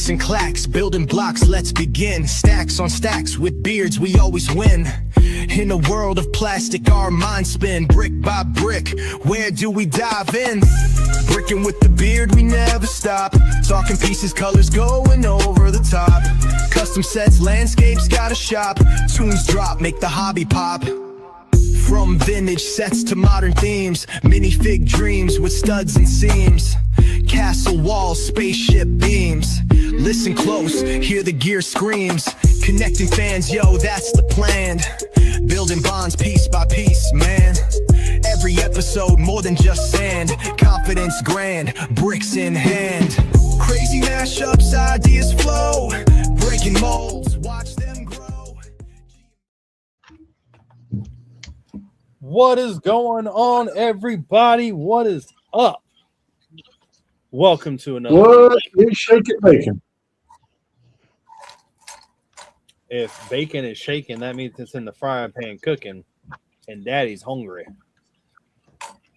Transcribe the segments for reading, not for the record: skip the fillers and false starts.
clicks and clacks, building blocks, let's begin. Stacks on stacks, with beards we always win. In a world of plastic, our minds spin. Brick by brick, where do we dive in? Brickin' with the beard, we never stop. Talking pieces, colors going over the top. Custom sets, landscapes, got a shop. Tunes drop, make the hobby pop. From vintage sets to modern themes, minifig dreams with studs and seams. Castle walls, spaceship beams. Listen close, hear the gear screams. Connecting fans, yo, that's the plan. Building bonds piece by piece, man. Every episode more than just sand. Confidence grand, bricks in hand. Crazy mashups, ideas flow. Breaking molds, watch them grow. What is going on, everybody? What is up? Welcome to another. What is shaking bacon? If bacon is shaking, that means it's in the frying pan cooking, and Daddy's hungry.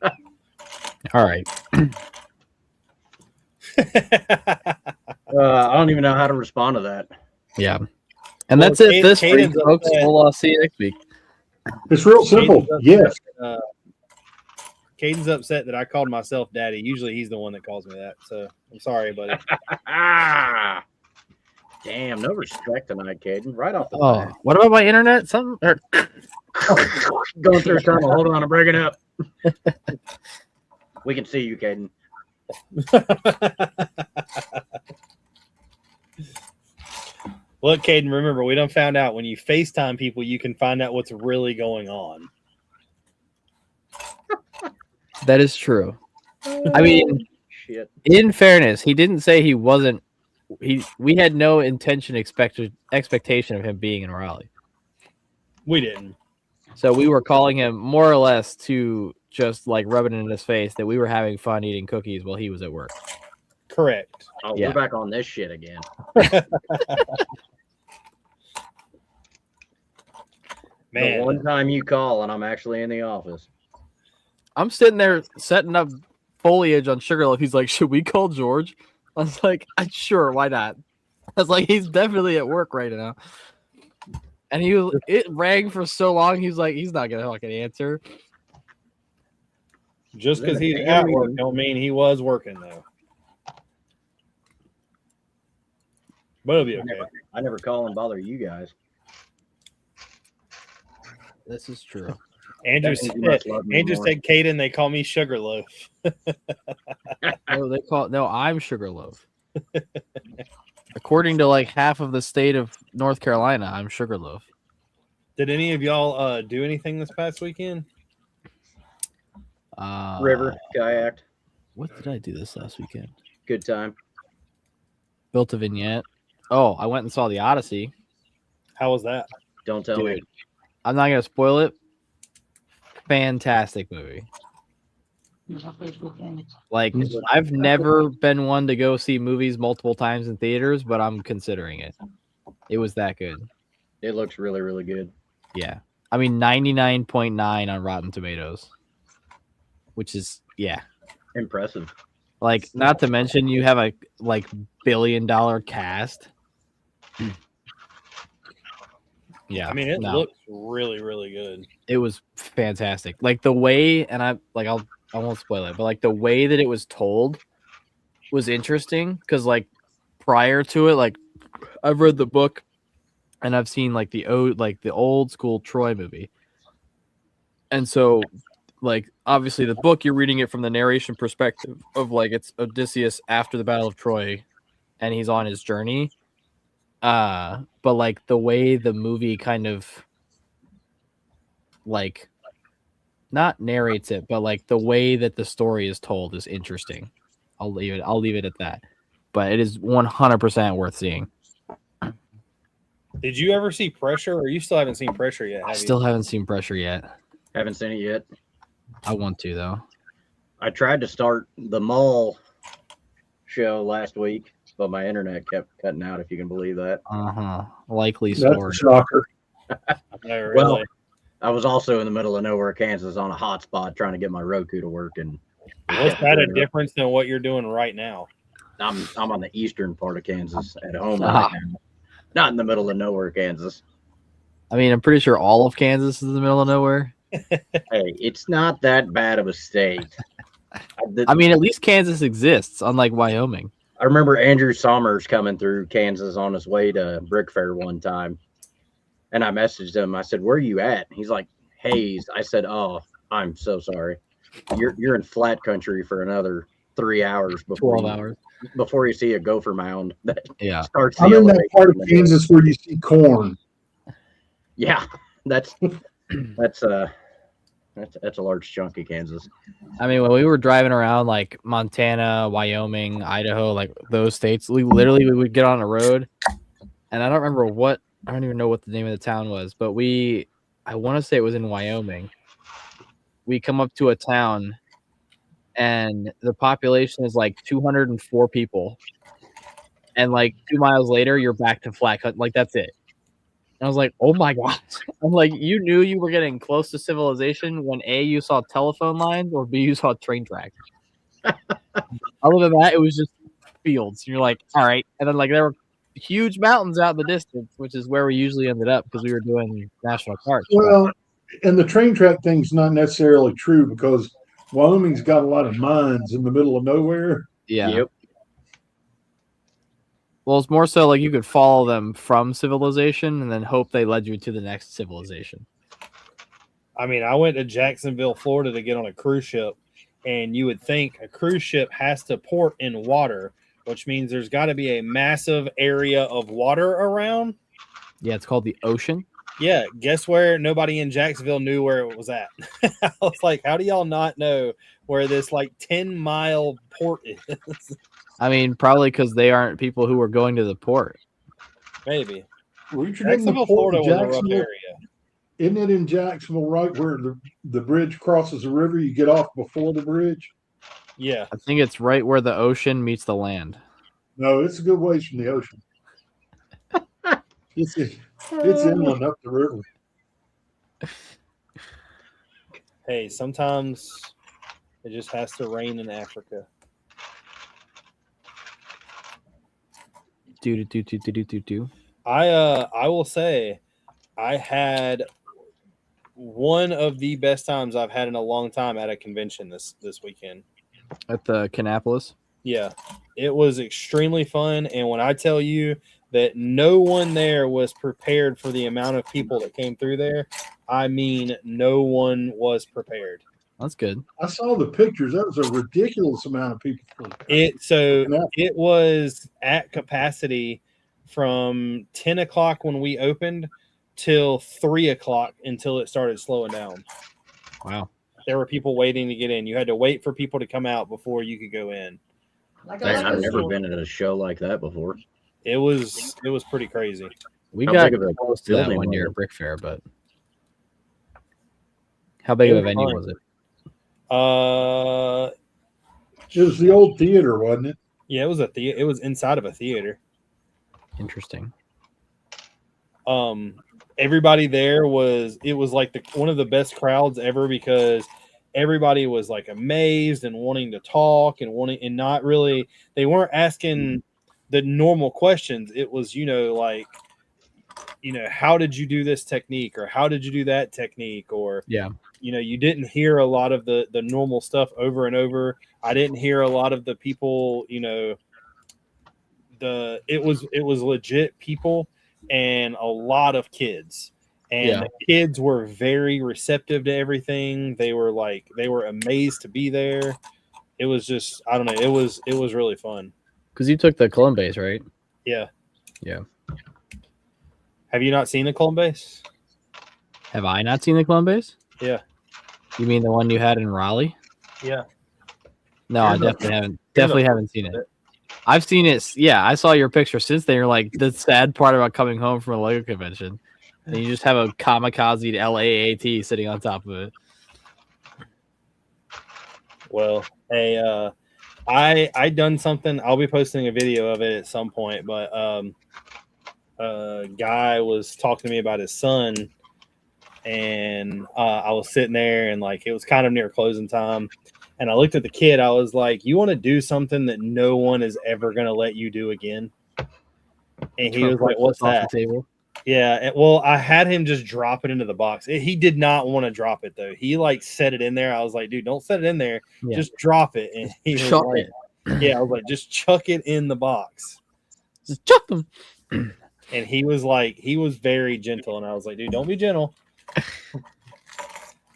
All right. I don't even know how to respond to that. Yeah. And that's it this week, folks. We'll see you next week. It's real simple. Yes. Caden's upset that I called myself Daddy. Usually he's the one that calls me that. So I'm sorry, buddy. Damn, no respect tonight, Caden. Right off the bat. What about my internet? Something Going through trouble. Hold on, I'm breaking up. We can see you, Caden. Look, Caden, remember, we done found out when you FaceTime people, you can find out what's really going on. That is true. I mean, Shit. in fairness, he didn't say he wasn't. We had no expectation of him being in Raleigh. We didn't. So we were calling him more or less to just like rub it in his face that we were having fun eating cookies while he was at work. Correct. Oh, Yeah. we're back on this shit again. Man. The one time you call and I'm actually in the office. I'm sitting there setting up foliage on Sugarloaf. He's like, "Should we call George?" I was like, "Sure, why not?" I was like, "He's definitely at work right now." And it rang for so long. He was like, "He's not gonna fucking answer." Just because he's at work don't mean he was working, though. But it'll be okay. I never call and bother you guys. This is true. Andrew said, Caden, they call me Sugarloaf. No, I'm Sugarloaf. According to like half of the state of North Carolina, I'm Sugarloaf. Did any of y'all do anything this past weekend? River, kayaked. What did I do this last weekend? Good time. Built a vignette. Oh, I went and saw the Odyssey. How was that? Don't tell me. I'm not gonna spoil it. Fantastic movie. Like, I've never been one to go see movies multiple times in theaters, but I'm considering it. It was that good. It looks really, really good. Yeah. I mean, 99.9 on Rotten Tomatoes, which is, yeah. Impressive. Like, not to mention you have a like billion-dollar cast. Yeah. I mean, it looks really, really good. It was fantastic. Like the way, and I won't spoil it, but like the way that it was told was interesting because like prior to it, like I've read the book and I've seen like the old school Troy movie. And so like obviously the book, you're reading it from the narration perspective of like it's Odysseus after the Battle of Troy and he's on his journey. But like the way the movie kind of like not narrates it, but like the way that the story is told is interesting. I'll leave it at that. But it is 100% worth seeing. Did you ever see Pressure, or you still haven't seen Pressure yet? I still haven't seen Pressure yet. Haven't seen it yet. I want to though. I tried to start the Mall show last week, but my internet kept cutting out, if you can believe that. Likely story. That's a shocker. No, really? Well, I was also in the middle of nowhere, Kansas, on a hotspot trying to get my Roku to work. And was that a difference than what you're doing right now? I'm on the eastern part of Kansas at home right now. Not in the middle of nowhere, Kansas. I mean, I'm pretty sure all of Kansas is in the middle of nowhere. Hey, it's not that bad of a state. I mean, at least Kansas exists, unlike Wyoming. I remember Andrew Sommers coming through Kansas on his way to Brick Fair one time. And I messaged him. I said, "Where are you at?" He's like, "Hayes." I said, "Oh, I'm so sorry. You're in flat country for another 3 hours before 12 hours. before you see a gopher mound that starts. I'm in that part of Kansas where you see corn. Yeah, that's a large chunk of Kansas. I mean, when we were driving around like Montana, Wyoming, Idaho, like those states, we would get on a road, and I don't even know what the name of the town was, but I want to say it was in Wyoming. We come up to a town, and the population is like 204 people, and like 2 miles later, you're back to flat cut. Like that's it. And I was like, oh my gosh. I'm like, you knew you were getting close to civilization when A, you saw telephone lines, or B, you saw train tracks. Other than that, it was just fields. You're like, all right. And then like there were huge mountains out in the distance, which is where we usually ended up because we were doing national parks. Well, and the train track thing's not necessarily true because Wyoming's got a lot of mines in the middle of nowhere. Yeah. Yep. Well, it's more so like you could follow them from civilization and then hope they led you to the next civilization. I mean, I went to Jacksonville, Florida to get on a cruise ship, and you would think a cruise ship has to port in water, which means there's got to be a massive area of water around. Yeah, it's called the ocean. Yeah, guess where? Nobody in Jacksonville knew where it was at. I was like, how do y'all not know where this like 10-mile port is? I mean, probably because they aren't people who are going to the port. Maybe. Jacksonville, Florida was a rough area. Isn't it in Jacksonville, right where the bridge crosses the river? You get off before the bridge? Yeah. I think it's right where the ocean meets the land. No, it's a good ways from the ocean. It's inland up the river. Hey, sometimes it just has to rain in Africa. Do. I will say I had one of the best times I've had in a long time at a convention this weekend. At the Kannapolis? Yeah. It was extremely fun, and when I tell you that no one there was prepared for the amount of people that came through there, I mean no one was prepared. That's good. I saw the pictures. That was a ridiculous amount of people. It was at capacity from 10 o'clock when we opened till 3 o'clock until it started slowing down. Wow. There were people waiting to get in. You had to wait for people to come out before you could go in. Dang, I've never been at a show like that before. It was pretty crazy. We How got big of a close to that building one was year it? at Brick Fair, but how big It of a was venue fun. was it? It was the old theater, wasn't it? Yeah, it was it was inside of a theater. Interesting. Everybody there was like one of the best crowds ever because everybody was like amazed and wanting to talk and not really, they weren't asking the normal questions. It was, how did you do this technique, or how did you do that technique? Or, Yeah. You didn't hear a lot of the normal stuff over and over. I didn't hear a lot of the people, it was legit people and a lot of kids. And the kids were very receptive to everything. They were amazed to be there. It was just, I don't know. It was really fun. Because you took the Clone Base, right? Yeah. Yeah. Have you not seen the Clone Base? Have I not seen the Clone Base? Yeah. You mean the one you had in Raleigh? Yeah. No, I definitely haven't. Definitely haven't seen it. I've seen it. Yeah, I saw your picture since then. You're like, the sad part about coming home from a LEGO convention. And you just have a kamikaze LAAT sitting on top of it. Well, hey, I done something. I'll be posting a video of it at some point, but a guy was talking to me about his son, and I was sitting there, and like it was kind of near closing time, And I looked at the kid. I was like, "You want to do something that no one is ever going to let you do again?" And he was like, "What's that?" The table. Yeah. Well, I had him just drop it into the box. He did not want to drop it though. He like set it in there. I was like, "Dude, don't set it in there. Yeah. Just drop it." And he was Chuck like, it. "Yeah." I was like, "Just chuck it in the box." Just chuck them. And he was like, he was very gentle, and I was like, "Dude, don't be gentle."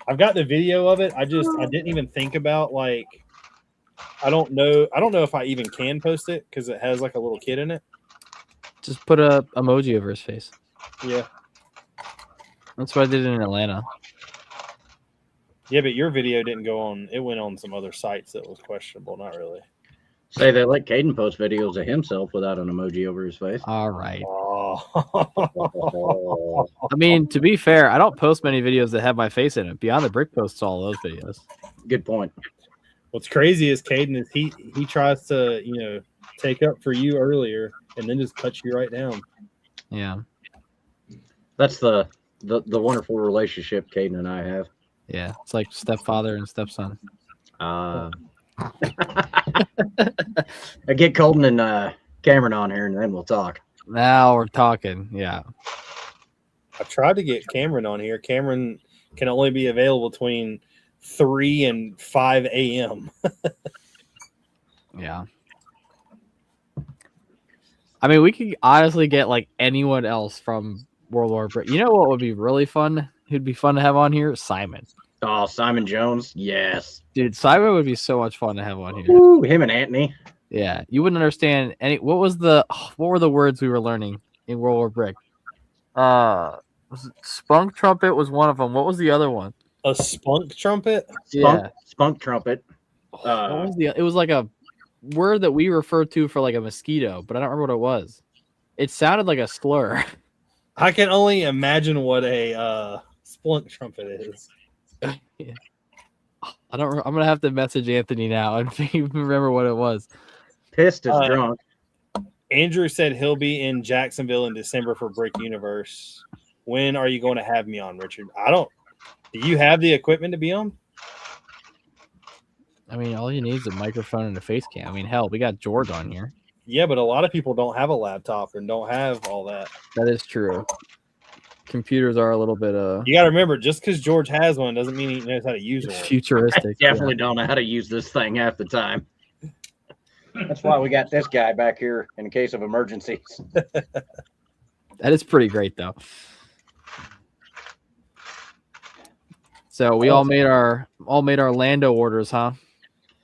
I've got the video of it. I didn't even think about like, I don't know if I even can post it because it has like a little kid in it. Just put a emoji over his face. Yeah, That's what I did in Atlanta. yeah, but your video didn't go on. It went on some other sites that was questionable. Not really. Say they let Caden post videos of himself without an emoji over his face. All right. Oh. I mean, to be fair, I don't post many videos that have my face in it. Beyond the Brick posts all those videos. Good point. What's crazy is Caden is he tries to take up for you earlier and then just cut you right down. Yeah. That's the wonderful relationship Caden and I have. Yeah. It's like stepfather and stepson. I get Colton and Cameron on here, and then we'll talk. Now we're talking. Yeah. I tried to get Cameron on here. Cameron can only be available between 3 and 5 a.m. Yeah. I mean, we could honestly get like anyone else from World War Brick. You know what would be really fun? Who'd be fun to have on here? Simon. Oh, Simon Jones, yes. Dude, Simon would be so much fun to have on here. Ooh, him and Anthony. Yeah, you wouldn't understand any. What were the words we were learning in World War Brick? Was it spunk trumpet was one of them. What was the other one? A spunk trumpet? Spunk trumpet. What was it was like a word that we referred to for like a mosquito, but I don't remember what it was. It sounded like a slur. I can only imagine what a spunk trumpet is. Yeah. I'm gonna have to message Anthony now and remember what it was. Pissed is drunk. Andrew said he'll be in Jacksonville in December for Brick Universe. When are you going to have me on, Richard? Do you have the equipment to be on? I mean, all you need is a microphone and a face cam. I mean, hell, we got George on here. Yeah, but a lot of people don't have a laptop and don't have all that. That is true. Computers are a little bit You got to remember, just because George has one doesn't mean he knows how to use one. futuristic. I definitely don't know how to use this thing half the time. That's why we got this guy back here in case of emergencies. That is pretty great, though. So we all made our Lando orders, huh?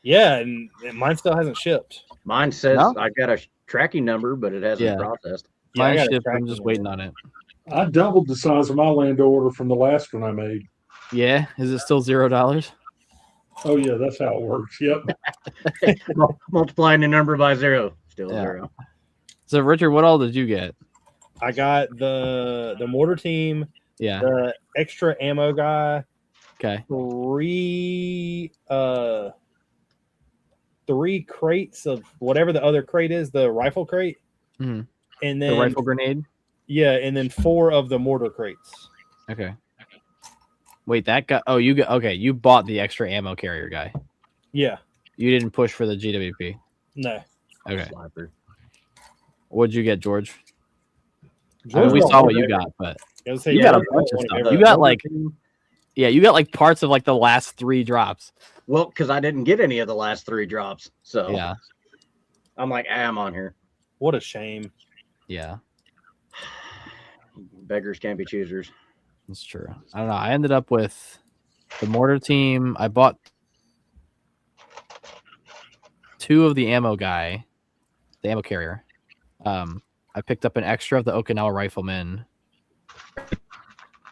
Yeah, and mine still hasn't shipped. Mine says No? I got a tracking number, but it hasn't processed. Yeah, I Mine got a shipped. I'm tracking just number. waiting on it. I doubled the size of my Lando order from the last one I made. Yeah, is it still $0? Oh yeah, that's how it works. Yep. Multiplying the number by 0, still Yeah. 0. So Richard, what all did you get? I got the mortar team, Yeah. the extra ammo guy, Okay. 3 crates of whatever the other crate is, the rifle crate, Mhm. and The then rifle grenade. yeah, and then 4 of the mortar crates. Okay. Wait, that guy. Oh, you got okay. You bought the extra ammo carrier guy. Yeah, You didn't push for the GWP. no. Okay. Sniper. What'd you get, George? I George mean, we got saw one what you of got, but I was saying, you yeah, got a George bunch of one stuff. everything. You got like, yeah, you got like parts of like the last 3 drops. Well, because I didn't get any of the last 3 drops. So Yeah. I'm like, I'm on here. What a shame. Yeah. Beggars can't be choosers. That's true. I don't know. I ended up with the mortar team. I bought 2 of the ammo guy, the ammo carrier. I picked up an extra of the Okinawa rifleman.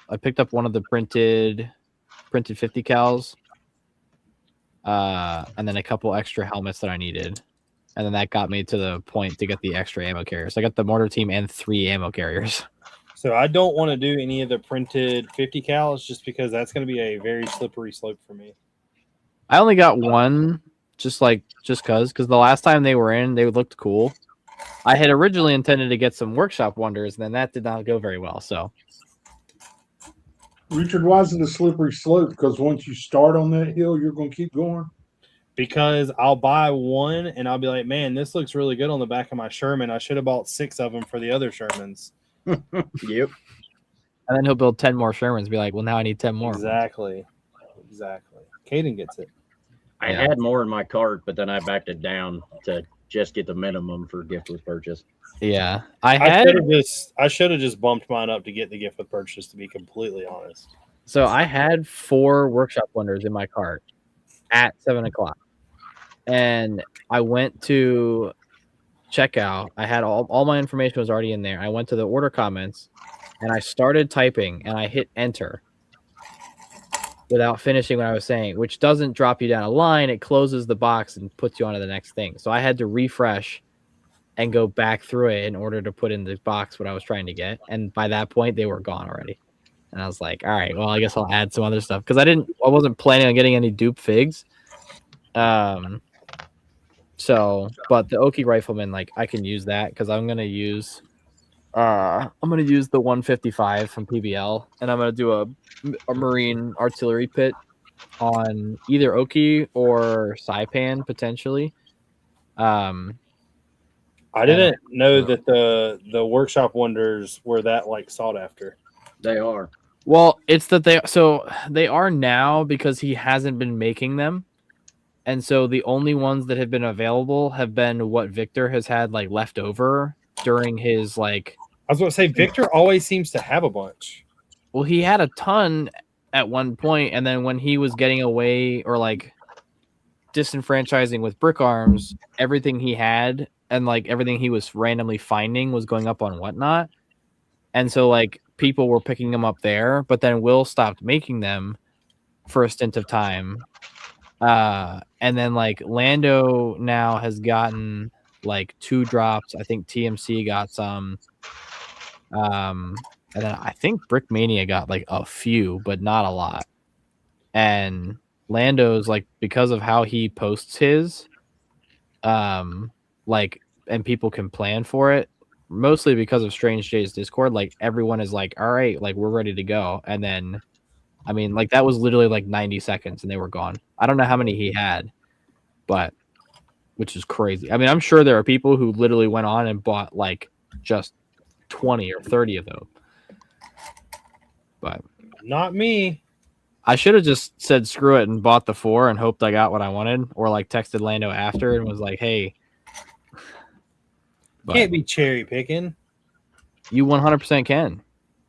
I picked up one of the printed 50 cals. And then a couple extra helmets that I needed. And then that got me to the point to get the extra ammo carriers. I got the mortar team and 3 ammo carriers. So I don't want to do any of the printed 50 cals just because that's going to be a very slippery slope for me. I only got one just because the last time they were in, they looked cool. I had originally intended to get some workshop wonders, and then that did not go very well. So Richard, why is it a slippery slope? Because once you start on that hill, you're going to keep going. because I'll buy one and I'll be like, man, this looks really good on the back of my Sherman. I should have bought 6 of them for the other Shermans. Yep. And then he'll build 10 more Shermans. Be like, well, now I need 10 more. Exactly. Caden gets it. I had more in my cart, but then I backed it down to just get the minimum for gift with purchase. Yeah, I should have just bumped mine up to get the gift with purchase. To be completely honest. So I had 4 Workshop Wonders in my cart at 7:00, and I went to checkout. I had all my information was already in there. I went to the order comments, and I started typing, and I hit enter without finishing what I was saying, which doesn't drop you down a line. It closes the box and puts you on to the next thing. So I had to refresh and go back through it in order to put in the box what I was trying to get. And by that point, they were gone already. And I was like, all right, well, I guess I'll add some other stuff because I wasn't planning on getting any dupe figs. So, but the Oki Rifleman, like, I can use that because I'm gonna use the 155 from PBL, and I'm gonna do a Marine artillery pit on either Oki or Saipan potentially. I didn't know that the Workshop Wonders were that like sought after. They are. Well, it's that they are now because he hasn't been making them. And so the only ones that have been available have been what Victor has had like left over during his like. I was going to say Victor always seems to have a bunch. Well, he had a ton at one point, and then when he was getting away or like disenfranchising with Brick Arms, everything he had and like everything he was randomly finding was going up on Whatnot. And so like people were picking them up there, but then Will stopped making them for a stint of time. And then like Lando now has gotten like 2 drops. I think TMC got some. And then I think Brickmania got like a few, but not a lot. And Lando's like, because of how he posts his, like, and people can plan for it, mostly because of Strange J's Discord, like everyone is like, all right, like we're ready to go. And then, I mean, like that was literally like 90 seconds and they were gone. I don't know how many he had, but which is crazy. I mean, I'm sure there are people who literally went on and bought like just 20 or 30 of those. But not me. I should have just said screw it and bought the 4 and hoped I got what I wanted, or like texted Lando after and was like, hey. But can't be cherry picking. You 100% can.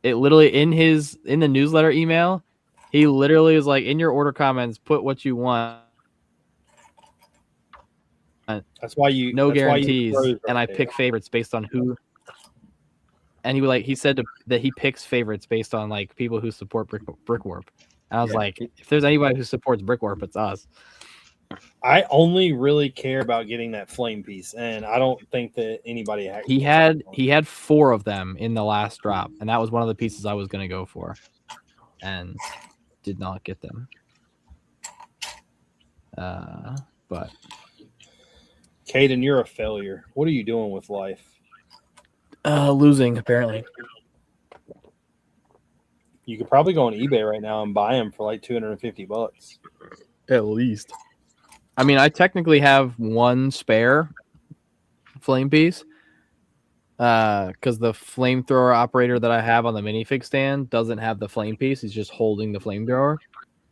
It literally in the newsletter email, he literally was like, in your order comments, put what you want. That's why you no guarantees, and I pick favorites based on who. And he said that he picks favorites based on like people who support Brickwarp. And I was like, if there's anybody who supports Brickwarp, it's us. I only really care about getting that flame piece, and I don't think that anybody he had 4 of them in the last drop, and that was one of the pieces I was going to go for, and did not get them. But Caden, you're a failure. What are you doing with life? Losing apparently. You could probably go on eBay right now and buy them for like $250 at least. I mean, I technically have 1 spare flame piece because the flamethrower operator that I have on the minifig stand doesn't have the flame piece. He's just holding the flamethrower.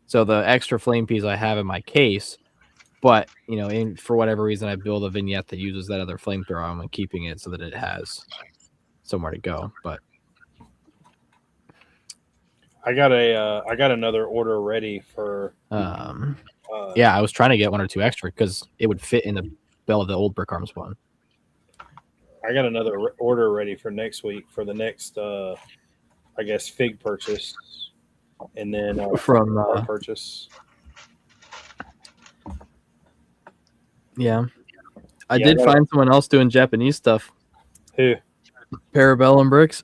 So the extra flame piece I have in my case, but you know, for whatever reason, I build a vignette that uses that other flamethrower. I'm keeping it so that it has somewhere to go. But I got another order ready for. Yeah, I was trying to get 1 or 2 extra because it would fit in the bell of the old Brick Arms one. I got another order ready for next week for the next, I guess, fig purchase, and then from purchase. Yeah, I did find someone else doing Japanese stuff. Who? Parabellum Bricks.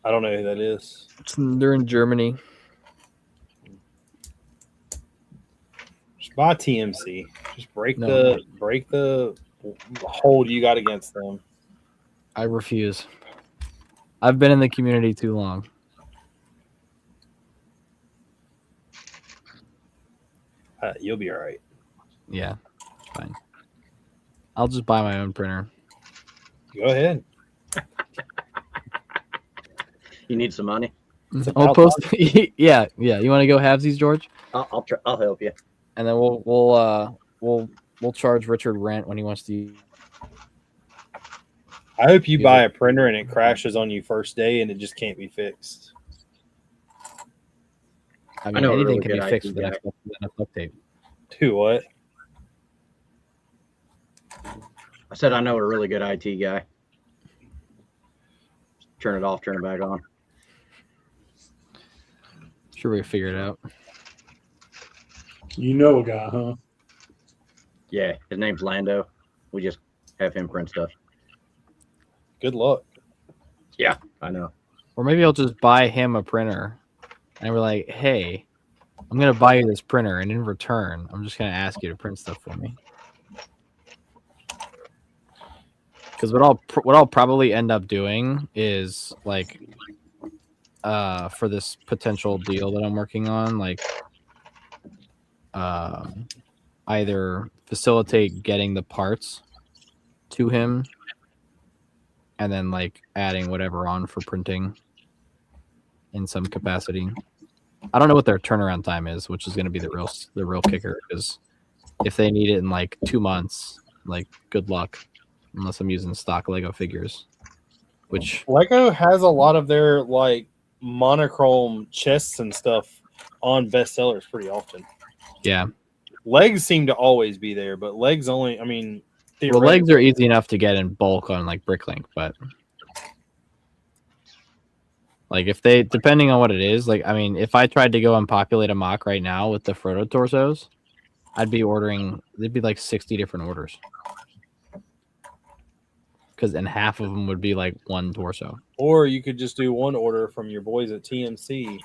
I don't know who that is. They're in Germany. Just buy TMC. Just break the hold you got against them. I refuse. I've been in the community too long. You'll be all right. Yeah, fine. I'll just buy my own printer. Go ahead. You need some money? I'll post. Yeah. You want to go halvesies, George? I'll try. I'll help you. And then we'll charge Richard rent when he wants to. I hope you buy a printer and it crashes on you first day and it just can't be fixed. I mean, anything can be fixed with enough duct tape. Do what? I said I know a really good IT guy. Turn it off, turn it back on. Sure, we figure it out. You know a guy, huh? Yeah, his name's Lando. We just have him print stuff. Good luck. Yeah, I know. Or maybe I'll just buy him a printer, and we're like, "Hey, I'm gonna buy you this printer, and in return, I'm just gonna ask you to print stuff for me." Because what I'll probably end up doing is like, for this potential deal that I'm working on, like, either facilitate getting the parts to him, and then like adding whatever on for printing in some capacity. I don't know what their turnaround time is, which is going to be the real kicker. Because if they need it in like 2 months, like good luck, unless I'm using stock Lego figures. Which Lego has a lot of their like monochrome chests and stuff on bestsellers pretty often. Yeah, legs seem to always be there, but legs only. I mean, well, legs are easy enough to get in bulk on like Bricklink, but like if they, depending on what it is, like I mean, if I tried to go and populate a mock right now with the Frodo torsos, I'd be ordering. There'd be like 60 different orders, because then half of them would be like one torso. Or you could just do one order from your boys at TMC.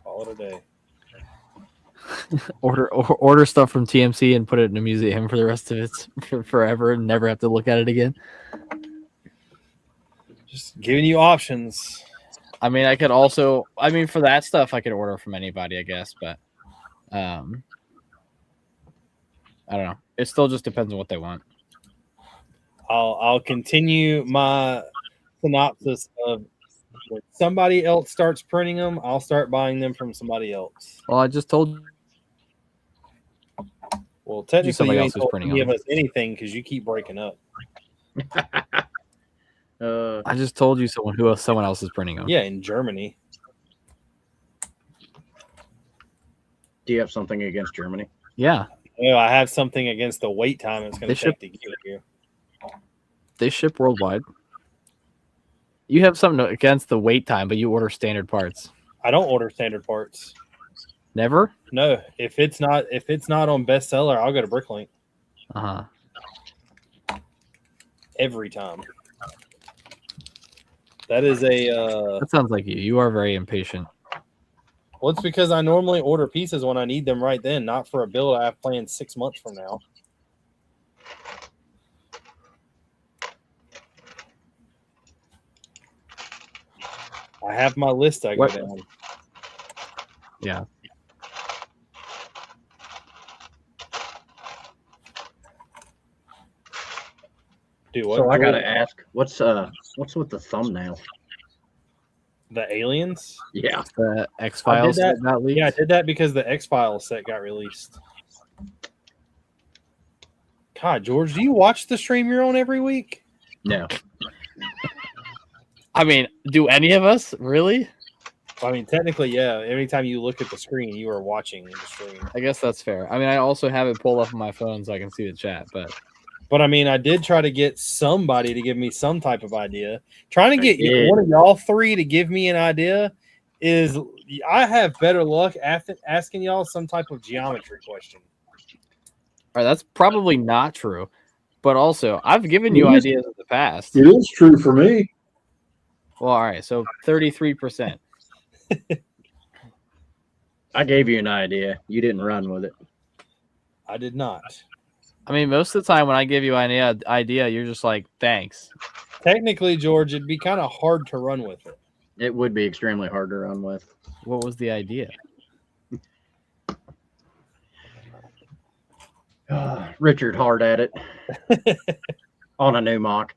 Call it a day. Order stuff from TMC and put it in a museum for the rest of its forever and never have to look at it again. Just giving you options. I mean, I could also, I mean, for that stuff, I could order from anybody, I guess, but I don't know. It still just depends on what they want. I'll continue my synopsis of when somebody else starts printing them, I'll start buying them from somebody else. Well, I just told you. Well, technically, Somebody you else ain't is told printing any them. of us anything because you keep breaking up. I just told you someone else is printing them. Yeah, in Germany. Do you have something against Germany? Yeah. Well, I have something against the wait time it's going to take to get here. They ship worldwide. You have something against the wait time, but you order standard parts. I don't order standard parts. Never? No, if it's not on bestseller, I'll go to Bricklink every time. That is a. That sounds like you. You are very impatient. Well, it's because I normally order pieces when I need them right then, not for a build I have planned 6 months from now. I have my list I go down. Yeah. Do what? So I gotta ask, what's with the thumbnail? The aliens? Yeah. The X-Files set got leaked. Yeah, I did that because the X-Files set got released. God, George, do you watch the stream you're on every week? No. I mean, do any of us really? I mean, technically, yeah. Anytime you look at the screen, you are watching the stream. I guess that's fair. I mean, I also have it pulled up on my phone so I can see the chat, But I mean, I did try to get somebody to give me some type of idea. Trying to get one of y'all three to give me an idea is I have better luck asking y'all some type of geometry question. All right, that's probably not true. But also, I've given you ideas in the past. It is true for me. Well, all right, so 33%. I gave you an idea. You didn't run with it. I did not. I mean, most of the time when I give you an idea, you're just like, thanks. Technically, George, it'd be kind of hard to run with it. It would be extremely hard to run with. What was the idea? Richard hard at it on a new mock.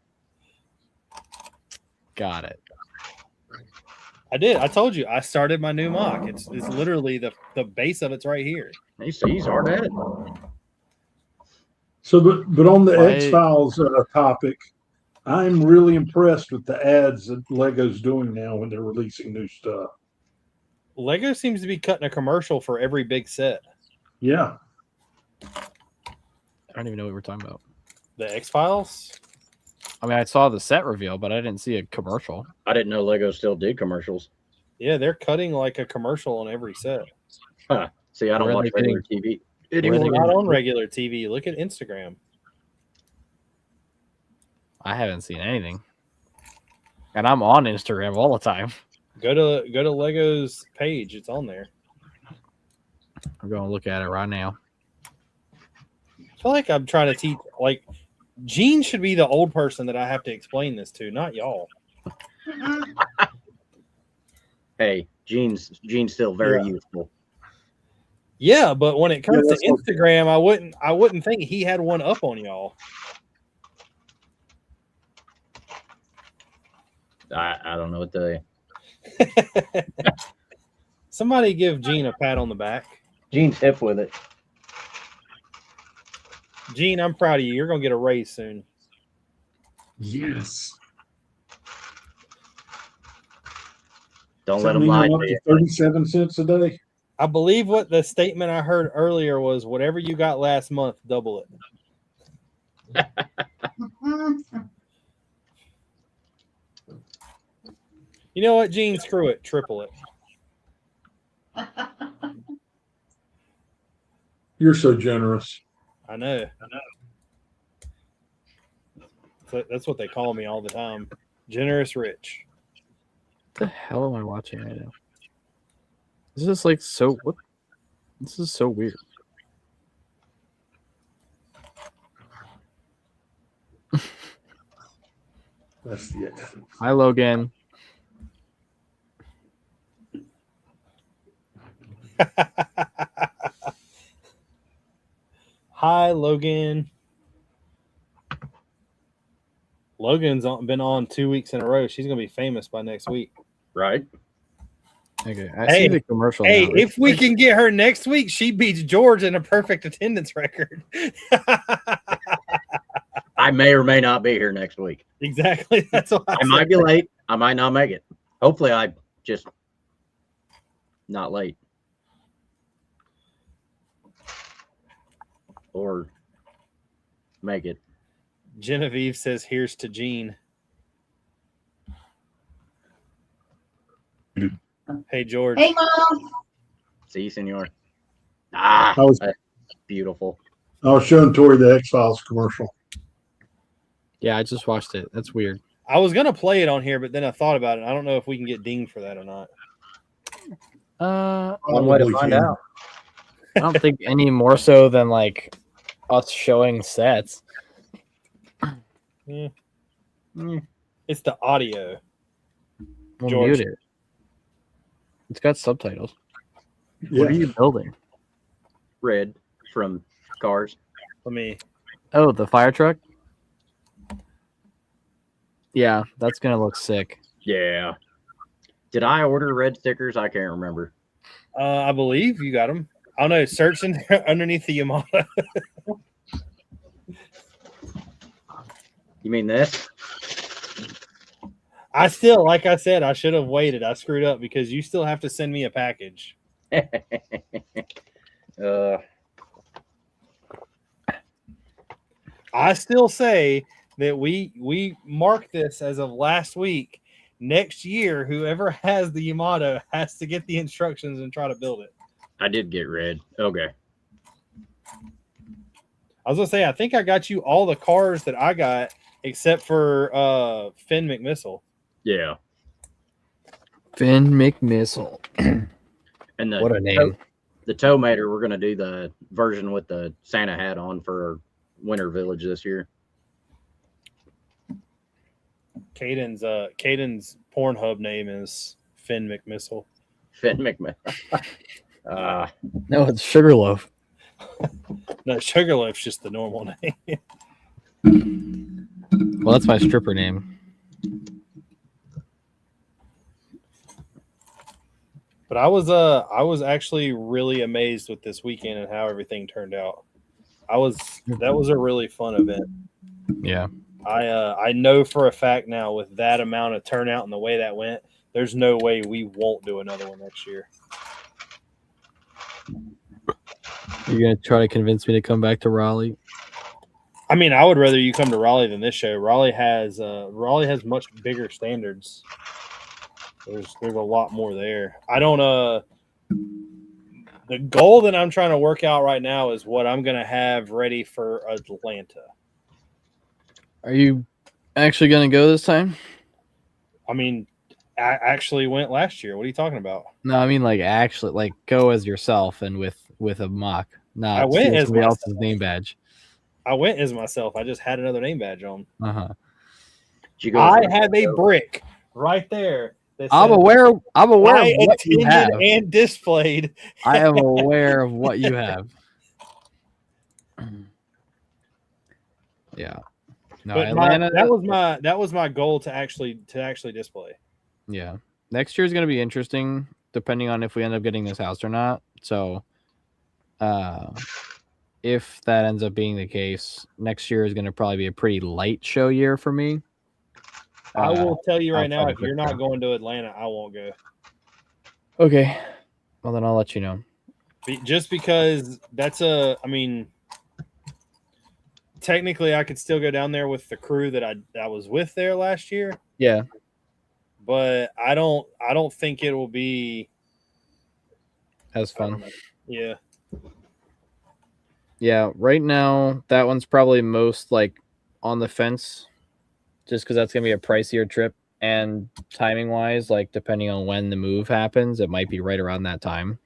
Got it. I did. I told you. I started my new mock. It's literally the base of it's right here. He's hard at it. So, but on the Why- X-Files topic, I'm really impressed with the ads that Lego's doing now when they're releasing new stuff. Lego seems to be cutting a commercial for every big set. Yeah. I don't even know what we're talking about. The X-Files? I mean, I saw the set reveal, but I didn't see a commercial. I didn't know Lego still did commercials. Yeah, they're cutting like a commercial on every set. Huh. See, I don't Where are watch they regular TV Where are they We're anymore. not on regular TV. Look at Instagram. I haven't seen anything. And I'm on Instagram all the time. Go to Lego's page. It's on there. I'm going to look at it right now. I feel like I'm trying to teach. Like, Gene should be the old person that I have to explain this to, not y'all. Hey, Gene's still very youthful. Yeah, but when it comes that's to Instagram, I wouldn't think he had one up on y'all. I don't know what to say. Somebody give Gene a pat on the back. Gene's hip with it. Gene, I'm proud of you. You're gonna get a raise soon. Yes. Don't Does let that him mean lie I'm up to to you. 37 cents a day? I believe what the statement I heard earlier was whatever you got last month, double it. You know what, Gene? Screw it. Triple it. You're so generous. I know. That's what they call me all the time. Generous Rich. What the hell am I watching right now? This is like so. What? This is so weird. That's the Hi, Logan. Hi, Logan. Logan's been on 2 weeks in a row. She's gonna be famous by next week. Right? Okay, I Hey, see the commercial. Hey, now. if we can get her next week, she beats George in a perfect attendance record. I may or may not be here next week. Exactly. That's what I might be late. I might not make it. Hopefully, I just not late. Or make it. Genevieve says, "Here's to Gene." Hey, George. Hey, Mom. See, senor. Ah, I was- that's beautiful. I was showing Tori the X-Files commercial. Yeah, I just watched it. That's weird. I was gonna play it on here, but then I thought about it. I don't know if we can get dinged for that or not. One way to Probably find can. out. I don't think any more so than like us showing sets. It's the audio. We'll George. mute it. It's got subtitles. Yeah. What are you building? Red from Cars. Let me. Oh, the fire truck? Yeah, that's gonna look sick. Yeah. Did I order red stickers? I can't remember. I believe you got them. I don't know. Search in there underneath the Yamaha. You mean this? I still, like I said, I should have waited. I screwed up because you still have to send me a package. I still say that we mark this as of last week. Next year, whoever has the Yamato has to get the instructions and try to build it. I did get red. Okay. I was gonna say, I think I got you all the cars that I got except for Finn McMissile. Yeah. Finn McMissile. And What a name. The tow mater, we're gonna do the version with the Santa hat on for Winter Village this year. Caden's Pornhub name is Finn McMissile. Finn McMahon. No, it's Sugarloaf. No, Sugarloaf's just the normal name. Well, that's my stripper name. But I was actually really amazed with this weekend and how everything turned out. That was a really fun event. Yeah. I know for a fact now with that amount of turnout and the way that went, there's no way we won't do another one next year. You're gonna try to convince me to come back to Raleigh? I mean, I would rather you come to Raleigh than this show. Raleigh has much bigger standards. There's a lot more there. I don't the goal that I'm trying to work out right now is what I'm gonna have ready for Atlanta. Are you actually gonna go this time? I mean, I actually went last year. What are you talking about? No, I mean like actually like go as yourself and with a mock, not I went as somebody myself. else's name badge. I went as myself. I just had another name badge on. Uh-huh. I have a brick right there. I'm aware of I what you have. attended and displayed. I am aware of what you have. Yeah. No, But Atlanta. that was my goal to actually display. Yeah. Next year is going to be interesting depending on if we end up getting this house or not. So if that ends up being the case, next year is going to probably be a pretty light show year for me. I will tell you right now, outside if of you're not Brickin. going to Atlanta, I won't go. Okay. Well, then I'll let you know. Just because I mean, technically I could still go down there with the crew that I was with there last year. Yeah. But I don't think it will be As fun. Yeah. Yeah. Right now, that one's probably most like on the fence just because that's going to be a pricier trip. And timing wise, like depending on when the move happens, it might be right around that time.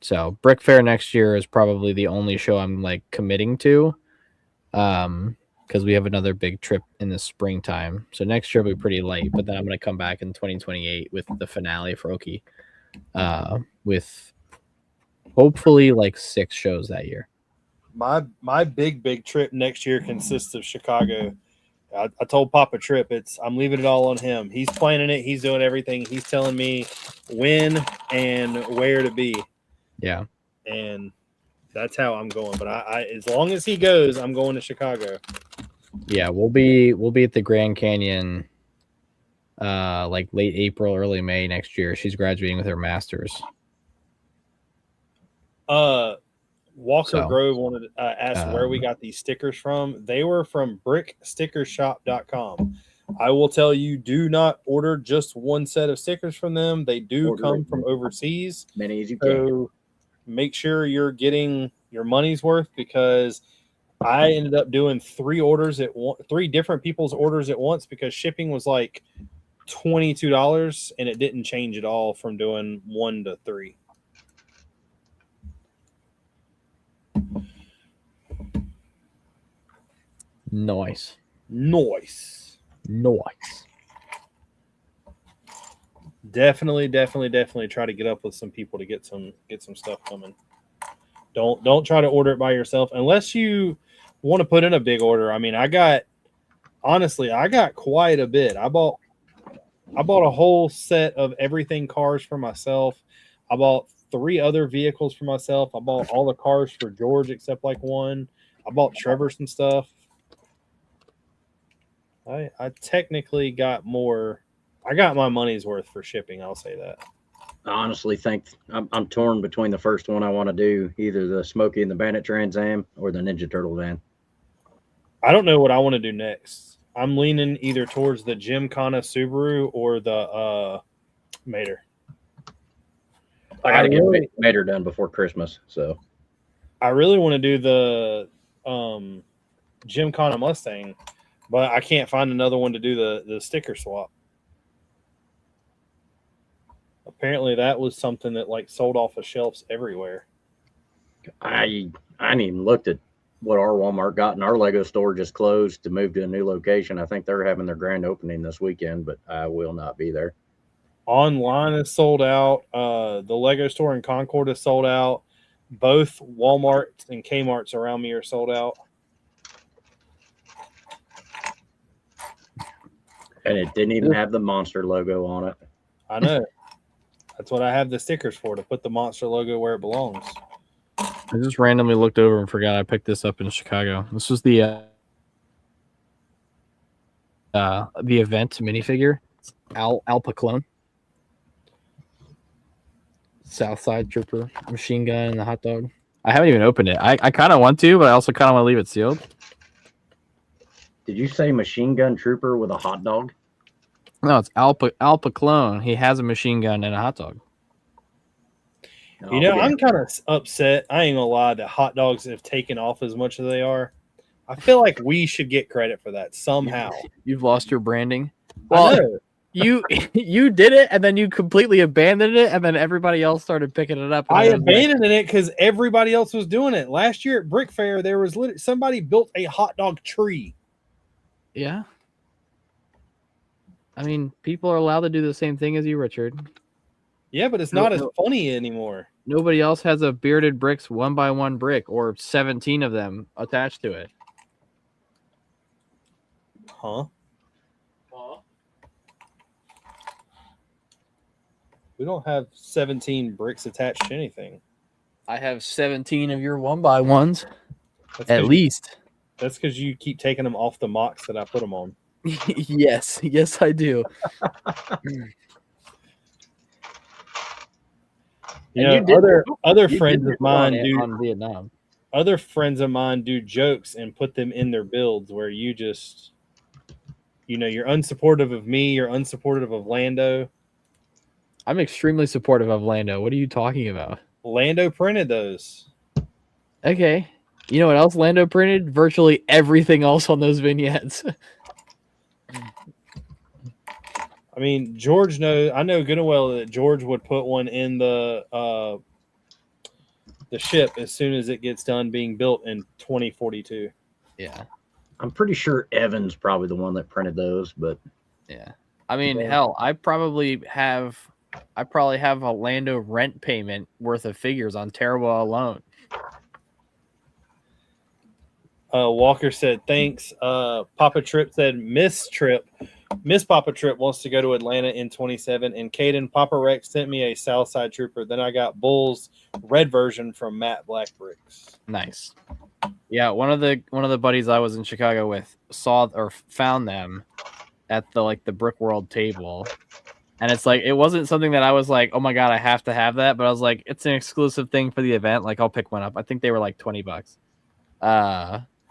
So Brick Fair next year is probably the only show I'm like committing to. Because we have another big trip in the springtime. So next year will be pretty light, but then I'm going to come back in 2028 with the finale for Oki. With hopefully like 6 shows that year. My big trip next year consists of Chicago. I told Papa Trip I'm leaving it all on him. He's planning it. He's doing everything. He's telling me when and where to be. Yeah. And that's how I'm going. But I as long as he goes, I'm going to Chicago. Yeah, we'll be at the Grand Canyon like late April, early May next year. She's graduating with her master's. Walker Grove wanted to ask where we got these stickers from. They were from brickstickershop.com. I will tell you, do not order just one set of stickers from them. They do come from overseas. Many as you can. Make sure you're getting your money's worth, because I ended up doing 3 different people's orders at once because shipping was like $22 and it didn't change at all from doing 1 to 3. Nice. Definitely try to get up with some people to get some stuff coming. Don't try to order it by yourself unless you want to put in a big order. I mean, I got quite a bit. I bought a whole set of everything cars for myself. I bought 3 other vehicles for myself. I bought all the cars for George except like one. I bought Trevor some stuff. I technically got more. I got my money's worth for shipping. I'll say that. I honestly think I'm torn between the first one I want to do, either the Smokey and the Bandit Trans Am or the Ninja Turtle van. I don't know what I want to do next. I'm leaning either towards the Gymkhana Subaru or the Mater. I got to get Mater done before Christmas, so I really want to do the Gymkhana Mustang, but I can't find another one to do the sticker swap. Apparently that was something that like sold off of shelves everywhere. I ain't even looked at what our Walmart got, and our Lego store just closed to move to a new location. I think they're having their grand opening this weekend, but I will not be there. Online is sold out. The Lego store in Concord is sold out. Both Walmarts and Kmart's around me are sold out. And it didn't even have the Monster logo on it. I know. That's what I have the stickers for, to put the Monster logo where it belongs. I just randomly looked over and forgot I picked this up in Chicago. This was the event minifigure. Alpha clone. Southside Trooper machine gun and the hot dog. I haven't even opened it. I kind of want to, but I also kind of want to leave it sealed. Did you say machine gun trooper with a hot dog? No, it's Alpha clone. He has a machine gun and a hot dog. You know, I'm kind of upset. I ain't gonna lie that hot dogs have taken off as much as they are. I feel like we should get credit for that somehow. You've lost your branding. I Well, know. you did it, and then you completely abandoned it, and then everybody else started picking it up. I abandoned it because everybody else was doing it. Last year at Brick Fair, there was somebody built a hot dog tree. Yeah. I mean, people are allowed to do the same thing as you, Richard. Yeah, but it's not as funny anymore. Nobody else has a bearded Brix 1x1 brick or 17 of them attached to it. Huh? We don't have 17 bricks attached to anything. I have 17 of your 1x1s, That's at least. That's because you keep taking them off the mocks that I put them on. Yes, I do. You know, other You friends did of mine on Vietnam. Other friends of mine do jokes and put them in their builds where you just, you know, you're unsupportive of me, you're unsupportive of Lando. I'm extremely supportive of Lando. What are you talking about? Lando printed those. Okay. You know what else Lando printed? Virtually everything else on those vignettes. I mean, George knows. I know good and well that George would put one in the ship as soon as it gets done being built in 2042. Yeah. I'm pretty sure Evan's probably the one that printed those, but Yeah. I mean, hell, I probably have a Lando rent payment worth of figures on Terrawell alone. Walker said, thanks. Papa Trip said, Miss Papa Trip wants to go to Atlanta in 27. And Caden, Papa Rex sent me a Southside Trooper. Then I got Bull's red version from Matt Black Bricks. Nice. Yeah, one of the buddies I was in Chicago with found them at the Brick World table. And it's like, it wasn't something that I was like, oh my God, I have to have that. But I was like, it's an exclusive thing for the event. Like, I'll pick one up. I think they were like $20.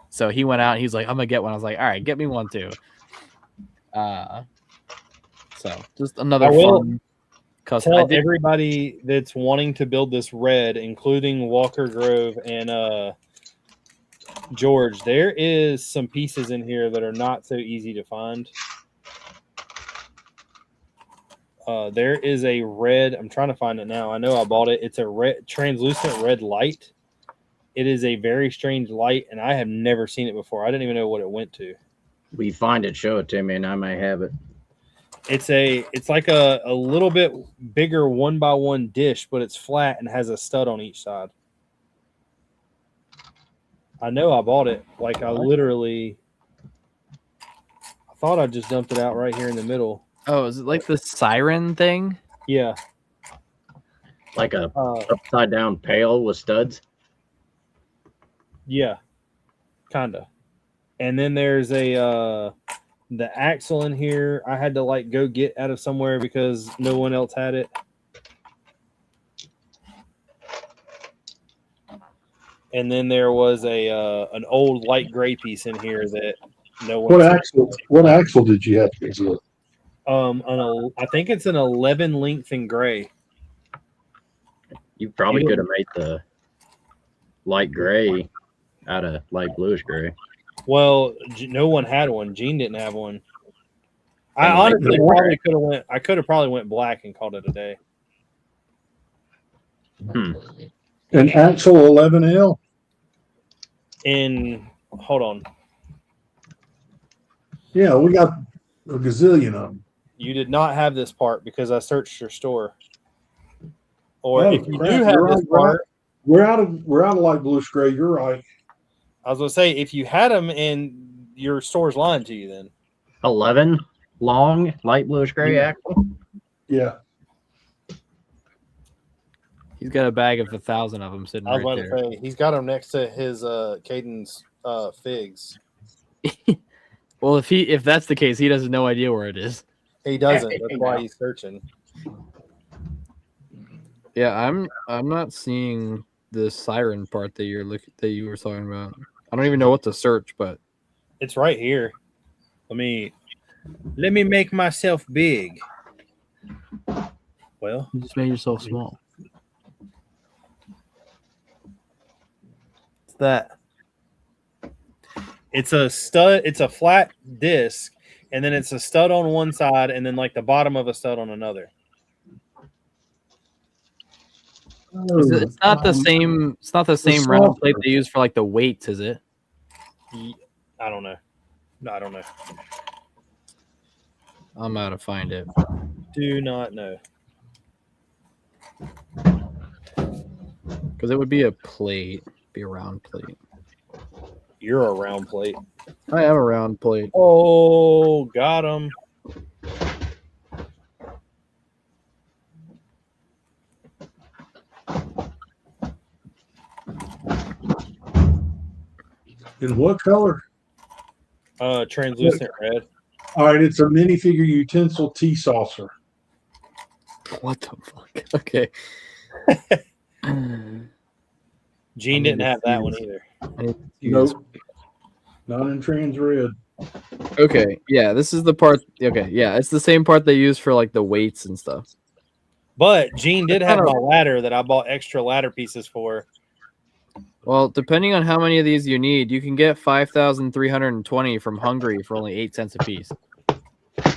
So he went out and he's like, I'm gonna get one. I was like, all right, get me one too. So just another fun custom. Tell everybody that's wanting to build this red, including Walker Grove and George, there is some pieces in here that are not so easy to find. There is a red. I'm trying to find it now. I know I bought it. It's a red, translucent red light. It is a very strange light, and I have never seen it before. I didn't even know what it went to. we find it, show it to me, and I may have it. It's like a little bit bigger 1x1 dish, but it's flat and has a stud on each side. I know I bought it. Like I thought I just dumped it out right here in the middle. Oh, is it like the siren thing? Yeah. Like a upside down pail with studs. Yeah, kinda. And then there's the axle in here. I had to go get out of somewhere because no one else had it. And then there was an old light gray piece in here that no one. What axle did you have to get? I think it's an 11 length in gray. You probably could have made the light gray out of light bluish gray. Well, no one had one. Gene didn't have one. I honestly probably could have went. I could have probably went black and called it a day. An axle 11L. Hold on. Yeah, we got a gazillion of them. You did not have this part because I searched your store. Or Oh, if you crap, do have you're this right, part, We're out of light bluish gray. You're right. I was gonna say if you had them and your store's lying to you, then 11 long, light bluish gray axle. Yeah. He's got a bag of 1,000 of them sitting I was right about there. to say he's got them next to his Caden's figs. Well, if that's the case, he has no idea where it is. He doesn't. That's why he's searching. Yeah, I'm not seeing the siren part that you were talking about. I don't even know what to search, but It's right here. Let me make myself big. Well, you just made yourself small. it's that. It's a stud. It's a flat disc, and then it's a stud on one side, and then like the bottom of a stud on another. It's not the same. It's not the same round plate they use for like the weights, is it? I don't know. No, I don't know. I'm out to find it. Do not know. Because it would be a plate, be a round plate. You're a round plate. I am a round plate. Oh, got him. In what color? Translucent red. All right, it's a minifigure utensil tea saucer. What the fuck? Okay. Gene didn't have that one either. Nope. Not in trans red. Okay, yeah, this is the part. Okay, yeah, it's the same part they use for like the weights and stuff. But Gene did have my ladder that I bought extra ladder pieces for. Well, depending on how many of these you need, you can get 5,320 from Hungary for only 8 cents a piece.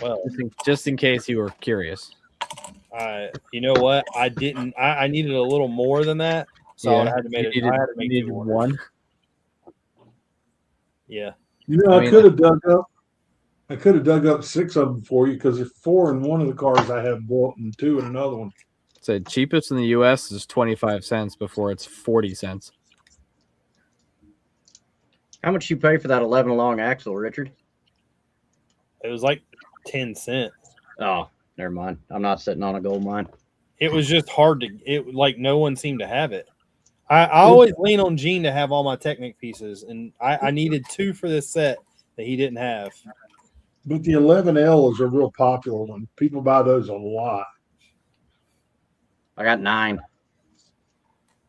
Well, just in case you were curious. You know what? I didn't. I needed a little more than that, so I had to make it. I had to make it one. Yeah. You know, I could have dug up 6 of them for you because there's 4 in one of the cars I have bought and 2 in another one. So cheapest in the U.S. is 25 cents before it's 40 cents. How much you pay for that 11 long axle, Richard? It was like 10 cents. Oh, never mind. I'm not sitting on a gold mine. It was just hard to. It like no one seemed to have it. I always lean on Gene to have all my Technic pieces, and I needed 2 for this set that he didn't have. But the 11L is a real popular one. People buy those a lot. I got 9.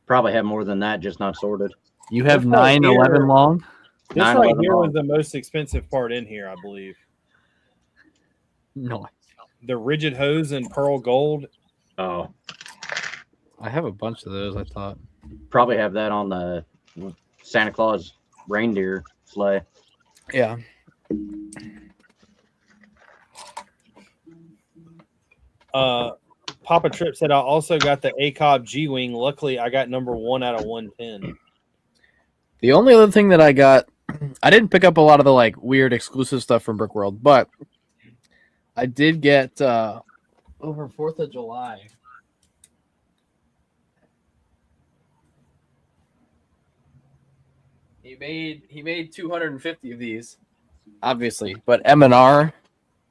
Probably have more than that, just not sorted. You have This 9 right 11 here- long? This 9, right 11 here long. was the most expensive part in here, I believe. No. The rigid hose and pearl gold. Oh, I have a bunch of those, I thought. probably have that on the Santa Claus reindeer sleigh. Yeah. Papa Trip said I also got the ACOB G-Wing. Luckily, I got number 1 out of 110. The only other thing that I got, I didn't pick up a lot of the like weird exclusive stuff from Brick World, but I did get over 4th of July. He made 250 of these, obviously, but M&R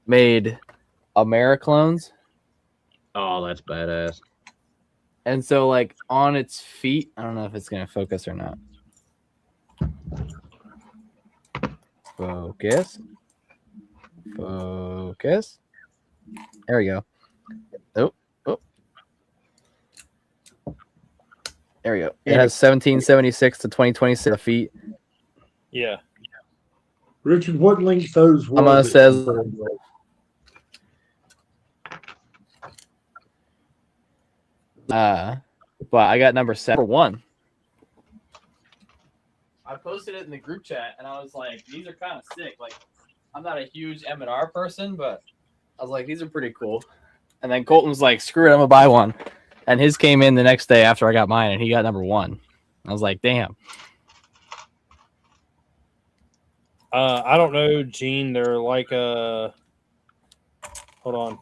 made Americlones. Oh, that's badass. And so like on its feet, I don't know if it's going to focus or not. Focus. Focus. There we go. Oh. There we go. It has 1776 to 2026 feet. Yeah. Richard, what length those were? Mama says but I got number 1. I posted it in the group chat and I was like, these are kind of sick. Like, I'm not a huge M&R person, but I was like, these are pretty cool. And then Colton was like, screw it, I'm gonna buy one. And his came in the next day after I got mine, and he got number 1. I was like, damn. I don't know, Gene. They're like hold on.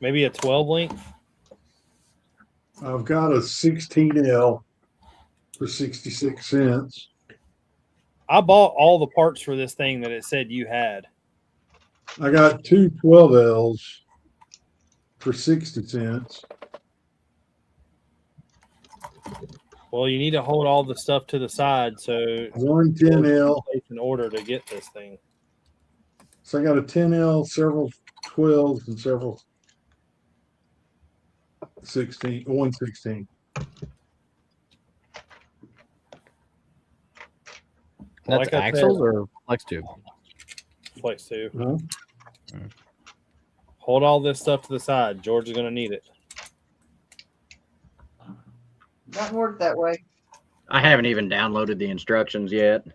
Maybe a 12 length. I've got a 16L for 66 cents. I bought all the parts for this thing that it said you had. I got two 12Ls for 60 cents. Well, you need to hold all the stuff to the side so One 10L. in order to get this thing. So I got a 10L, several 12s, and several 116. That's Like I axles said, or flex tube? flex tube. Huh? Hold all this stuff to the side. George is going to need it. Doesn't work that way. I haven't even downloaded the instructions yet,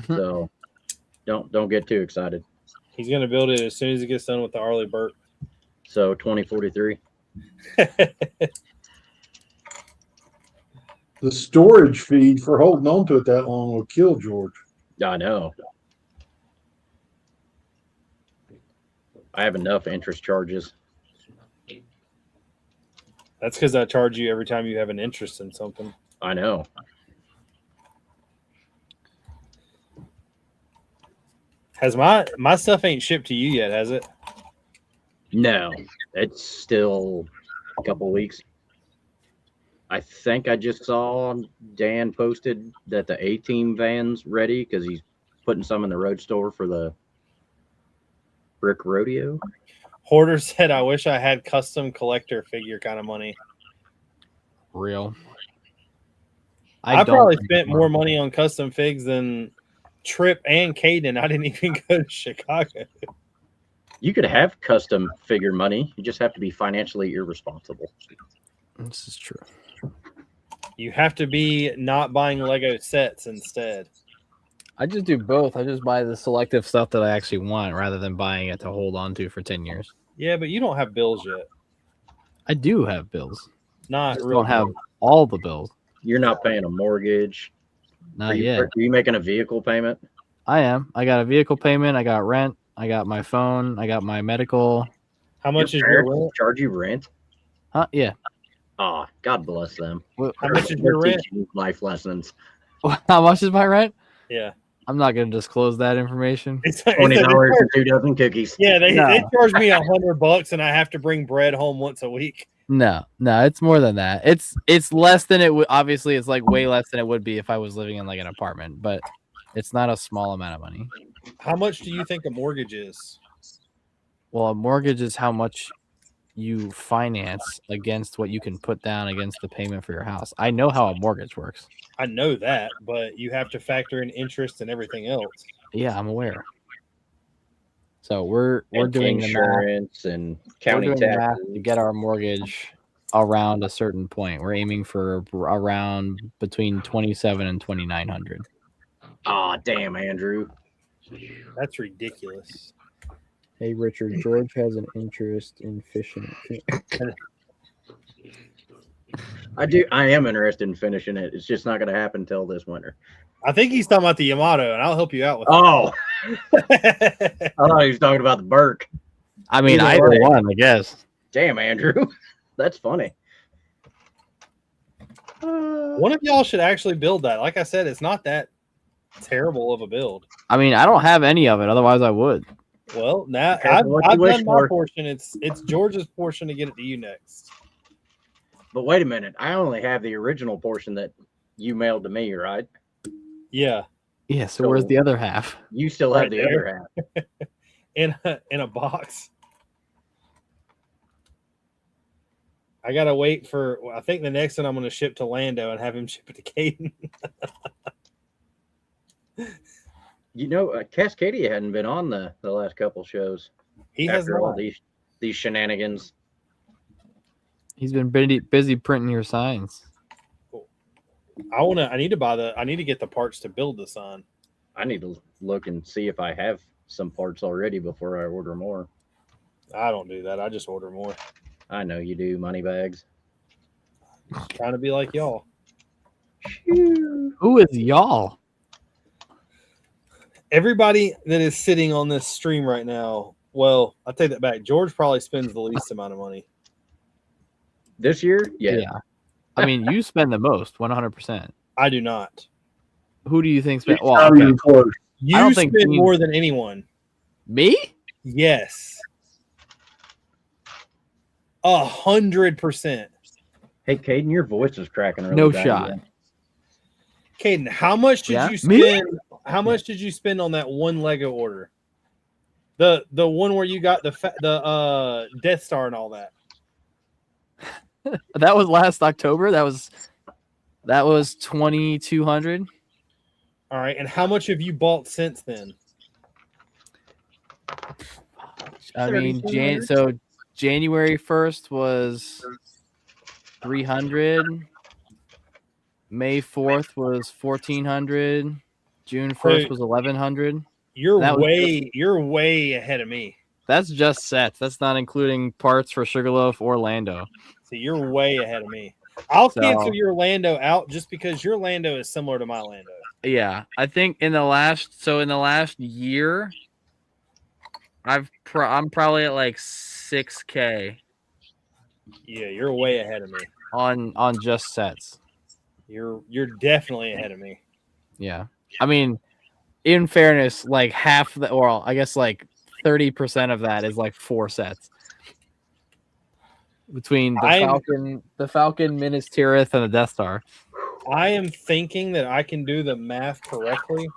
so don't get too excited. He's going to build it as soon as he gets done with the Arleigh Burke. So 2043. The storage fee for holding on to it that long will kill George. I know. I have enough interest charges. That's because I charge you every time you have an interest in something. I know. Has my stuff ain't shipped to you yet, has it? No, it's still a couple weeks. I think I just saw Dan posted that the A-Team van's ready because he's putting some in the road store for the Brick Rodeo. Hoarder said, I wish I had custom collector figure kind of money. Real. I don't probably think spent so. more money on custom figs than Trip and Caden. I didn't even go to Chicago. You could have custom figure money. You just have to be financially irresponsible. This is true. You have to be not buying Lego sets instead. I just do both. I just buy the selective stuff that I actually want rather than buying it to hold on to for 10 years. Yeah, but you don't have bills yet. I do have bills. Not I real. don't have all the bills. You're not paying a mortgage. Not yet. Are you making a vehicle payment? I am. I got a vehicle payment. I got rent. I got my phone. I got my medical. How much is your parents rent? charge you rent? Huh? Yeah. Ah, God bless them. How much is your They're rent? teaching you life lessons. How much is my rent? Yeah. I'm not going to disclose that information. It's $20 for 2 dozen cookies. Yeah, they No. charge me $100 and I have to bring bread home once a week. No, it's more than that. It's less than it would. Obviously, it's like way less than it would be if I was living in like an apartment, but it's not a small amount of money. How much do you think a mortgage is? Well, a mortgage is how much you finance against what you can put down against the payment for your house. I know how a mortgage works. I know that, but you have to factor in interest and everything else. Yeah, I'm aware. So we're And doing the math. insurance and county We're doing the math taxes. to get our mortgage around a certain point. We're aiming for around between 27 and 2,900. Ah, damn, Andrew. That's ridiculous. Hey, Richard, George has an interest in fishing. I am interested in finishing it. It's just not going to happen till this winter. I think he's talking about the Yamato, and I'll help you out with Oh, that. I thought he was talking about the Burke. I mean, Either either way. one, I guess. Damn, Andrew. That's funny. One of y'all should actually build that. Like I said, it's not that terrible of a build. I mean, I don't have any of it. Otherwise, I would. Well, now Careful what you I've wish done my for. portion. It's George's portion to get it to you next. But wait a minute. I only have the original portion that you mailed to me, right? Yeah, Yeah. So where's the other half? You still have Right the there. other half. in a box. I gotta wait for. I think the next one I'm going to ship to Lando and have him ship it to Caden. You know, Cascadia hadn't been on the last couple shows. He has After all not. these shenanigans. He's been busy printing your signs. I need to get the parts to build the sign. I need to look and see if I have some parts already before I order more. I don't do that. I just order more. I know you do, money bags. Trying to be like y'all. Who is y'all? Everybody that is sitting on this stream right now Well, I take that back. George probably spends the least amount of money. This year? Yeah. I mean, you spend the most, 100%. I do not. Who do you think spent? It's Well, not okay. even close. You don't think spend Dean- more than anyone. Me? Yes. 100%. Hey, Caden, your voice is cracking really No bad shot. again. Caden, how much did Yeah? you Me? spend? How much did you spend on that one Lego order? The one where you got the Death Star and all that. That was last October. That was 2,200. All right, and how much have you bought since then? I mean, 3,200? January 1st was 300. May 4th was 1,400. June 1st was 1,100. That was You're way ahead of me. That's just sets. That's not including parts for Sugarloaf or Lando. So you're way ahead of me. I'll So- cancel your Lando out just because your Lando is similar to my Lando. Yeah, I think in the last year, I'm probably at like 6K Yeah, you're way ahead of me. on just sets. You're definitely ahead of me. Yeah, I mean, in fairness, like half the, or I guess like 30% of that is like 4 sets between the Falcon, Minas Tirith, and the Death Star. I am thinking that I can do the math correctly.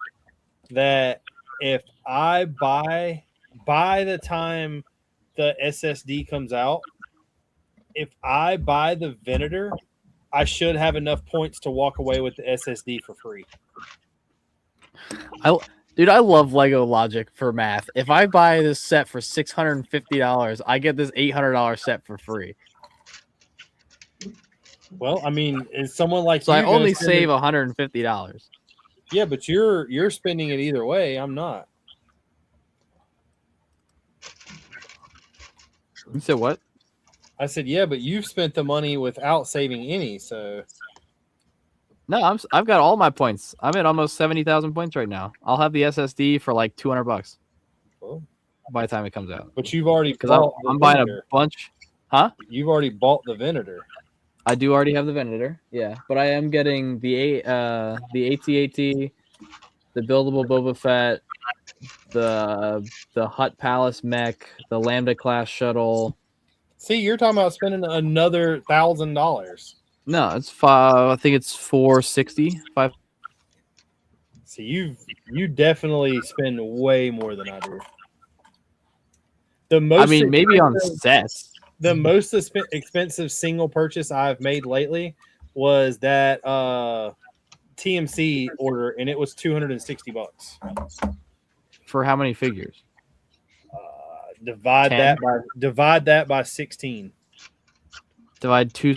That if I by the time the SSD comes out, if I buy the Venator, I should have enough points to walk away with the SSD for free. Dude, I love Lego logic for math. If I buy this set for $650, I get this $800 set for free. Well, I mean, is someone like So you I gonna only spend save it- $150. Yeah, but you're spending it either way. I'm not. You said what? I said, yeah, but you've spent the money without saving any. So No, I've got all my points. I'm at almost 70,000 points right now. I'll have the SSD for like $200 well, by the time it comes out. but you've already Because bought I'm the buying a Venator. bunch. Huh? You've already bought the Venator. I do already have the Venator. Yeah, but I am getting the AT-AT, the buildable Boba Fett, the Hutt Palace mech, the Lambda class shuttle. See, you're talking about spending another $1,000. No, it's five. I think it's 460. So you definitely spend way more than I do. The most I mean, maybe on sets. the most expensive single purchase I've made lately was that TMC order, and it was $260. For how many figures? Divide 10? that by 16. Divide 2.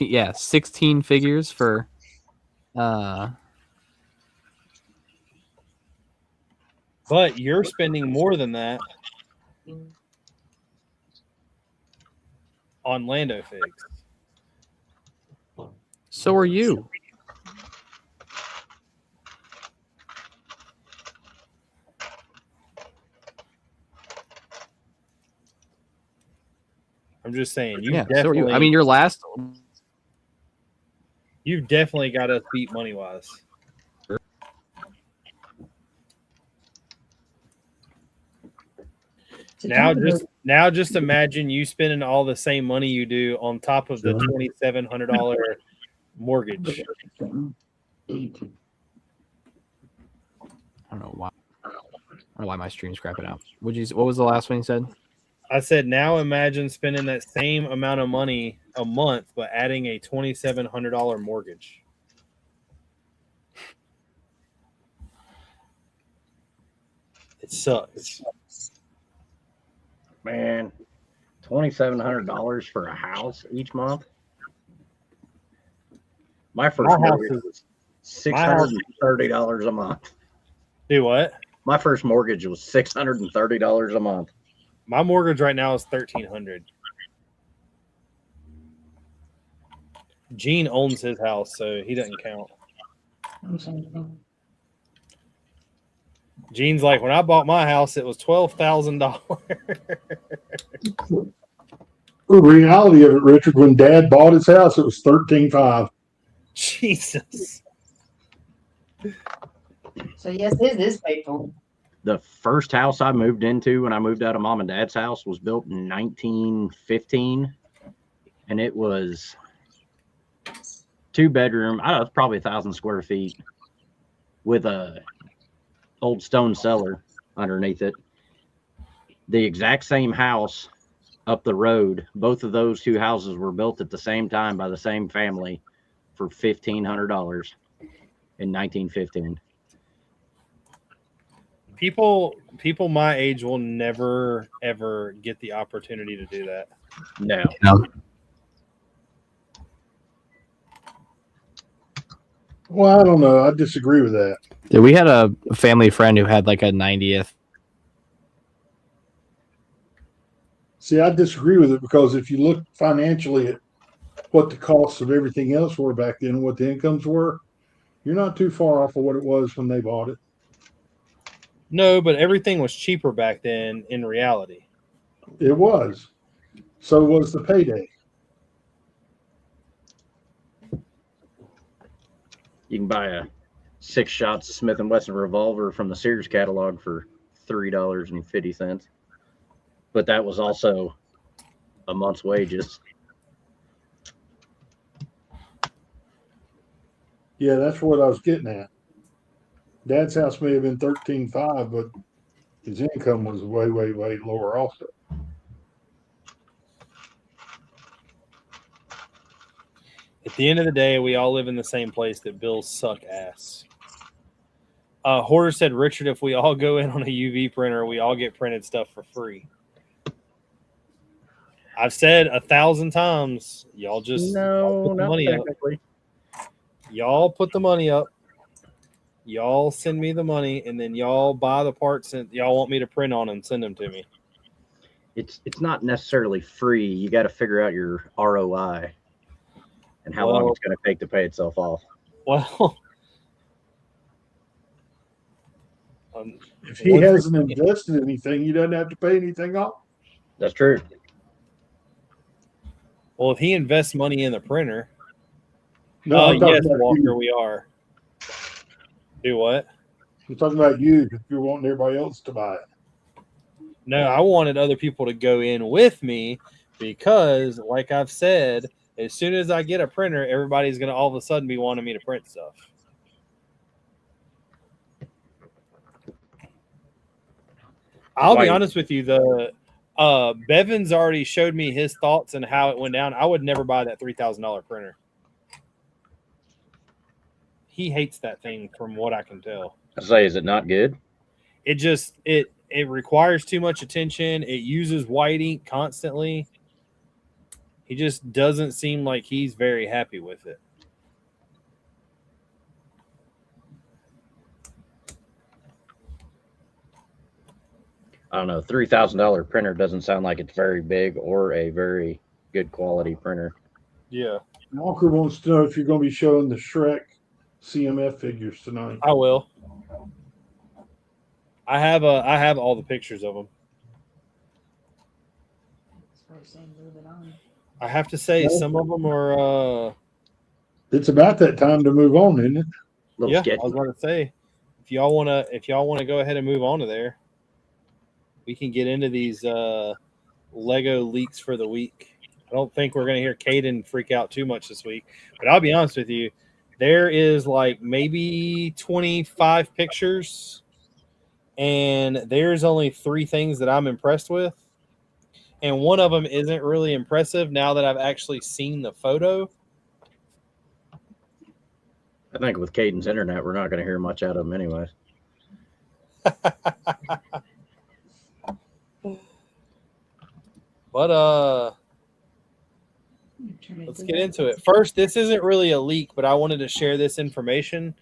Yeah, 16 figures for But you're spending more than that on Lando figs. so are you. I'm just saying, Yeah, so are you. I mean, your last you've definitely got us beat money wise. Now just imagine you spending all the same money you do on top of the $2,700 mortgage. I don't know why. I don't know why my stream's crapping out. What was the last one you said? I said, now imagine spending that same amount of money a month, but adding a $2,700 mortgage. It sucks. Man, $2,700 for a house each month. My first My house mortgage was $630 a month. Do what? My first mortgage was $630 a month. My mortgage right now is $1,300. Gene owns his house, so he doesn't count. Gene's like, when I bought my house, it was $12,000. The reality of it, Richard, when Dad bought his house, it was $13,500. Jesus. So yes, his is paid for. The first house I moved into when I moved out of Mom and Dad's house was built in 1915, and it was 2-bedroom. I don't know, it's probably 1,000 square feet with a old stone cellar underneath it. The exact same house up the road, both of those two houses were built at the same time by the same family for $1,500 in 1915. People my age will never ever get the opportunity to do that. No. Well, I don't know. I disagree with that. Yeah, we had a family friend who had like a 90th. See, I disagree with it because if you look financially at what the costs of everything else were back then and what the incomes were, you're not too far off of what it was when they bought it. No, but everything was cheaper back then in reality. It was. So was the payday. You can buy a 6-shot Smith & Wesson revolver from the Sears catalog for $3.50. But that was also a month's wages. Yeah, that's what I was getting at. Dad's house may have been $13,500, but his income was way, way, way lower also. At the end of the day, we all live in the same place that bills suck ass. Hoarder said, Richard, if we all go in on a UV printer, we all get printed stuff for free. I've said 1,000 times, y'all just No, put the not money up. technically. Y'all put the money up. Y'all send me the money, and then y'all buy the parts and y'all want me to print on and send them to me. It's not necessarily free. You got to figure out your ROI and how long it's going to take to pay itself off. Well, if he hasn't invested anything, he doesn't have to pay anything off. That's true. if he invests money in the printer, No, I'm talking yes, about Walker, you. we are. Do what? I'm talking about you if you're wanting everybody else to buy it. No, I wanted other people to go in with me because, like I've said, as soon as I get a printer, everybody's going to all of a sudden be wanting me to print stuff. I'll be honest with you. Bevan's already showed me his thoughts and how it went down. I would never buy that $3,000 printer. He hates that thing from what I can tell. I say, is it not good? It requires too much attention. It uses white ink constantly. He just doesn't seem like he's very happy with it. I don't know. $3,000 printer doesn't sound like it's very big or a very good quality printer. Yeah. Walker wants to know if you're going to be showing the Shrek CMF figures tonight. I will. I have all the pictures of them. I have to say, some of them are. It's about that time to move on, isn't it? Yeah, sketchy. I was going to say, if y'all wanna go ahead and move on to there, we can get into these Lego leaks for the week. I don't think we're going to hear Caden freak out too much this week, but I'll be honest with you, there is like maybe 25 pictures, and there's only 3 things that I'm impressed with. And one of them isn't really impressive now that I've actually seen the photo. I think with Caden's internet, we're not going to hear much out of him anyways. But let's get into it. First, this isn't really a leak, but I wanted to share this information.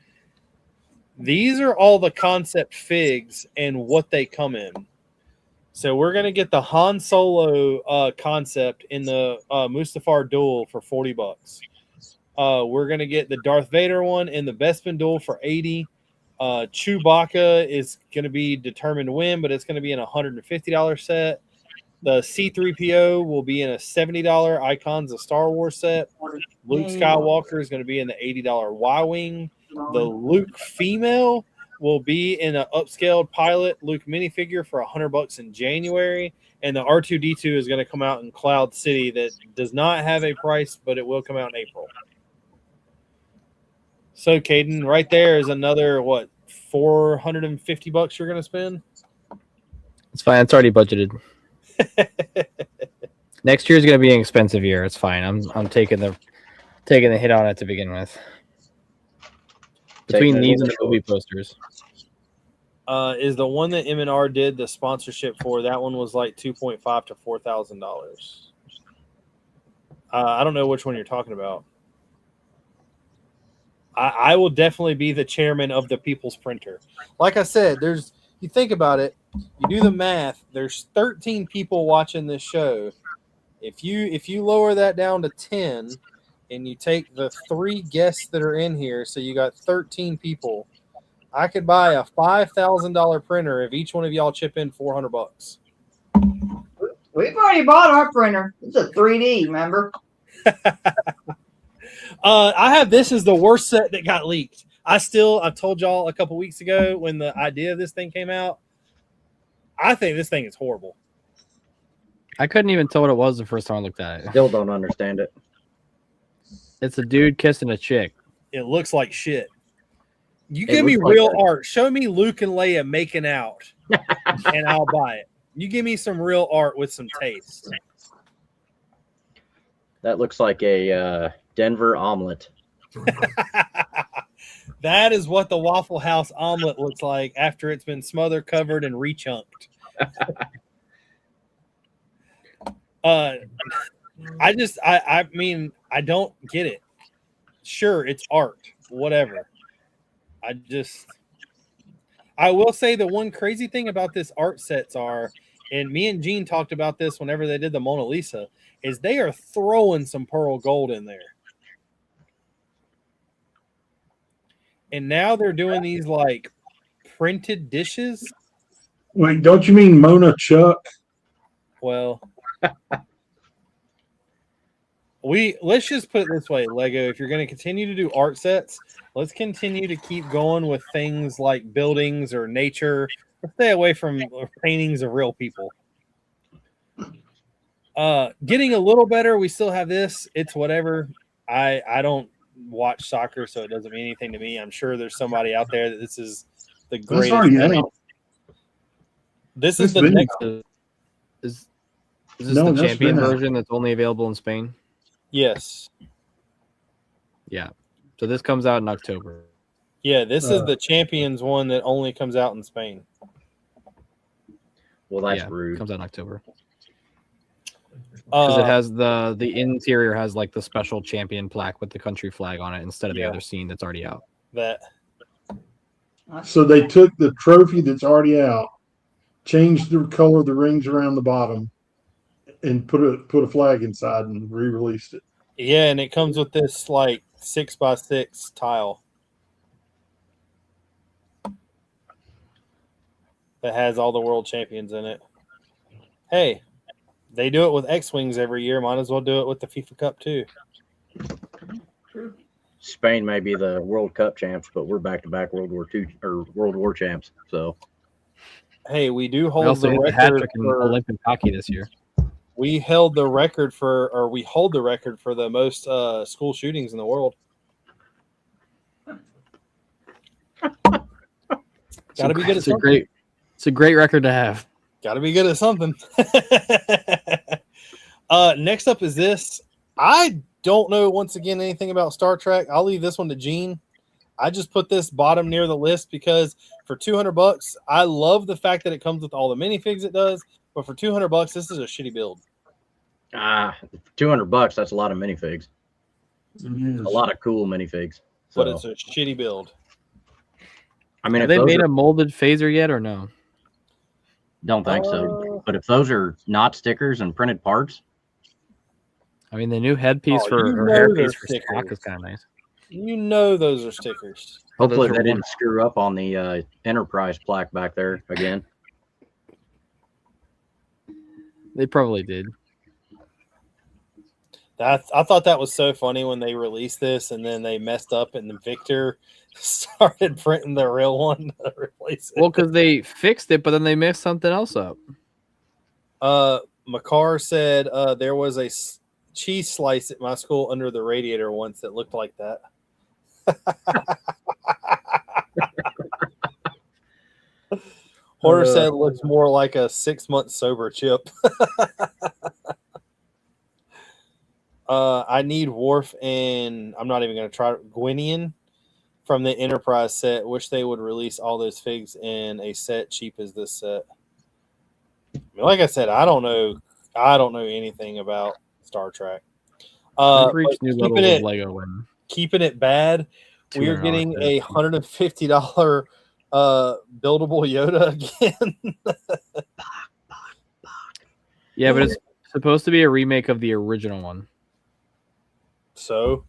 These are all the concept figs and what they come in. So we're going to get the Han Solo concept in the Mustafar Duel for $40. We're gonna get the Darth Vader one in the Bespin duel for 80. Chewbacca is gonna be determined to win, but it's gonna be in a $150 set. The C-3PO will be in a $70 Icons of Star Wars set. Luke Skywalker is going to be in the $80 Y-Wing. The Luke female will be in an upscaled pilot Luke minifigure for $100 in January. And the R2-D2 is going to come out in Cloud City that does not have a price, but it will come out in April. So, Caden, right there is another, what, $450 you're going to spend? It's fine. It's already budgeted. Next year is going to be an expensive year. It's fine. I'm taking the hit on it to begin with. Between these and the movie posters. Is the one that M&R did the sponsorship for? That one was like $2,500 to $4,000. I don't know which one you're talking about. I will definitely be the chairman of the People's Printer. Like I said, you think about it, you do the math. There's 13 people watching this show. If you lower that down to 10, and you take the 3 guests that are in here, so you got 13 people. I could buy a $5,000 printer if each one of y'all chip in $400. We've already bought our printer. It's a 3D, remember? I have this as the worst set that got leaked. I told y'all a couple weeks ago when the idea of this thing came out, I think this thing is horrible. I couldn't even tell what it was the first time I looked at it. Still don't understand it. It's a dude kissing a chick. It looks like shit. You give me real art. Show me Luke and Leia making out, and I'll buy it. You give me some real art with some taste. That looks like a Denver omelet. That is what the Waffle House omelet looks like after it's been smothered, covered, and rechunked. I mean, I don't get it. Sure, it's art, whatever. I will say the one crazy thing about this art sets are, and me and Gene talked about this whenever they did the Mona Lisa, is they are throwing some pearl gold in there. And now they're doing these like printed dishes. Wait, don't you mean Mona Chuck? Well, let's just put it this way, Lego. If you're going to continue to do art sets, let's continue to keep going with things like buildings or nature. Let's stay away from paintings of real people. Getting a little better. We still have this. It's whatever. I don't watch soccer, so it doesn't mean anything to me. I'm sure there's somebody out there that this is the greatest thing. This is the next. Is this the champion version that's only available in Spain? Yes. Yeah. So this comes out in October. Yeah, this is the Champions one that only comes out in Spain. Well, that's rude. It comes out in October. Because it has the interior has like the special champion plaque with the country flag on it instead of the other scene that's already out. So they took the trophy that's already out, changed the color of the rings around the bottom, and put a flag inside and re-released it. Yeah, and it comes with this like 6x6 tile that has all the world champions in it. Hey, they do it with X-Wings every year. Might as well do it with the FIFA Cup too. Spain may be the World Cup champs, but we're back-to-back World War II or World War champs. So, hey, we do hold the record for Olympic hockey this year. We hold the record for the most school shootings in the world. Gotta be good at something. It's a great record to have. Gotta be good at something. Next up is this. I don't know, once again, anything about Star Trek. I'll leave this one to Gene. I just put this bottom near the list because for $200, I love the fact that it comes with all the minifigs it does. But for $200, this is a shitty build. $200, that's a lot of minifigs. A lot of cool minifigs. But it's a shitty build. I mean, have they made a molded phaser yet or no? Don't think so. But if those are not stickers and printed parts, I mean, the new headpiece Oh, for you or know hairpiece they're for Stack stickers. is kind of nice. You know those are stickers. Hopefully Those they are didn't screw up on the Enterprise plaque back there again. They probably did. I thought that was so funny when they released this and then they messed up and then Victor started printing the real one to replace it. Well, because they fixed it, but then they messed something else up. Makar said there was a cheese slice at my school under the radiator once that looked like that. Horner said it looks more like a 6-month sober chip. I need Worf and I'm not even going to try Gwynnian from the Enterprise set. Wish they would release all those figs in a set cheap as this set. I mean, like I said, I don't know anything about Star Trek. We've reached new keeping levels it of Lego when keeping it bad. We are $200 getting set. a $150 buildable Yoda again. Yeah, but it's supposed to be a remake of the original one. So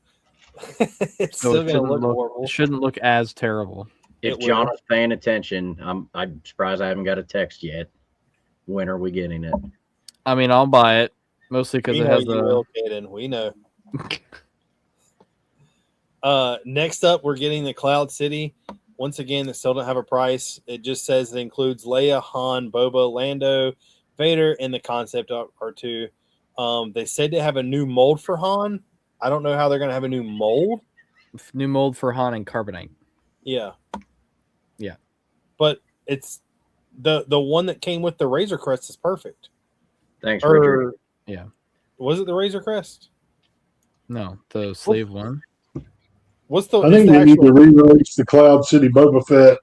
it's So still it going to shouldn't look look, horrible. it shouldn't look as terrible. If It will. John is paying attention, I'm surprised I haven't got a text yet. When are we getting it? I mean, I'll buy it mostly because We it know has you the. will, Kaden. We know. Next up, we're getting the Cloud City. Once again, they still don't have a price. It just says it includes Leia, Han, Boba, Lando, Vader, and the concept R2. They said they have a new mold for Han. I don't know how they're going to have a new mold. New mold for Han and Carbonite. Yeah. Yeah. But it's the one that came with the Razor Crest is perfect. Thanks, Richard. Or Yeah. was it the Razor Crest? No, the slave one. What's the? I it's think the they need actual- to re-release the Cloud City Boba Fett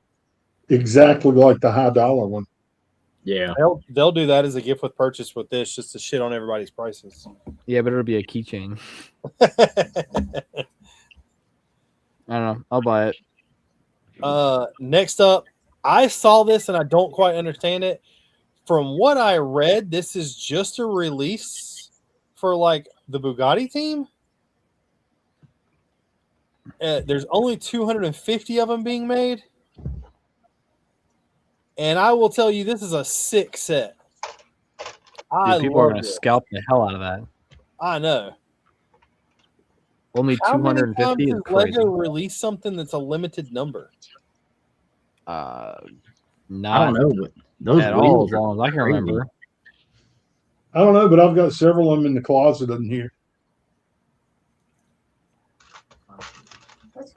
exactly like the high dollar one. Yeah. They'll do that as a gift with purchase with this, just to shit on everybody's prices. Yeah, but it'll be a keychain. I don't know. I'll buy it. Next up, I saw this and I don't quite understand it. From what I read, this is just a release for like the Bugatti team. There's only 250 of them being made. And I will tell you, this is a sick set. Dude, people are going to scalp the hell out of that. I know. Only How many 250 times is has crazy. Lego release something that's a limited number? I Not don't know, but those at all, wheels as long as I can crazy. remember. I don't know, but I've got several of them in the closet in here.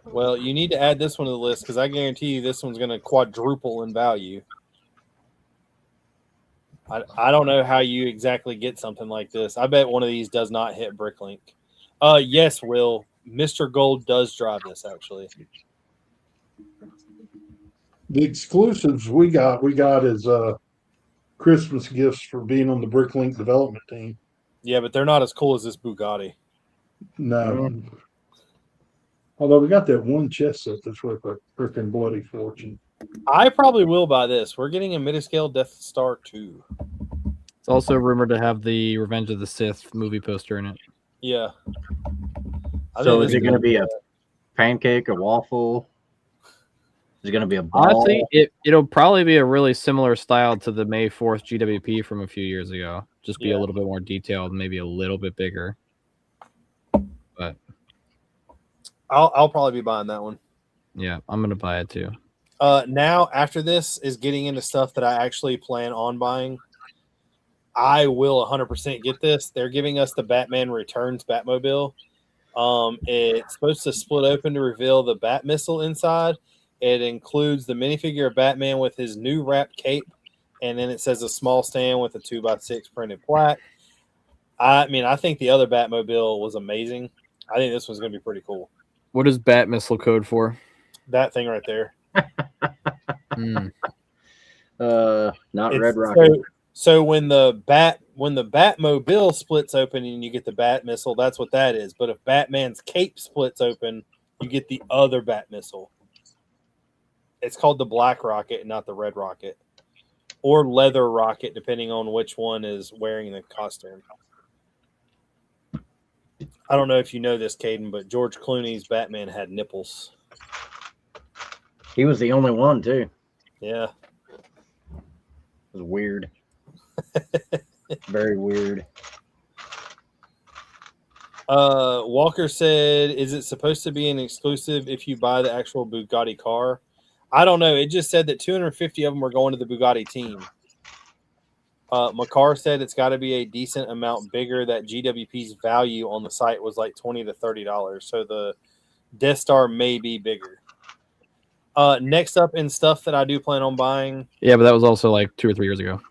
Well, you need to add this one to the list because I guarantee you this one's going to quadruple in value. I don't know how you exactly get something like this. I bet one of these does not hit Bricklink. Yes, Will. Mr. Gold does drive this, actually. The exclusives we got as Christmas gifts for being on the Bricklink development team. Yeah, but they're not as cool as this Bugatti. No. Although we got that one chess set that's worth a freaking bloody fortune. I probably will buy this. We're getting a Metascale Death Star 2. It's also rumored to have the Revenge of the Sith movie poster in it. Yeah. So is it going to be a pancake, a waffle? Is it going to be a ball? Honestly, it'll probably be a really similar style to the May 4th GWP from a few years ago. Just be a little bit more detailed, maybe a little bit bigger. But I'll probably be buying that one. yeah, I'm gonna buy it too. Now, after this is getting into stuff that I actually plan on buying. I will 100% get this. They're giving us the Batman Returns Batmobile. It's supposed to split open to reveal the Bat Missile inside. It includes the minifigure of Batman with his new wrapped cape, and then it says a small stand with a 2x6 printed plaque. I mean, I think the other Batmobile was amazing. I think this one's going to be pretty cool. What is Bat Missile code for? That thing right there. Not Red Rocket. So when the Batmobile splits open and you get the Bat Missile, that's what that is. But if Batman's cape splits open, you get the other Bat Missile. It's called the Black Rocket and not the Red Rocket. Or Leather Rocket, depending on which one is wearing the costume. I don't know if you know this, Caden, but George Clooney's Batman had nipples. He was the only one too. Yeah. It was weird. Very weird. Walker said, "Is it supposed to be an exclusive if you buy the actual Bugatti car?" I don't know. It just said that 250 of them were going to the Bugatti team. Makar said it's got to be a decent amount bigger. That GWP's value on the site was like $20 to $30, so the Death Star may be bigger. Next up in stuff that I do plan on buying. Yeah, but that was also like 2 or 3 years ago.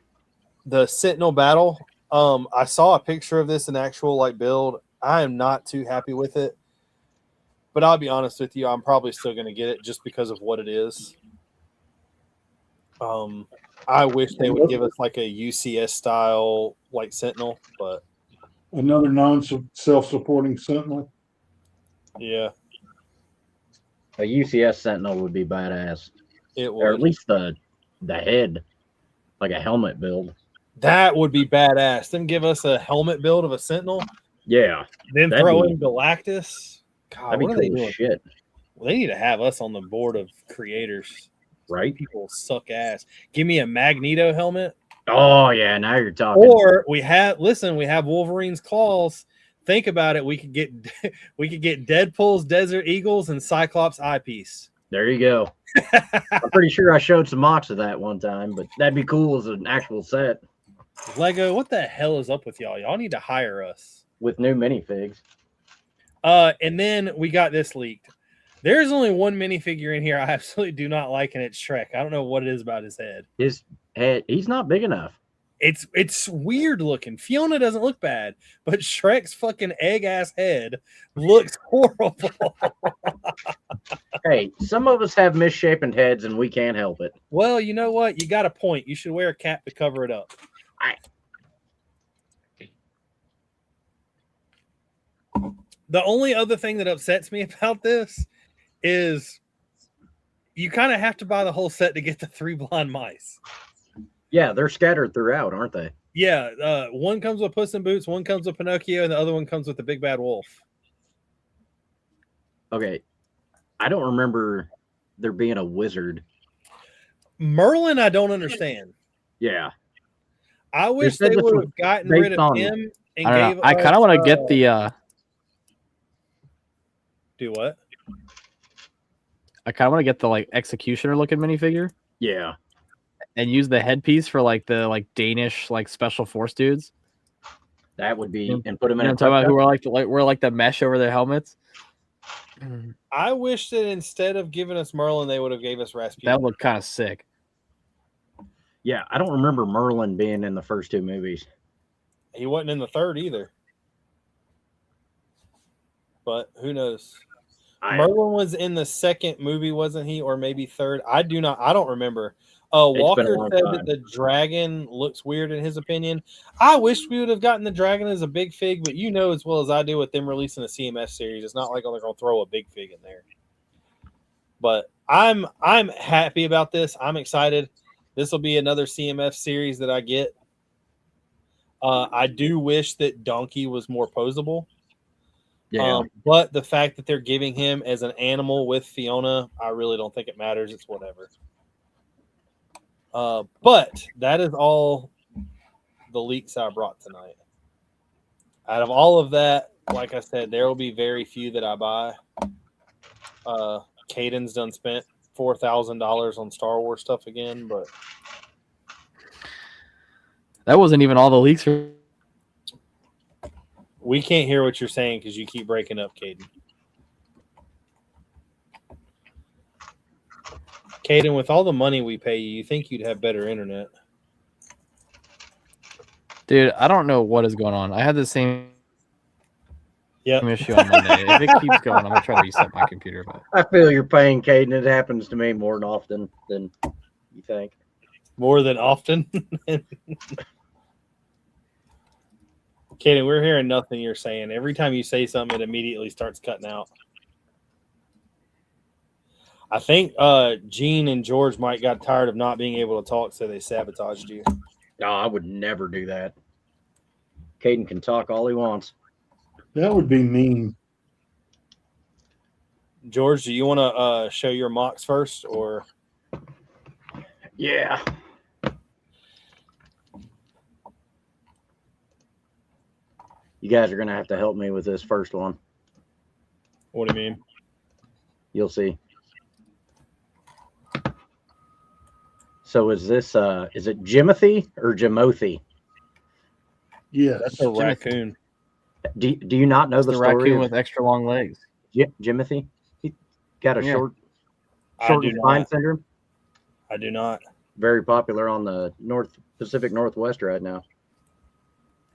The Sentinel Battle. I saw a picture of this in actual like build. I am not too happy with it, but I'll be honest with you, I'm probably still going to get it just because of what it is. I wish they would give us like a UCS style like Sentinel, but Another non-self-supporting Sentinel. yeah, A UCS Sentinel would be badass. it Or at would. least the head, like a helmet build. That would be badass. Then give us a helmet build of a Sentinel. Yeah, Then That'd throw be- in Galactus. God, that'd be what are they cool doing? as shit, Well, they need to have us on the board of creators. right? People suck ass. Give me a Magneto helmet. Oh yeah, now you're talking. Or we have Wolverine's claws. Think about it. We could get Deadpool's Desert Eagles and Cyclops eyepiece. There you go. I'm pretty sure I showed some mocks of that one time, but that'd be cool as an actual set Lego, what the hell is up with y'all? Y'all need to hire us. with new minifigs. And then we got this leaked. There's only one minifigure in here I absolutely do not like, and it's Shrek. I don't know what it is about his head. His head, he's not big enough. It's weird looking. Fiona doesn't look bad, but Shrek's fucking egg ass head looks horrible. Hey, some of us have misshapen heads and we can't help it. Well, you know what? You got a point. You should wear a cap to cover it up. The only other thing that upsets me about this is you kind of have to buy the whole set to get the 3 blind mice. Yeah, they're scattered throughout, aren't they? Yeah, one comes with Puss in Boots, one comes with Pinocchio, and the other one comes with the Big Bad Wolf. Okay. I don't remember there being a wizard. Merlin, I don't understand. Yeah. I wish said they this would was have gotten based rid of on- him and I don't gave know. I kind us, of want to get the. do what? I kind of want to get the like executioner looking minifigure Yeah. and use the headpiece for like the like Danish like special force dudes. That would be, Yeah. and put them You in know a what I'm talking about? tuck-tuck. Who are like the mesh over their helmets. I wish that instead of giving us Merlin, they would have gave us Rasputin. That would look kind of sick. Yeah, I don't remember Merlin being in the first 2 movies. He wasn't in the third either. But who knows? Merlin was in the second movie, wasn't he? Or maybe third. I don't remember. Walker long said time. that the dragon looks weird in his opinion. I wish we would have gotten the dragon as a big fig, but you know as well as I do with them releasing a CMF series, it's not like they're gonna throw a big fig in there. But I'm happy about this. I'm excited. This will be another CMF series that I get. I do wish that Donkey was more posable. Yeah. But the fact that they're giving him as an animal with Fiona, I really don't think it matters. It's whatever. But that is all the leaks I brought tonight. Out of all of that, like I said, there will be very few that I buy. Caden's done spent $4,000 on Star Wars stuff again, but That wasn't even all the leaks. we can't hear what you're saying because you keep breaking up, Caden. Caden, with all the money we pay you, you think you'd have better internet. Dude, I don't know what is going on. I had the same Yep. issue on Monday. If it keeps going, I'm gonna try to reset my computer. But I feel your pain, Caden. It happens to me more often than you think. More than often. Caden, we're hearing nothing you're saying. Every time you say something, it immediately starts cutting out. I think Gene and George might got tired of not being able to talk, so they sabotaged you. No, I would never do that. Caden can talk all he wants. That would be mean. George, do you want to show your mocks first, or? Yeah. You guys are going to have to help me with this first one. What do you mean? You'll see. So is this, is it Jimothy or Jimothy? Yes. That's a raccoon. Do you not know It's the the story raccoon of with extra long legs. Jimothy? He got a Yeah. short I do spine not. syndrome. I do not. Very popular on the Pacific Northwest right now.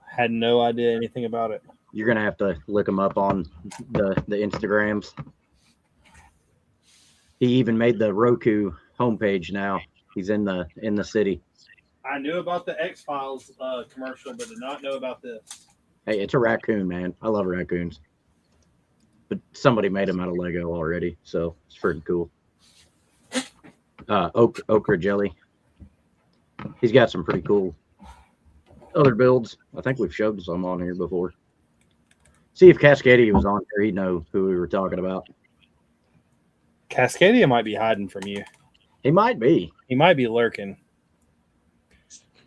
Had no idea anything about it. You're gonna have to look him up on the Instagrams. He even made the Roku homepage now. He's in the city. I knew about the X-Files commercial, but did not know about this. Hey, it's a raccoon, man. I love raccoons. But somebody made him out of Lego already, so it's pretty cool. Okra jelly. He's got some pretty cool other builds. I think we've showed some on here before. See if Cascadia was on here, he'd know who we were talking about. Cascadia might be hiding from you. He might be. He might be lurking.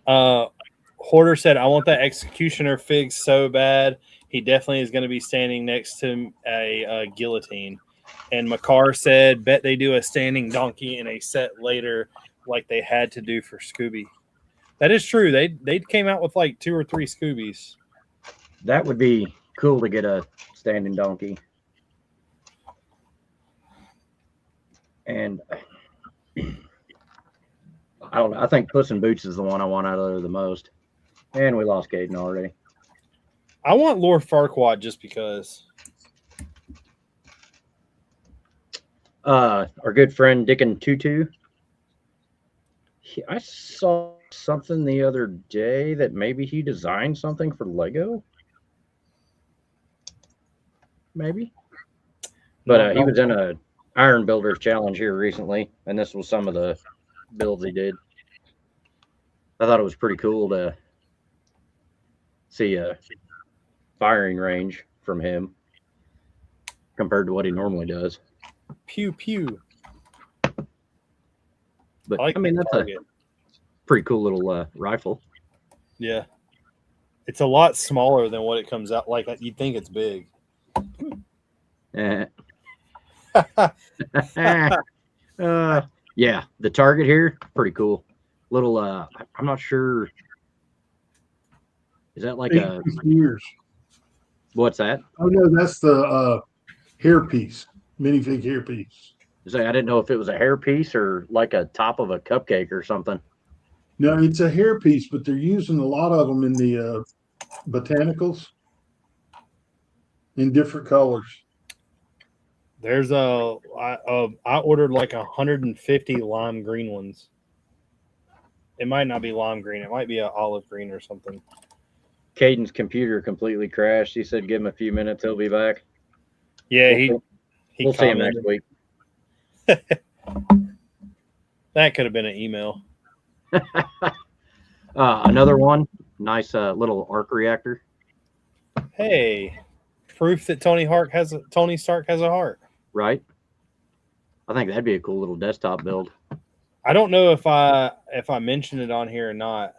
Hoarder said, I want that executioner fig so bad. He definitely is going to be standing next to a guillotine. And Makar said, bet they do a standing donkey in a set later like they had to do for Scooby. That is true. They came out with like 2 or 3 Scoobies. That would be cool to get a standing donkey. And I don't know. I think Puss in Boots is the one I want out of there the most. And we lost Caden already. I want Lord Farquaad just because. Our good friend Dickin Tutu. I saw something the other day that maybe he designed something for Lego. Maybe. But he was in a Iron Builders Challenge here recently, and this was some of the builds he did. I thought it was pretty cool to see a firing range from him compared to what he normally does. Pew pew. But I mean, that's target. a pretty cool little rifle. Yeah. It's a lot smaller than what it comes out like. You'd think it's big. Yeah, the target here, pretty cool. Little, I'm not sure. Is that like a Years. What's that? Oh no, that's the hairpiece, minifig hairpiece. I didn't know if it was a hairpiece or like a top of a cupcake or something. No, it's a hairpiece, but they're using a lot of them in the botanicals in different colors. There's I ordered like 150 lime green ones. It might not be lime green. It might be an olive green or something. Caden's computer completely crashed. He said, "Give him a few minutes. He'll be back." Yeah, we'll see him next week. That could have been an email. Another one. Nice little arc reactor. Hey, proof that Tony Stark has a heart. Right. I think that'd be a cool little desktop build. I don't know if I mentioned it on here or not.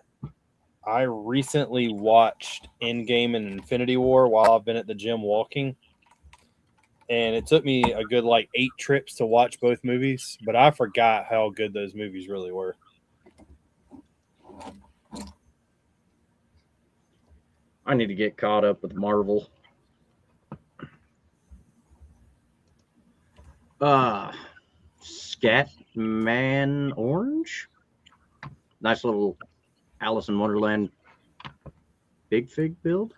I recently watched Endgame and Infinity War while I've been at the gym walking. And it took me a good 8 trips to watch both movies, but I forgot how good those movies really were. I need to get caught up with Marvel. Scatman Orange. Nice little Alice in Wonderland big fig build.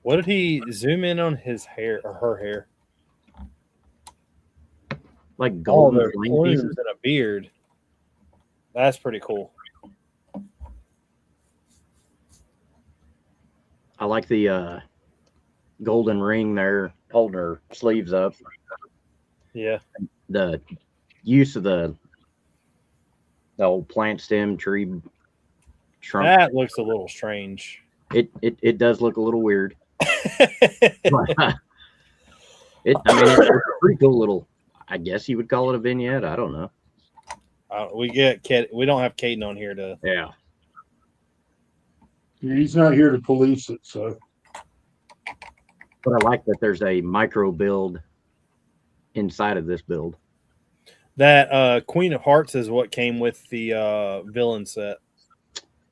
What did he zoom in on his hair or her hair? Like golden there's bling plumes pieces. and a beard. That's pretty cool. I like the golden ring there holding her sleeves up. Yeah. The use of the old plant stem tree trunk. That looks a little strange. It does look a little weird. It's a pretty cool little. I guess you would call it a vignette. I don't know. We don't have Caden on here to. Yeah. He's not here to police it, so. But I like that there's a micro build inside of this build. That Queen of Hearts is what came with the villain set.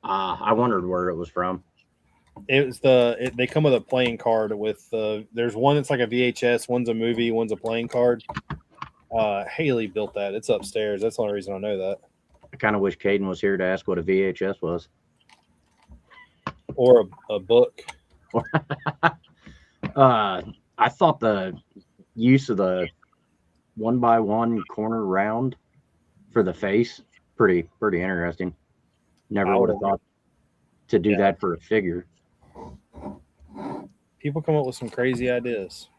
I wondered where it was from. It was they come with a playing card with there's one that's like a VHS, one's a movie, one's a playing card. Haley built that. It's upstairs. That's the only reason I know that. I kind of wish Caden was here to ask what a VHS was. Or a book. I thought the use of the 1x1 corner round for the face pretty interesting. Never would have thought to do that for a figure. People come up with some crazy ideas.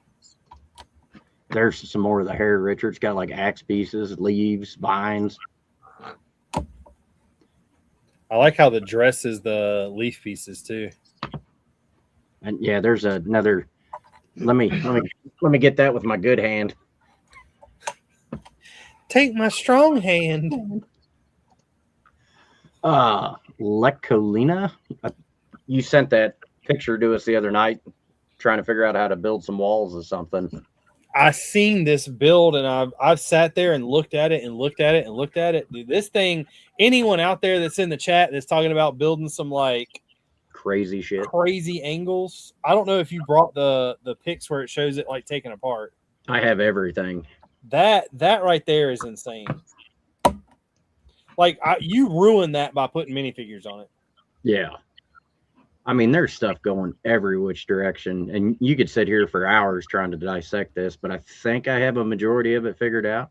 There's some more of the hair. Richard's got like axe pieces, leaves, vines. I like how the dress is the leaf pieces too. And yeah, there's another. Let me get that with my good hand. Take my strong hand. Lecolina, you sent that picture to us the other night, trying to figure out how to build some walls or something. I seen this build and I've sat there and looked at it and looked at it and looked at it. Dude, this thing, anyone out there that's in the chat that's talking about building some like crazy shit, crazy angles. I don't know if you brought the pics where it shows it like taken apart. I have everything. That right there is insane. Like you ruined that by putting minifigures on it. Yeah. I mean, there's stuff going every which direction, and you could sit here for hours trying to dissect this, but I think I have a majority of it figured out,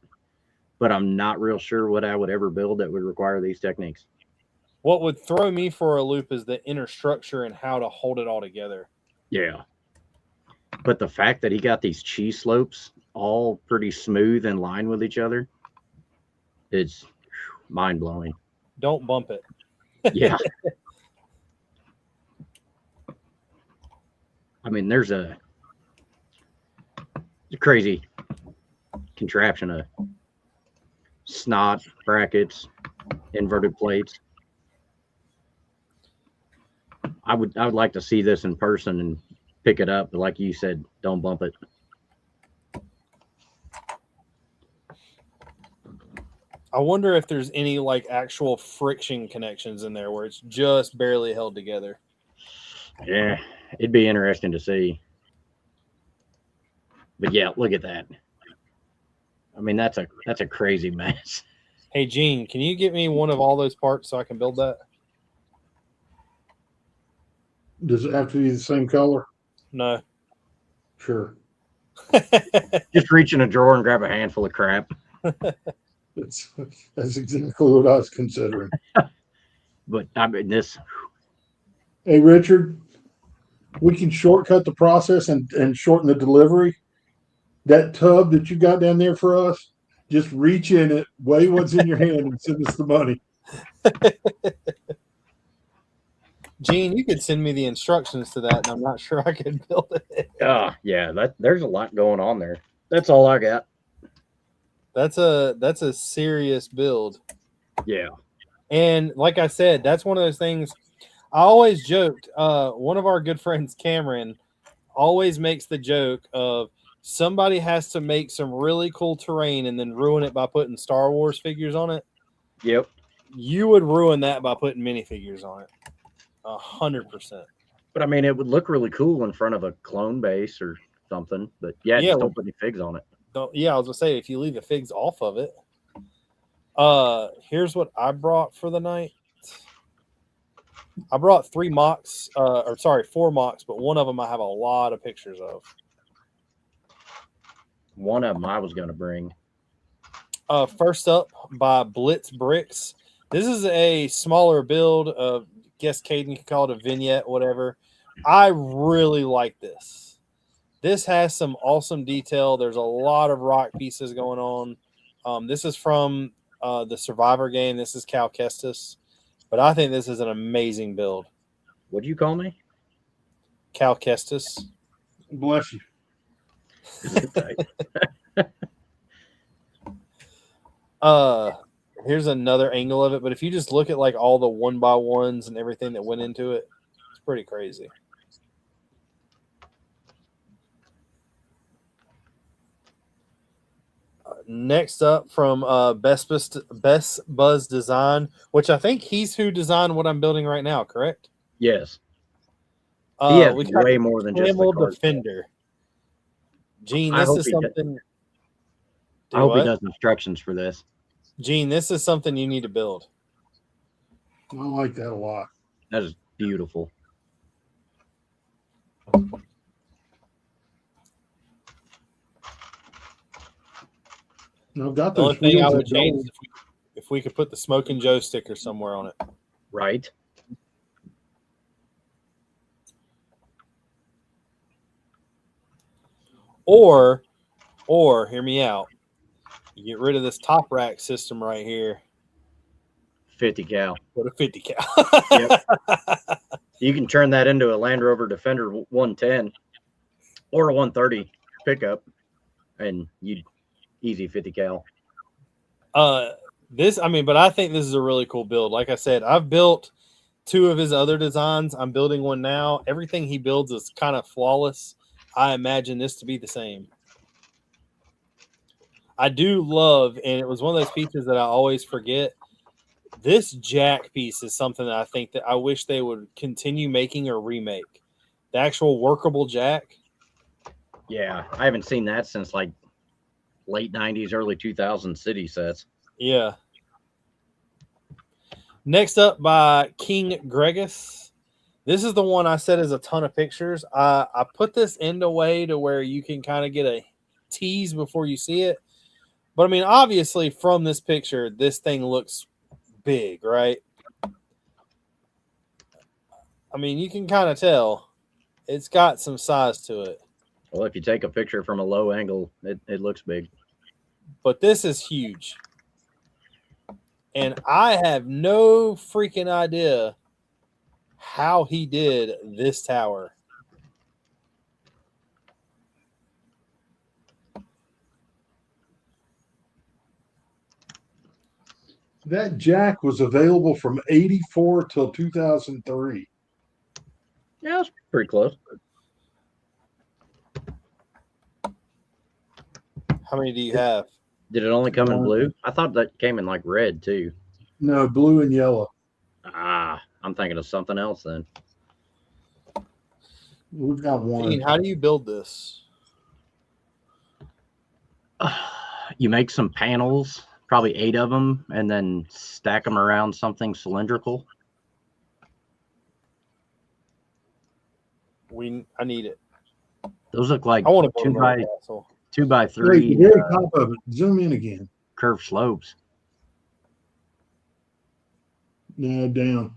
but I'm not real sure what I would ever build that would require these techniques. What would throw me for a loop is the inner structure and how to hold it all together. Yeah. But the fact that he got these cheese slopes all pretty smooth in line with each other, it's mind-blowing. Don't bump it. Yeah. I mean, there's a crazy contraption of snot, brackets, inverted plates. I would like to see this in person and pick it up, but like you said, don't bump it. I wonder if there's any like actual friction connections in there where it's just barely held together. Yeah, it'd be interesting to see. But yeah, look at that. I mean, that's a crazy mess. Hey, Gene, can you get me one of all those parts so I can build that? Does it have to be the same color? No. Sure. Just reach in a drawer and grab a handful of crap. That's exactly what I was considering. But I mean, this. Hey, Richard, we can shortcut the process and shorten the delivery. That tub that you got down there for us, just reach in it, weigh what's in your hand, and send us the money. Gene, you could send me the instructions to that, and I'm not sure I could build it. Yeah, there's a lot going on there. That's all I got. That's a serious build. Yeah. And like I said, that's one of those things I always joked. One of our good friends, Cameron, always makes the joke of somebody has to make some really cool terrain and then ruin it by putting Star Wars figures on it. Yep. You would ruin that by putting minifigures on it. 100%. But I mean, it would look really cool in front of a clone base or something. But yeah, just don't put any figs on it. Yeah, I was gonna say if you leave the figs off of it. Here's what I brought for the night. I brought 4 mocks, but one of them I have a lot of pictures of. One of them I was gonna bring. First up by Brix. This is a smaller build of, guess Caden could call it a vignette, whatever. I really like this. This has some awesome detail. There's a lot of rock pieces going on. This is from the Survivor game. This is Cal Kestis. But I think this is an amazing build. What'd you call me? Cal Kestis. Bless you. Here's another angle of it, but if you just look at like all the 1x1s and everything that went into it, it's pretty crazy. Next up from Best Buzz Design, which I think he's who designed what I'm building right now, correct? Yes. He has We got way more than just the Camel card. Defender. Gene, I this hope is he does- something. I hope he what? does instructions for this. Gene, this is something you need to build. I like that a lot. That is beautiful. Now, I've got The only those thing I wheels would that change don't- is if we could put the Smoking Joe sticker somewhere on it. Right? Or hear me out. You get rid of this top rack system right here. 50 cal. Put a 50 cal. Yep. You can turn that into a Land Rover Defender 110 or a 130 pickup, and you easy 50 cal. But I think this is a really cool build. Like I said, I've built 2 of his other designs. I'm building one now. Everything he builds is kind of flawless. I imagine this to be the same. I do love, and it was one of those pieces that I always forget. This jack piece is something that I think that I wish they would continue making or remake. The actual workable jack. Yeah, I haven't seen that since like late 90s, early 2000s city sets. Yeah. Next up by King Gregus. This is the one I said is a ton of pictures. I put this in a way to where you can kind of get a tease before you see it. But I mean, obviously from this picture, this thing looks big, right? I mean, you can kind of tell it's got some size to it. Well, if you take a picture from a low angle, it looks big. But this is huge. And I have no freaking idea how he did this tower. That jack was available from 84 till 2003. Yeah, it's pretty close. How many do you have? Did it only come in blue? I thought that came in like red too. No, blue and yellow. Ah, I'm thinking of something else then. We've got one. Dean, how do you build this? You make some panels, probably 8 of them, and then stack them around something cylindrical. I need it. Those look like I want to 2 by Hey, 3 the very top of it. Zoom in again. curved slopes. No, down.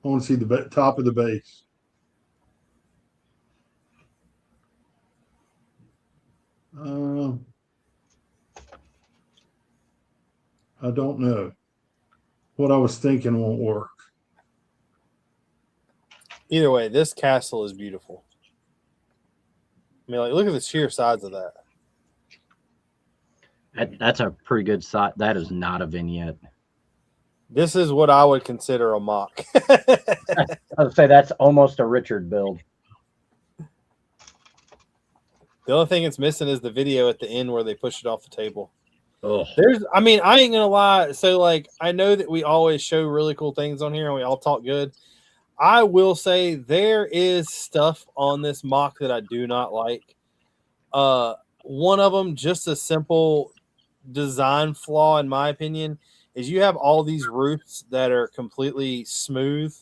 I want to see the top of the base. I don't know. What I was thinking won't work. Either way, this castle is beautiful. I mean, like, look at the sheer size of that. That's a pretty good size. That is not a vignette. This is what I would consider a mock. I would say that's almost a Richard build. The only thing it's missing is the video at the end where they push it off the table. Oh, I ain't gonna lie. So, like, I know that we always show really cool things on here and we all talk good. I will say there is stuff on this mock that I do not like. One of them, just a simple design flaw, in my opinion, is you have all these roofs that are completely smooth,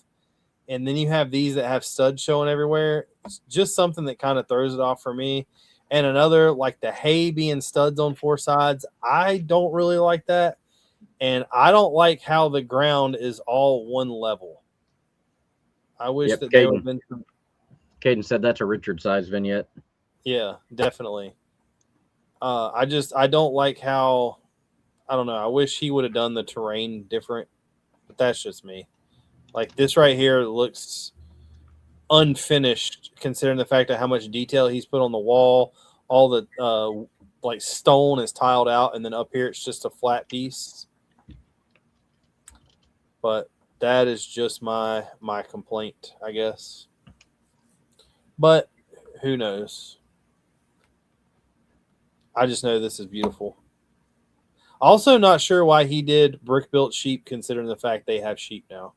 and then you have these that have studs showing everywhere. It's just something that kind of throws it off for me. And another, like the hay being studs on 4 sides, I don't really like that. And I don't like how the ground is all one level. I wish that there would have been some. Caden said that's a Richard size vignette. Yeah, definitely. I don't like how, I don't know. I wish he would have done the terrain different, but that's just me. Like this right here looks unfinished, considering the fact of how much detail he's put on the wall. All the like stone is tiled out, and then up here it's just a flat piece. But that is just my complaint, I guess. But who knows? I just know this is beautiful. Also, not sure why he did brick built sheep, considering the fact they have sheep now.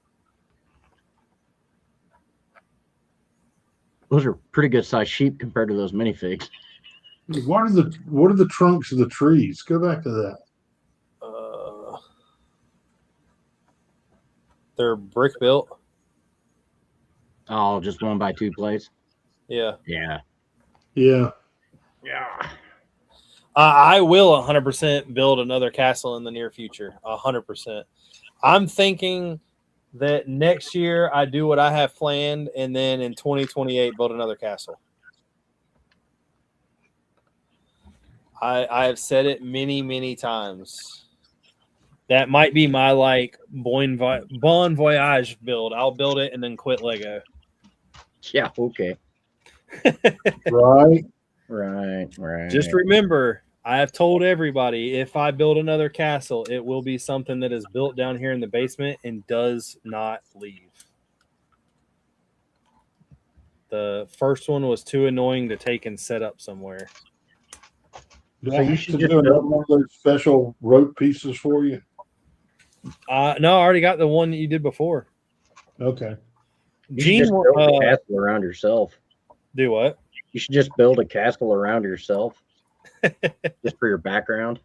Those are pretty good sized sheep compared to those minifigs. What are the trunks of the trees? Go back to that. They're brick built. Oh, just 1x2 plates. Yeah. Yeah. Yeah. Yeah. I will 100% build another castle in the near future. 100%. I'm thinking that next year I do what I have planned, and then in 2028 build another castle. I have said it many, many times. That might be my like Bon Voyage build. I'll build it and then quit Lego. Yeah. Okay. Right. Right. Just remember, I have told everybody if I build another castle, it will be something that is built down here in the basement and does not leave. The first one was too annoying to take and set up somewhere. Do So I you have should to just do another build- one of those special rope pieces for you? No, I already got the one that you did before. Okay. You should Gene, just build a castle around yourself. do what? You should just build a castle around yourself, just for your background.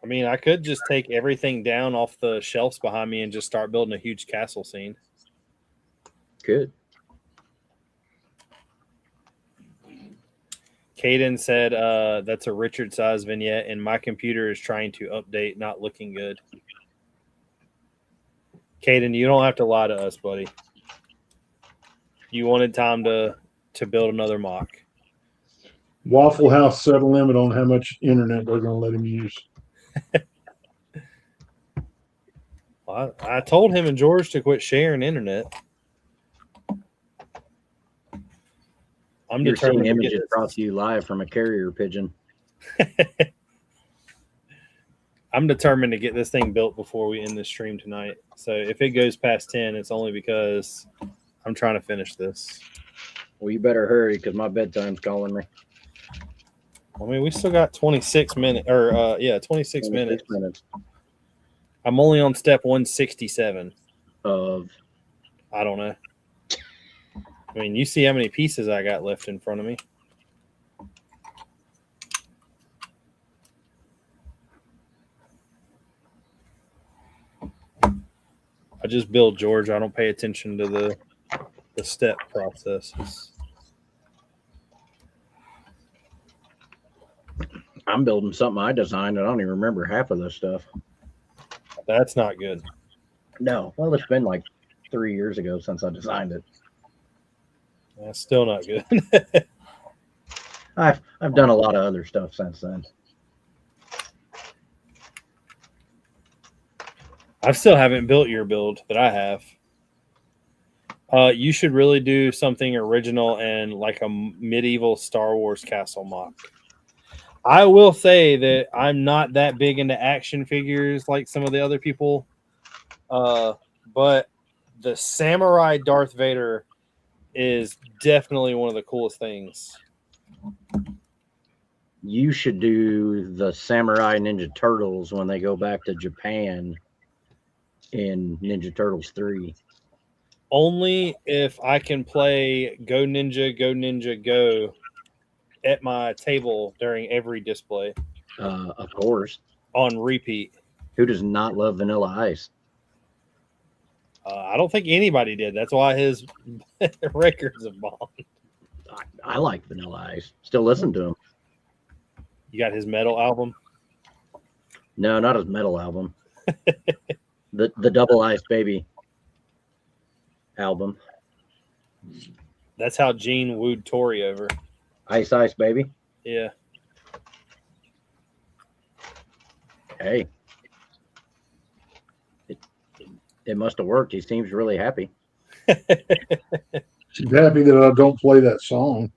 I mean, I could just take everything down off the shelves behind me and just start building a huge castle scene. Good. Caden said that's a Richard size vignette, and my computer is trying to update, not looking good. Caden, you don't have to lie to us, buddy. You wanted time to build another mock. Waffle House set a limit on how much internet they're going to let him use. Well, I told him and George to quit sharing internet. I'm You're seeing determined to get images this. brought to you live from a carrier pigeon. I'm determined to get this thing built before we end the stream tonight. So if it goes past 10, it's only because I'm trying to finish this. Well, you better hurry because my bedtime's calling me. I mean, we still got 26 minutes, or 26 minutes. 26 minutes I'm only on step 167. of I don't know. I mean, you see how many pieces I got left in front of me. I just build, George. I don't pay attention to the step processes. I'm building something I designed, and I don't even remember half of this stuff. That's not good. No, well, it's been like 3 years ago since I designed it. That's still not good. I've done a lot of other stuff since then. I still haven't built your build that I have. You should really do something original and like a medieval Star Wars castle mock. I will say that I'm not that big into action figures like some of the other people, but the samurai Darth Vader is definitely one of the coolest things. You should do the Samurai Ninja Turtles when they go back to Japan in Ninja Turtles 3. Only if I can play Go Ninja, Go Ninja, Go at my table during every display Of course. on repeat. Who does not love Vanilla Ice? I don't think anybody did. That's why his records have bombed. I like Vanilla Ice. Still listen to him. You got his metal album? No, not his metal album. the Double Ice Baby album. That's how Gene wooed Tori over. Ice Ice Baby. Yeah. Hey. It must have worked. He seems really happy. She's happy that I don't play that song.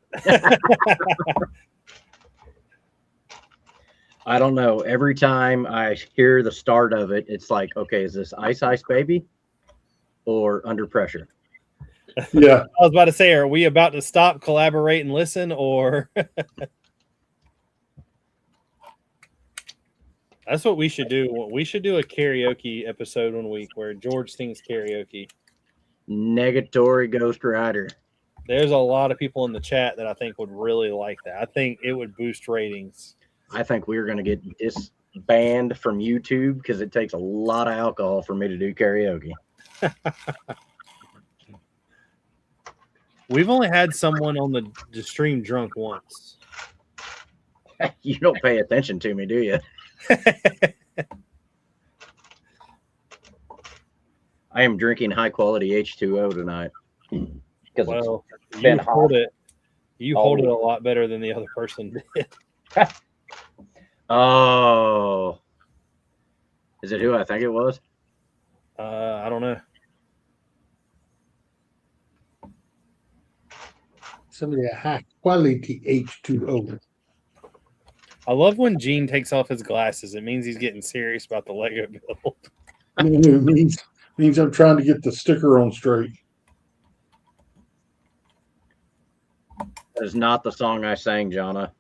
I don't know. Every time I hear the start of it, it's like, okay, is this Ice Ice Baby or Under Pressure? Yeah. I was about to say, are we about to stop, collaborate, and listen, or that's what we should do? We should do a karaoke episode 1 week where George sings karaoke. Negatory Ghost Rider. There's a lot of people in the chat that I think would really like that. I think it would boost ratings. I think we're going to get disbanned from YouTube because it takes a lot of alcohol for me to do karaoke. We've only had someone on the stream drunk once. You don't pay attention to me, do you? I am drinking high quality H2O tonight. Well, you been hold hot. it. You hold it a lot better than the other person did. Oh, is it who I think it was? I don't know. Somebody a high quality H2O. I love when Gene takes off his glasses. It means he's getting serious about the Lego build. It means I'm trying to get the sticker on straight. That is not the song I sang, Jonna.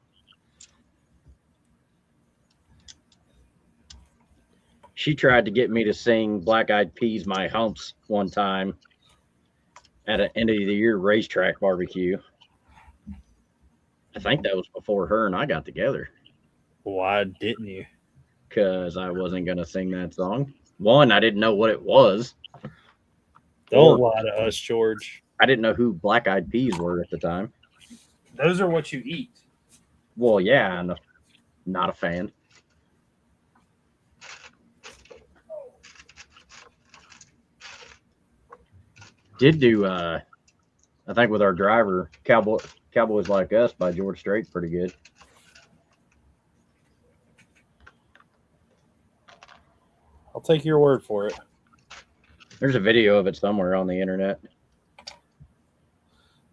She tried to get me to sing Black Eyed Peas My Humps one time at an end of the year racetrack barbecue. I think that was before her and I got together. Why didn't you? Because I wasn't going to sing that song. One, I didn't know what it was. Don't lie to us, George. I didn't know who Black Eyed Peas were at the time. Those are what you eat. Well, yeah, I'm not a fan. Did do, I think with our driver, Cowboys Like Us by George Strait, pretty good. I'll take your word for it. There's a video of it somewhere on the internet.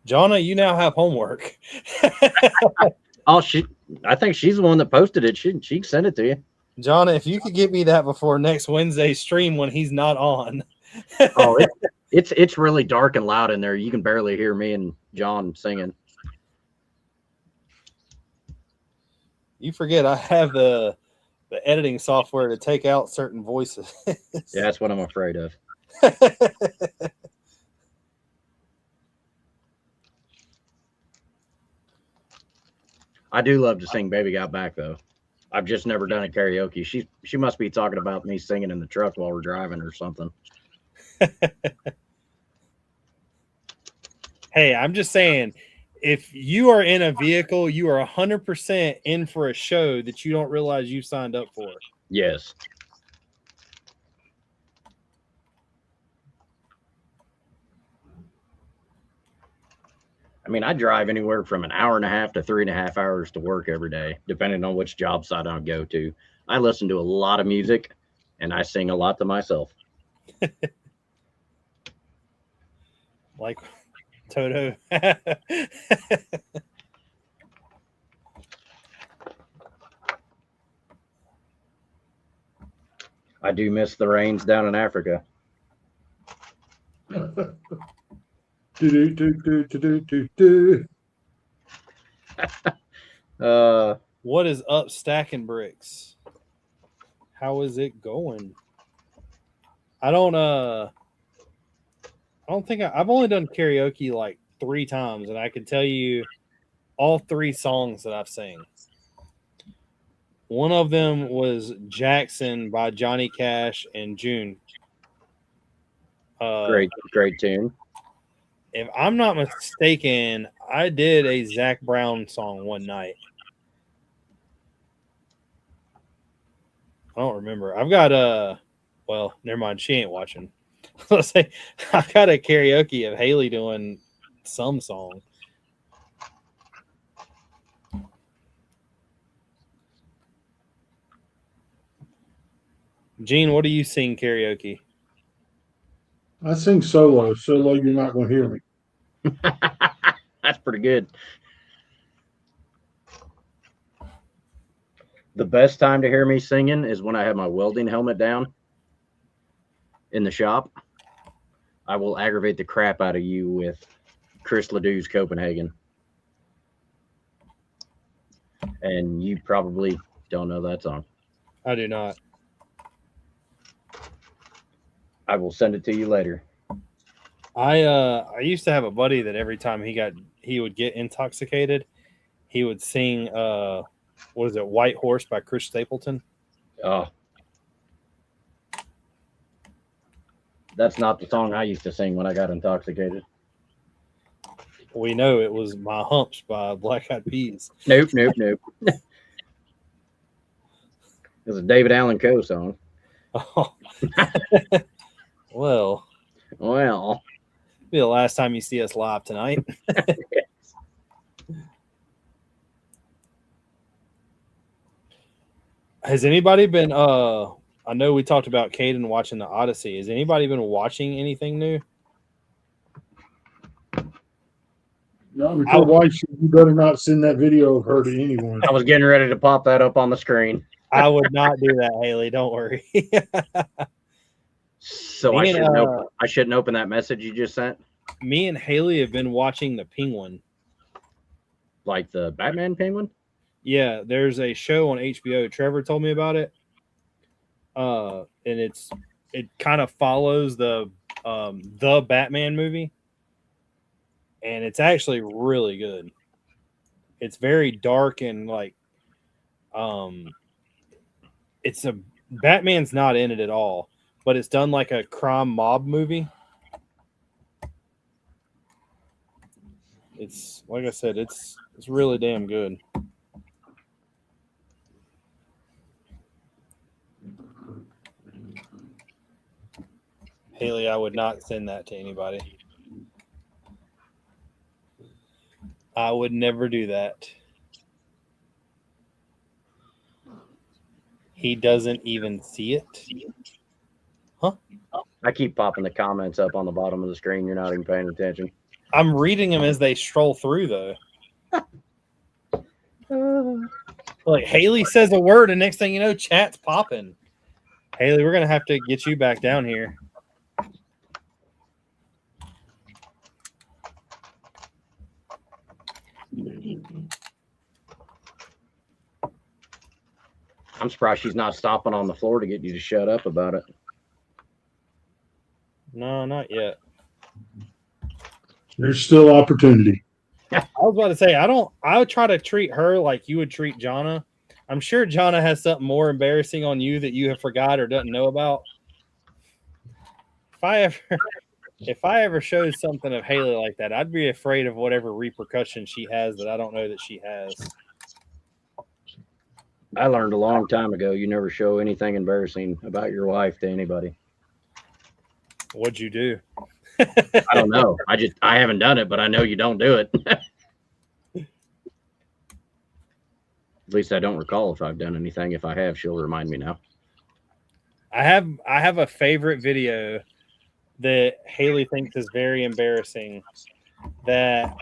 Jonna, you now have homework. Oh, I think she's the one that posted it. She can send it to you. Jonna, if you could get me that before next Wednesday's stream when he's not on. Oh, it's really dark and loud in there. You can barely hear me and John singing. You forget I have the editing software to take out certain voices. Yeah, that's what I'm afraid of. I do love to sing Baby Got Back, though. I've just never done a karaoke. She must be talking about me singing in the truck while we're driving or something. Hey, I'm just saying, if you are in a vehicle, you are 100% in for a show that you don't realize you signed up for. Yes. I mean, I drive anywhere from an hour and a half to 3.5 hours to work every day, depending on which job site I go to. I listen to a lot of music, and I sing a lot to myself. Like Toto. I do miss the rains down in Africa. What is up, stacking bricks? How is it going? I don't think I've only done karaoke like 3 times, and I can tell you all 3 songs that I've sang. One of them was Jackson by Johnny Cash and June. Great tune. If I'm not mistaken, I did a Zach Brown song one night. I don't remember. I've got well, never mind. She ain't watching. Let's say I've got a karaoke of Haley doing some song. Gene, what do you sing karaoke? I sing solo. Solo, you're not going to hear me. That's pretty good. The best time to hear me singing is when I have my welding helmet down in the shop. I will aggravate the crap out of you with Chris Ledoux's Copenhagen. And you probably don't know that song. I do not. I will send it to you later. I used to have a buddy that every time he would get intoxicated, he would sing what is it, White Horse by Chris Stapleton. Oh. That's not the song I used to sing when I got intoxicated. We know it was My Humps by Black Eyed Peas. Nope. It was a David Allen Coe song. Oh. Well, be the last time you see us live tonight. Has anybody been I know we talked about Caden watching the Odyssey. Has anybody been watching anything new? No, your wife, you better not send that video of her to anyone. I was getting ready to pop that up on the screen. I would not do that, Haley. Don't worry. So I shouldn't open that message you just sent? Me and Haley have been watching The Penguin. Like the Batman Penguin? Yeah, there's a show on HBO. Trevor told me about it. And it kind of follows the Batman movie. And it's actually really good. It's very dark and like Batman's not in it at all, but it's done like a crime mob movie. It's like I said, it's really damn good. Haley, I would not send that to anybody. I would never do that. He doesn't even see it. Huh? I keep popping the comments up on the bottom of the screen. You're not even paying attention. I'm reading them as they stroll through, though. Like Haley says a word, and next thing you know, chat's popping. Haley, we're gonna have to get you back down here. I'm surprised she's not stopping on the floor to get you to shut up about it. No, not yet. There's still opportunity. I was about to say, I would try to treat her like you would treat Jonna. I'm sure Jonna has something more embarrassing on you that you have forgot or doesn't know about. If I ever showed something of Haley like that, I'd be afraid of whatever repercussions she has that I don't know that she has. I learned a long time ago you never show anything embarrassing about your wife to anybody. What'd you do? I don't know. I haven't done it, but I know you don't do it. At least I don't recall if I've done anything. If I have, she'll remind me now. I have a favorite video that Haley thinks is very embarrassing. That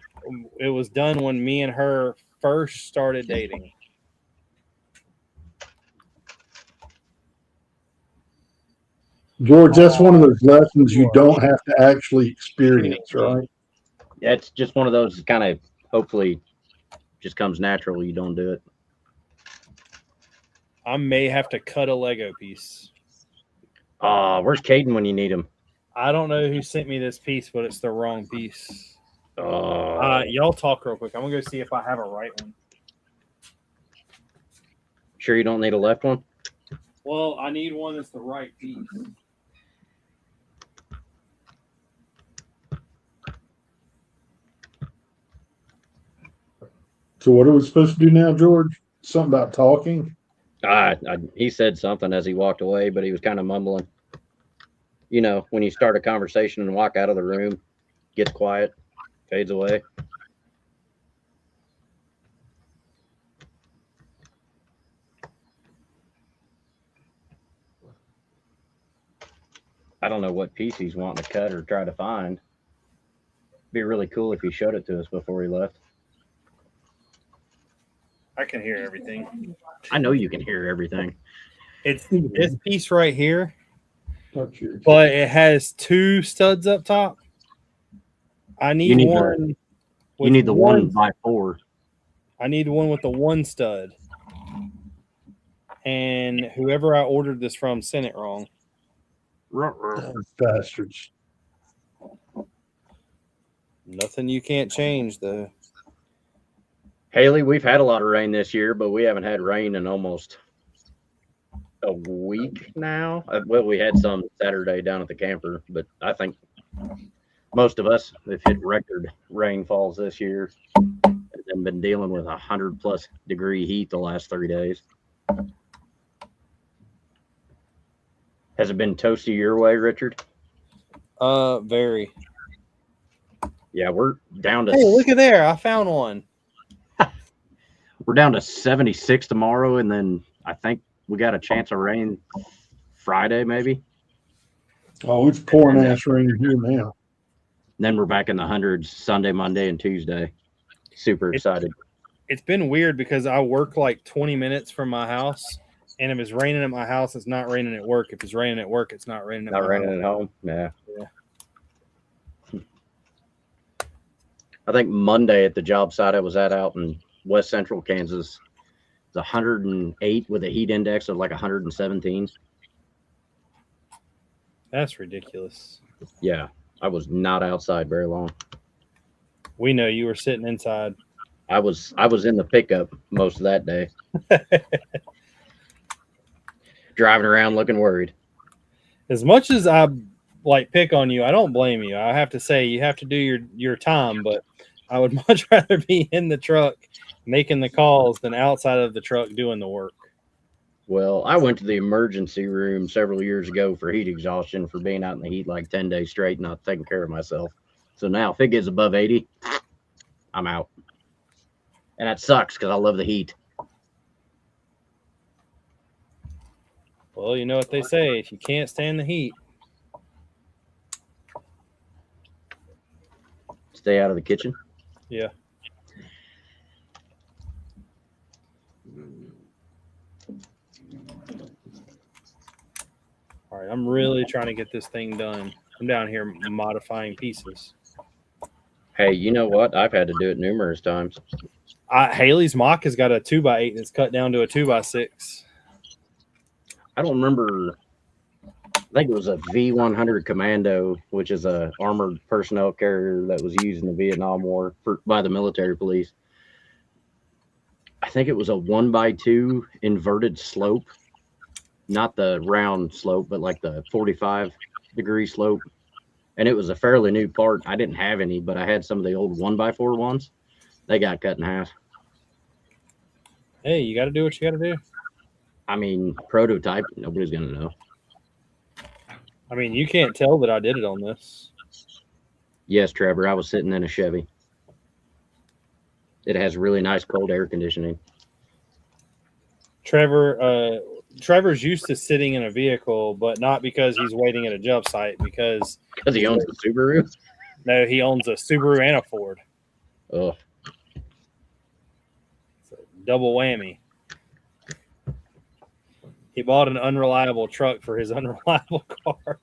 it was done when me and her first started dating. George, that's one of those lessons you don't have to actually experience, right? Yeah, it's just one of those kind of hopefully just comes natural. You don't do it. I may have to cut a Lego piece. Where's Caden when you need him? I don't know who sent me this piece, but it's the wrong piece. Y'all talk real quick. I'm gonna go see if I have a right one. Sure you don't need a left one? Well, I need one that's the right piece. So what are we supposed to do now, George? Something about talking? He said something as he walked away, but he was kind of mumbling. You know, when you start a conversation and walk out of the room, gets quiet, fades away. I don't know what piece he's wanting to cut or try to find. Be really cool if he showed it to us before he left. I can hear everything. I know you can hear everything. It's this piece right here, Touch yours. but it has 2 studs up top. I need need one. You with need the 1x4. I need one with the 1 stud. And whoever I ordered this from sent it wrong. Those bastards. Nothing you can't change, though. Haley, we've had a lot of rain this year, but we haven't had rain in almost a week now. Well, we had some Saturday down at the camper, but I think most of us have hit record rainfalls this year and been dealing with 100+ degree heat the last 3 days. Has it been toasty your way, Richard? Very. Yeah, we're down to Hey, look at there. I found one. we're down to 76 tomorrow, and then I think we got a chance of rain Friday, maybe. Oh, it's pouring ass rain here now. Then we're back in the hundreds Sunday, Monday, and Tuesday. Super excited. It's been weird because I work like 20 minutes from my house, and if it's raining at my house, it's not raining at work. If it's raining at work, it's not raining at Not my raining house. at home. Yeah. Yeah. I think Monday at the job site I was at out in West Central Kansas, it's 108 with a heat index of like 117. That's ridiculous. Yeah, I was not outside very long. We know you were sitting inside. I was in the pickup most of that day. Driving around looking worried. As much as I like pick on you, I don't blame you. I have to say you have to do your time, but I would much rather be in the truck making the calls than outside of the truck doing the work. Well, I went to the emergency room several years ago for heat exhaustion for being out in the heat like 10 days straight, not taking care of myself. So now if it gets above 80, I'm out. And that sucks because I love the heat. Well, you know what they say. If you can't stand the heat, Stay out of the kitchen. yeah. All right, I'm really trying to get this thing done. I'm down here modifying pieces. Hey, you know what? I've had to do it numerous times. Haley's mock has got a 2x8 and it's cut down to a 2x6. I don't remember. I think it was a V100 Commando, which is a armored personnel carrier that was used in the Vietnam War by the military police. I think it was a 1x2 inverted slope, not the round slope, but like the 45-degree slope. And it was a fairly new part. I didn't have any, but I had some of the old 1x4 ones. They got cut in half. Hey, you got to do what you got to do. I mean, prototype, nobody's going to know. I mean, you can't tell that I did it on this. Yes, Trevor, I was sitting in a Chevy. It has really nice cold air conditioning. Trevor's used to sitting in a vehicle, but not because he's waiting at a job site, because he owns a Subaru? No, he owns a Subaru and a Ford. Oh. It's a double whammy. He bought an unreliable truck for his unreliable car.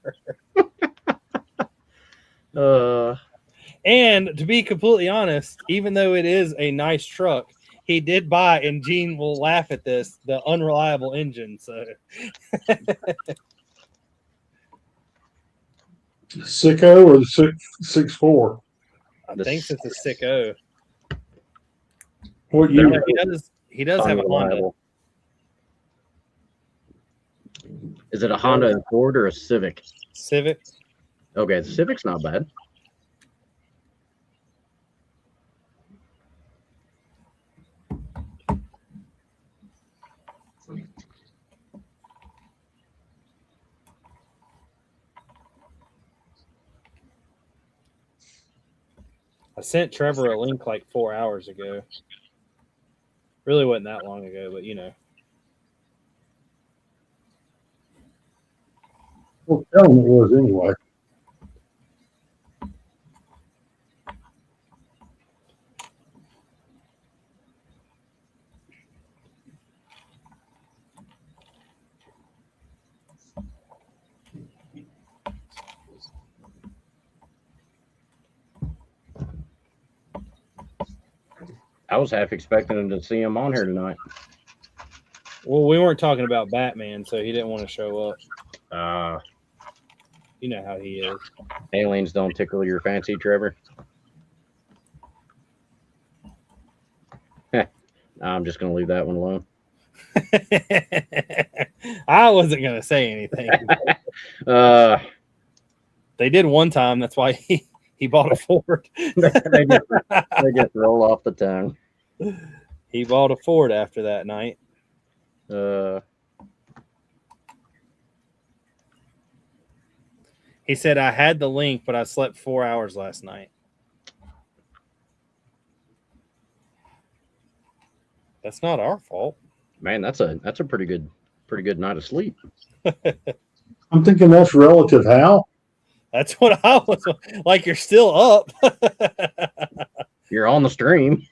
And to be completely honest, even though it is a nice truck, he did buy, and Gene will laugh at this, the unreliable engine. So Sicko or the 6.4? I think it's a sicko. What year? He does have a Honda. Is it a Honda Accord or a Civic? Civic. Okay, the Civic's not bad. I sent Trevor a link like 4 hours ago. Really wasn't that long ago, but you know. Well, tell them it was anyway. I was half expecting to see him on here tonight. Well, we weren't talking about Batman, so he didn't want to show up. You know how he is. Aliens don't tickle your fancy, Trevor. I'm just going to leave that one alone. I wasn't going to say anything. They did one time. That's why he bought a Ford. they just roll off the tongue. He bought a Ford after that night. He said, I had the link, but I slept 4 hours last night. That's not our fault. Man, that's a pretty good night of sleep. I'm thinking that's relative, Hal. That's what I was like. You're still up. You're on the stream.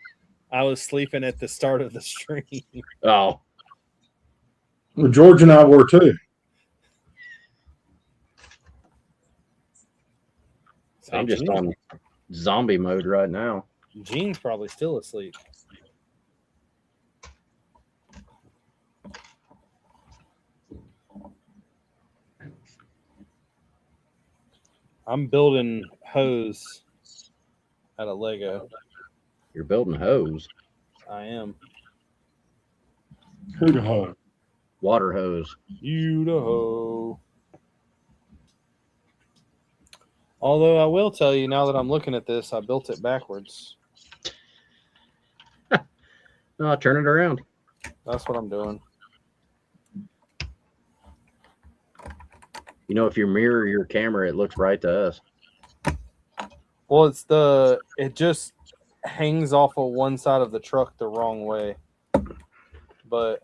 I was sleeping at the start of the stream. Oh. Well, George and I were too. I'm just on zombie mode right now. Gene's probably still asleep. I'm building hose out of Lego. You're building hose. I am. Who the hose? Water hose. You the hoe. Although I will tell you, now that I'm looking at this, I built it backwards. Oh, turn it around. That's what I'm doing. You know, if you mirror your camera, it looks right to us. Well, it just hangs off of one side of the truck the wrong way. But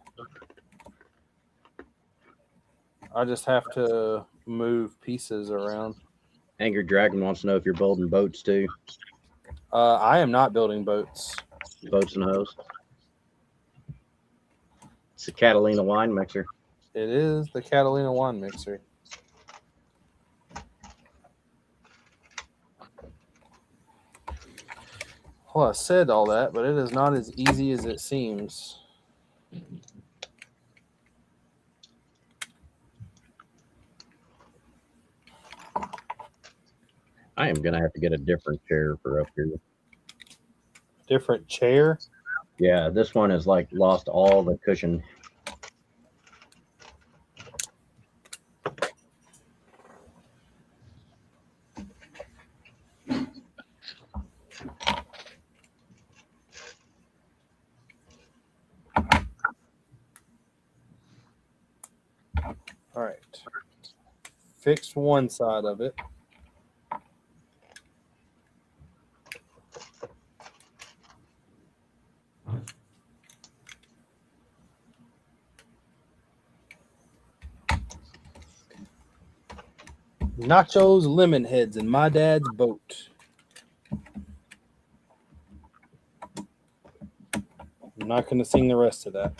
I just have to move pieces around. Angry Dragon wants to know if you're building boats too. I am not building boats. Boats and hose. It's a Catalina wine mixer. It is the Catalina wine mixer. Well, I said all that, but it is not as easy as it seems. I am going to have to get a different chair for up here. Different chair? Yeah, this one has like lost all the cushion. All right. Fixed one side of it. Nachos, lemon heads, and my dad's boat. I'm not going to sing the rest of that.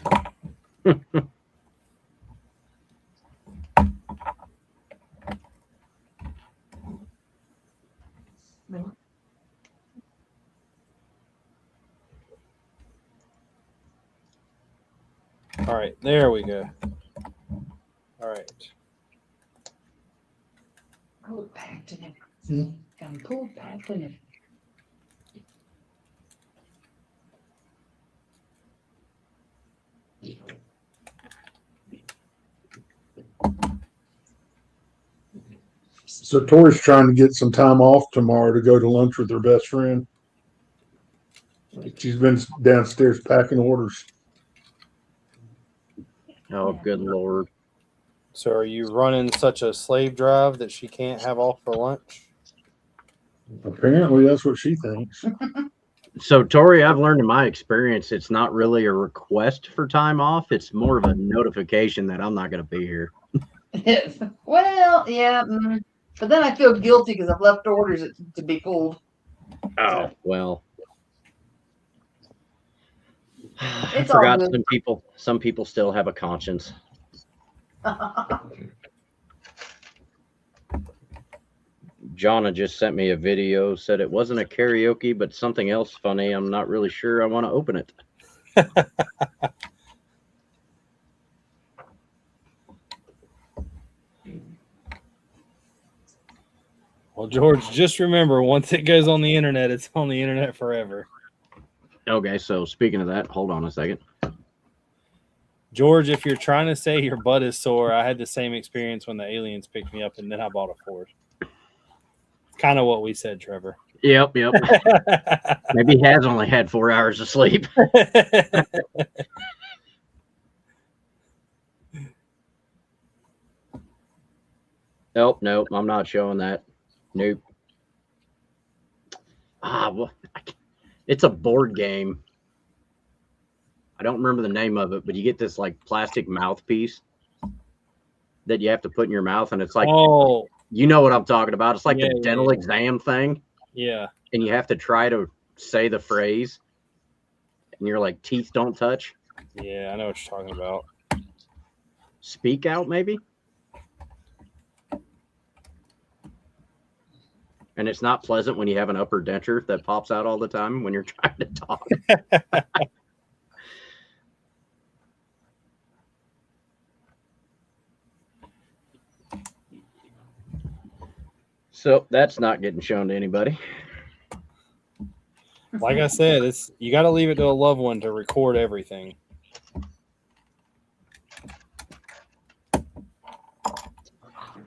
All right, there we go. All right. Pulled back in it. Got pulled back in it. So Tori's trying to get some time off tomorrow to go to lunch with her best friend. She's been downstairs packing orders. Oh, good Lord. So are you running such a slave drive that she can't have off for lunch? Apparently, that's what she thinks. So, Tori, I've learned in my experience, it's not really a request for time off. It's more of a notification that I'm not going to be here. Well, yeah. But then I feel guilty because I've left orders to be pulled. Oh, well. I It's all forgot good. some people still have a conscience. Jonna just sent me a video, said it wasn't a karaoke, but something else funny. I'm not really sure I want to open it. Well, George, just remember, once it goes on the internet, it's on the internet forever. Okay, so speaking of that, hold on a second. George, if you're trying to say your butt is sore, I had the same experience when the aliens picked me up, and then I bought a Ford. Kind of what we said, Trevor. Yep. Maybe he has only had 4 hours of sleep. Nope, I'm not showing that. Nope. Well, it's a board game. I don't remember the name of it, but you get this like plastic mouthpiece that you have to put in your mouth, and it's like, oh, you know what I'm talking about. It's like Yeah, the dental exam thing, yeah. and you have to try to say the phrase, and you're like, teeth don't touch. Yeah, I know what you're talking about. Speak out, maybe? And it's not pleasant when you have an upper denture that pops out all the time when you're trying to talk. So that's not getting shown to anybody. Like I said, you got to leave it to a loved one to record everything.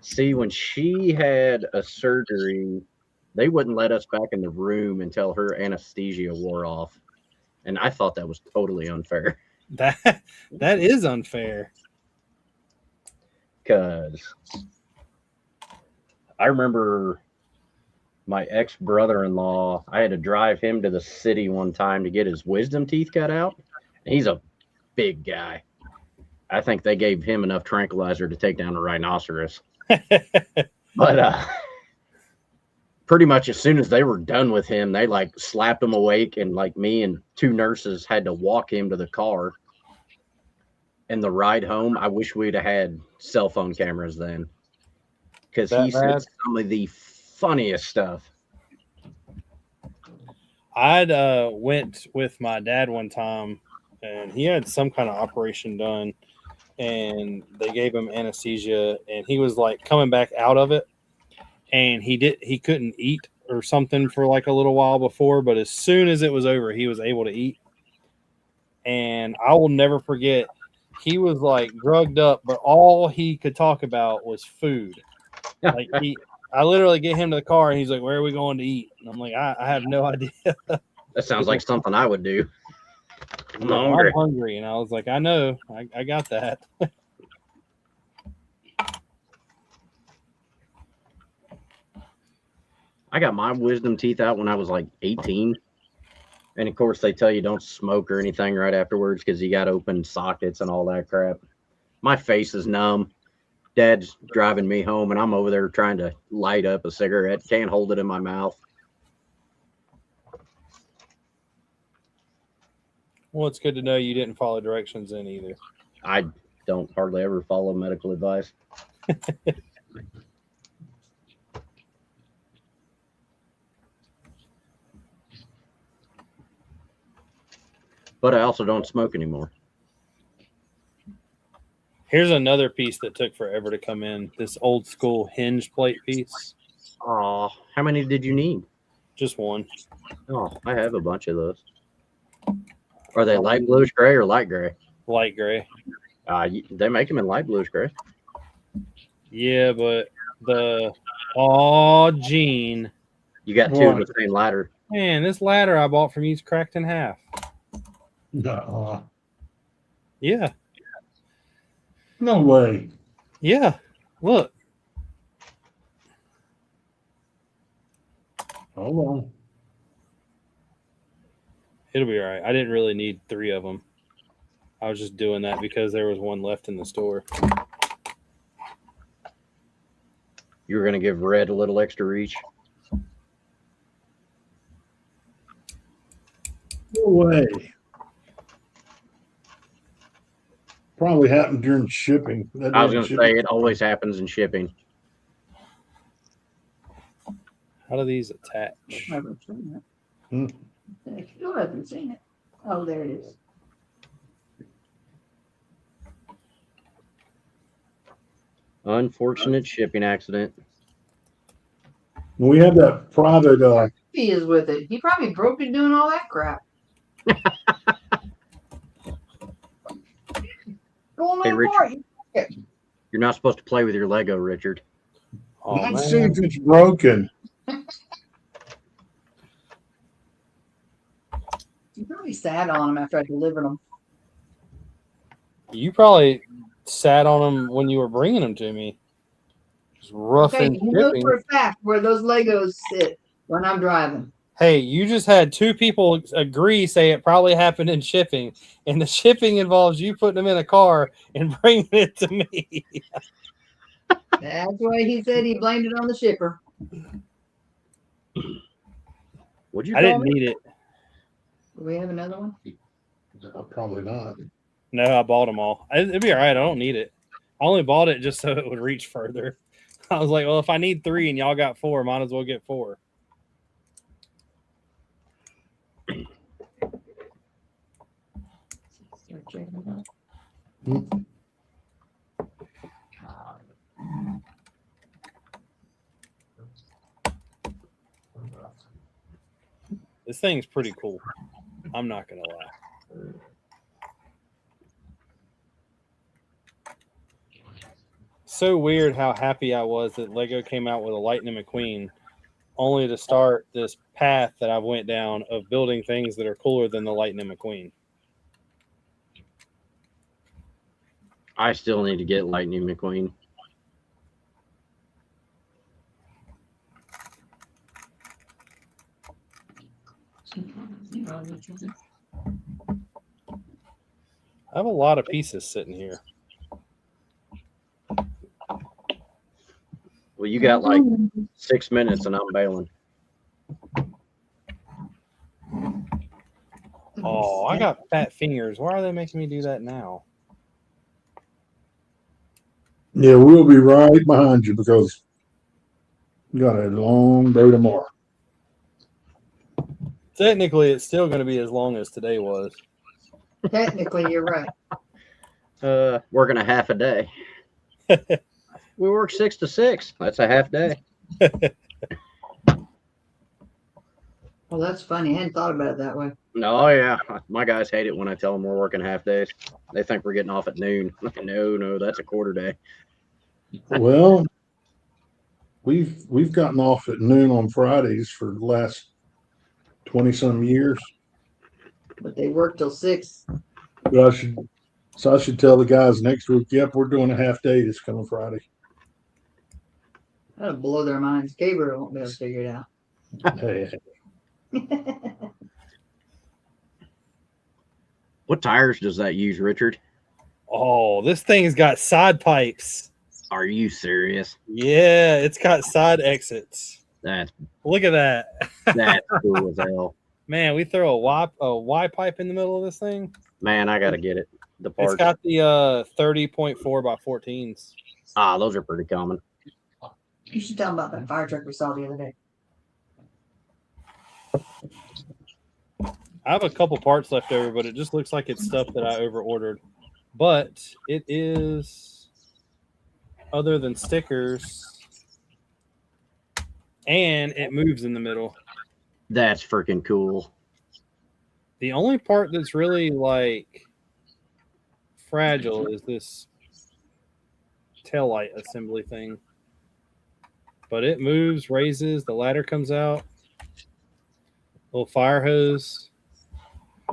See, when she had a surgery, they wouldn't let us back in the room until her anesthesia wore off. And I thought that was totally unfair. That is unfair. Because I remember my ex-brother-in-law, I had to drive him to the city one time to get his wisdom teeth cut out. He's a big guy. I think they gave him enough tranquilizer to take down a rhinoceros. But pretty much as soon as they were done with him, they like slapped him awake, and like me and 2 nurses had to walk him to the car. And the ride home, I wish we'd have had cell phone cameras then, because he said some of the funniest stuff. I'd went with my dad one time, and he had some kind of operation done, and they gave him anesthesia, and he was like coming back out of it, and he couldn't eat or something for like a little while before, but as soon as it was over, he was able to eat. And I will never forget, he was like drugged up, but all he could talk about was food. Like I literally get him to the car, and he's like, "Where are we going to eat?" And I'm like, I have no idea. That sounds like something I would do. I'm hungry. And I was like, I know, I got that. I got my wisdom teeth out when I was like 18. And of course, they tell you don't smoke or anything right afterwards because you got open sockets and all that crap. My face is numb. Dad's driving me home, and I'm over there trying to light up a cigarette. Can't hold it in my mouth. Well, it's good to know you didn't follow directions in either. I don't hardly ever follow medical advice. But I also don't smoke anymore. Here's another piece that took forever to come in. This old school hinge plate piece. Oh, how many did you need? Just one. Oh, I have a bunch of those. Are they light bluish gray or light gray? Light gray. They make them in light bluish gray. Yeah, but Gene. You got 2 of the same ladder. Man, this ladder I bought from you's cracked in half. Yeah. No way. Yeah. Look. Hold on. It'll be all right. I didn't really need 3 of them. I was just doing that because there was one left in the store. You were gonna give red a little extra reach. No way. Probably happened during shipping. That I was damn gonna shipping. say it always happens in shipping. How do these attach? I haven't seen Hmm. it. I still haven't seen it. Oh, there it is. Unfortunate shipping accident. We had that private. He is with it. He probably broke it doing all that crap. Going Hey, on Richard. for it. You're not supposed to play with your Lego, Richard. Oh, Let's man. see if it's broken. You probably sat on him after I delivered them. You probably sat on them when you were bringing them to me. Just rough Okay, and you know shipping. for a fact where those Legos sit when I'm driving. Hey, you just had two people say it probably happened in shipping, and the shipping involves you putting them in a car and bringing it to me. That's why he said he blamed it on the shipper. What'd you I call didn't me? need it. Do we have another one? Probably not. No, I bought them all. It'd be all right. I don't need it. I only bought it just so it would reach further. I was like, well, if I need 3 and y'all got 4, might as well get 4. Start checking it out. Hmm. This thing's pretty cool. I'm not gonna lie. So weird how happy I was that Lego came out with a Lightning McQueen, only to start this path that I went down of building things that are cooler than the Lightning McQueen. I still need to get Lightning McQueen. I have a lot of pieces sitting here. Well, you got like 6 minutes and I'm bailing. Oh, I got fat fingers. Why are they making me do that now? Yeah, we'll be right behind you because we got a long day tomorrow. Technically, it's still going to be as long as today was. Technically, you're right. Working a half a day. We work 6 to 6. That's a half day. Well, that's funny. I hadn't thought about it that way. No, yeah. My guys hate it when I tell them we're working half days. They think we're getting off at noon. No, that's a quarter day. Well, we've gotten off at noon on Fridays for the last 20-some years. But they work till 6. But I should tell the guys next week, yep, we're doing a half day this coming Friday. That'll blow their minds. Gabriel won't be able to figure it out. Hey, What tires does that use, Richard? Oh, this thing's got side pipes. Are you serious? Yeah, it's got side exits. That's Look at that. cool as hell. Man, we throw a Y pipe in the middle of this thing. Man, I gotta get it. The It's parts. got the 30.4 by 14s. Those are pretty common. You should tell them about that fire truck we saw the other day. I have a couple parts left over, but it just looks like it's stuff that I over ordered. But it is, other than stickers, and it moves in the middle. That's freaking cool. The only part that's really like fragile is this taillight assembly thing. But it moves, raises, the ladder comes out. Little fire hose.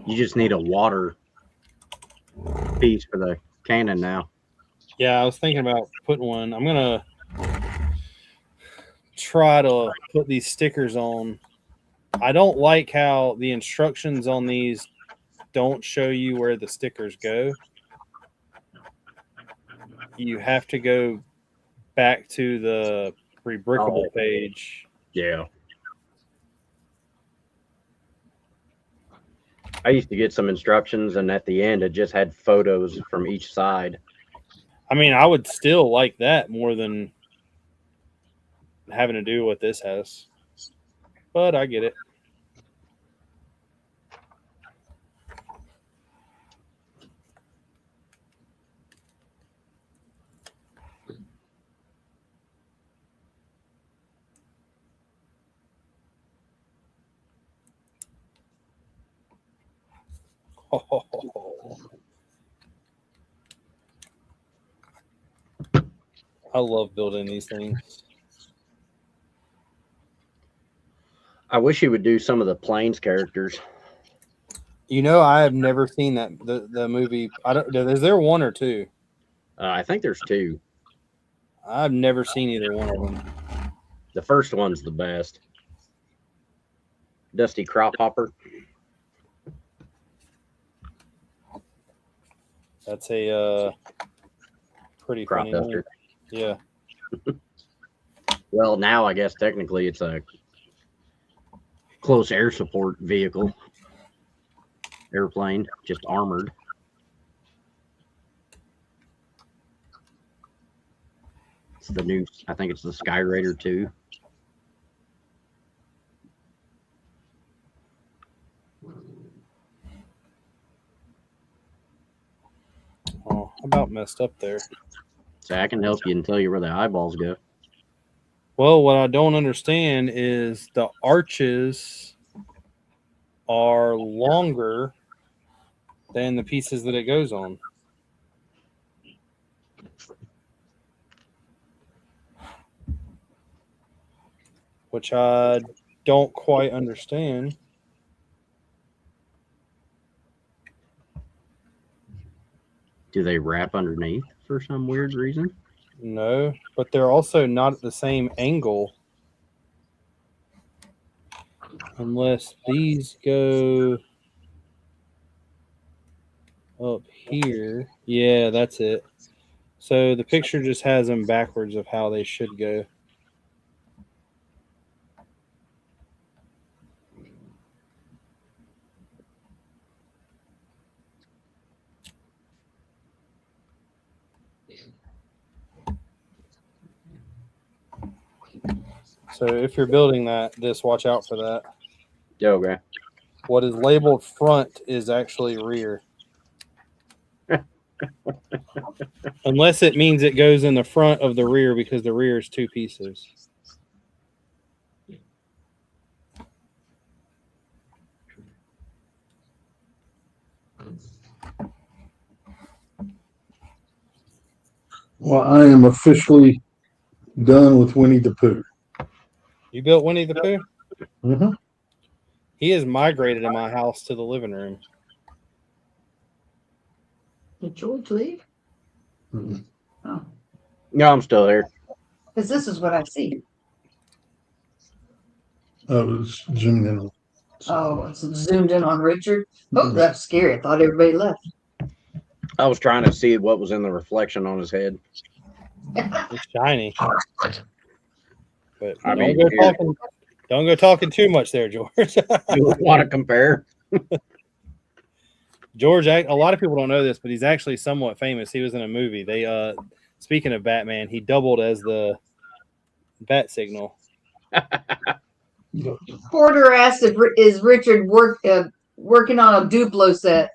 You just need a water piece for the cannon now. Yeah, I was thinking about putting one. I'm gonna try to put these stickers on. I don't like how the instructions on these don't show you where the stickers go. You have to go back to the rebrickable Oh. page. Yeah. I used to get some instructions, and at the end, it just had photos from each side. I mean, I would still like that more than having to do what this has. But I get it. I love building these things. I wish he would do some of the Plains characters. You know, I have never seen that the movie. I don't. Is there one or two? I think there's 2. I've never seen either one of them. The first one's the best. Dusty Crop Hopper. That's a pretty Crop funny duster. name. Yeah. Well, now I guess technically it's a close air support vehicle. Airplane, just armored. It's the new, I think it's the Sky Raider 2. Oh, about messed up there. So I can help you and tell you where the eyeballs go. Well, what I don't understand is the arches are longer than the pieces that it goes on. Which I don't quite understand. Do they wrap underneath for some weird reason? No, but they're also not at the same angle. Unless these go up here. Yeah, that's it. So the picture just has them backwards of how they should go. So if you're building this, watch out for that. Okay. What is labeled front is actually rear. Unless it means it goes in the front of the rear because the rear is 2 pieces. Well, I am officially done with Winnie the Pooh. You built Winnie the Pooh? Mm-hmm. He has migrated in my house to the living room. Did George leave? Mm-hmm. Oh, No, I'm still here. because this is what I see. I was zooming in on. Oh, it's zoomed in on Richard. Oh, that's scary. I thought everybody left. I was trying to see what was in the reflection on his head. It's shiny. But I don't mean, go here. talking. Don't go talking too much there, George. You want to compare? George, a lot of people don't know this, but he's actually somewhat famous. He was in a movie. They, speaking of Batman, he doubled as the bat signal. Porter asked if is Richard working on a Duplo set.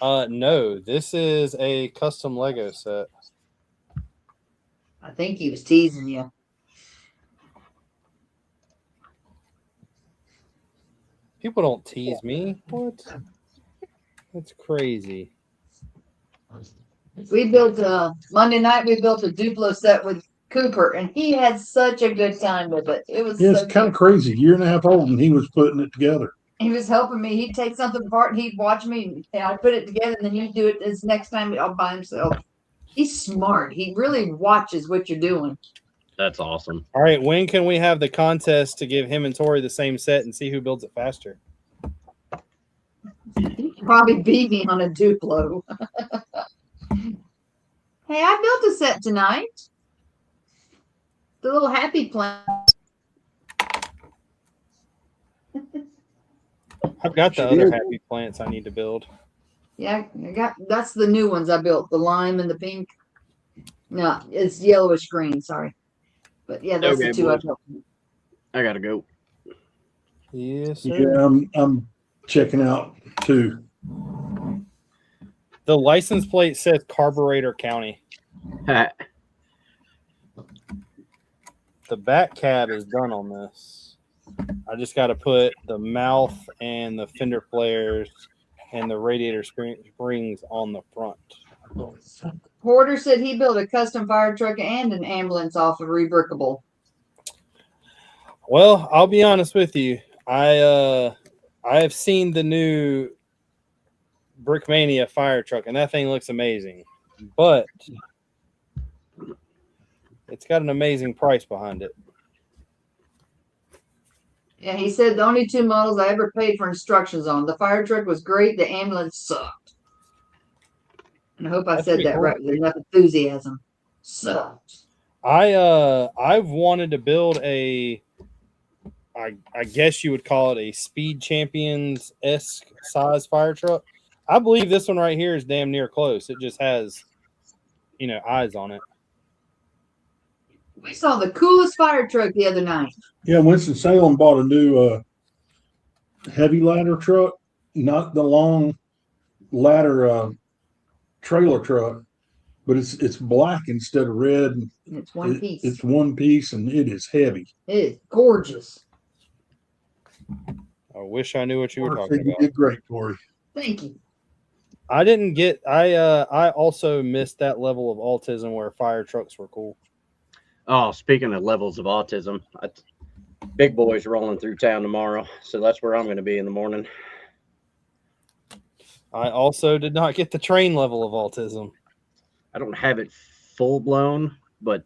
No, this is a custom Lego set. I think he was teasing you. People don't tease me. What? That's crazy. We built Monday night. We built a Duplo set with Cooper, and he had such a good time with it. It was Yeah, so it's kind of good. crazy. 1.5 years old, and he was putting it together. He was helping me. He'd take something apart and he'd watch me, and I'd put it together, and then he'd do it his next time all by himself. He's smart. He really watches what you're doing. That's awesome. All right, when can we have the contest to give him and Tori the same set and see who builds it faster? He probably beat me on a Duplo. Hey, I built a set tonight. the little happy plant. I've got the other happy plants I need to build. Yeah, that's the new ones I built. The lime and the pink. No, it's yellowish green. Sorry, but yeah, that's Okay, the two I boys. built. I gotta go. Yes, sir. Yeah, I'm checking out too. The license plate says Carburetor County. The back cab is done on this. I just got to put the mouth and the fender flares and the radiator springs on the front. Porter said he built a custom fire truck and an ambulance off of Rebrickable. Well, I'll be honest with you. I have seen the new Brickmania fire truck, and that thing looks amazing. But it's got an amazing price behind it. Yeah, he said the only two models I ever paid for instructions on. The fire truck was great. The ambulance sucked. And I hope I said that right with enough enthusiasm. Sucked. I've wanted to build a, I guess you would call it a Speed Champions-esque size fire truck. I believe this one right here is damn near close. It just has, eyes on it. We saw the coolest fire truck the other night. Yeah, Winston-Salem bought a new heavy ladder truck, not the long ladder trailer truck, but it's black instead of red. It's one piece. It's one piece, and it is heavy. It is gorgeous. I wish I knew what you were talking You about. did great, Corey. Thank you. I didn't get. I also missed that level of autism where fire trucks were cool. Oh, speaking of levels of autism, big boy's rolling through town tomorrow, so that's where I'm going to be in the morning. I also did not get the train level of autism. I don't have it full blown, but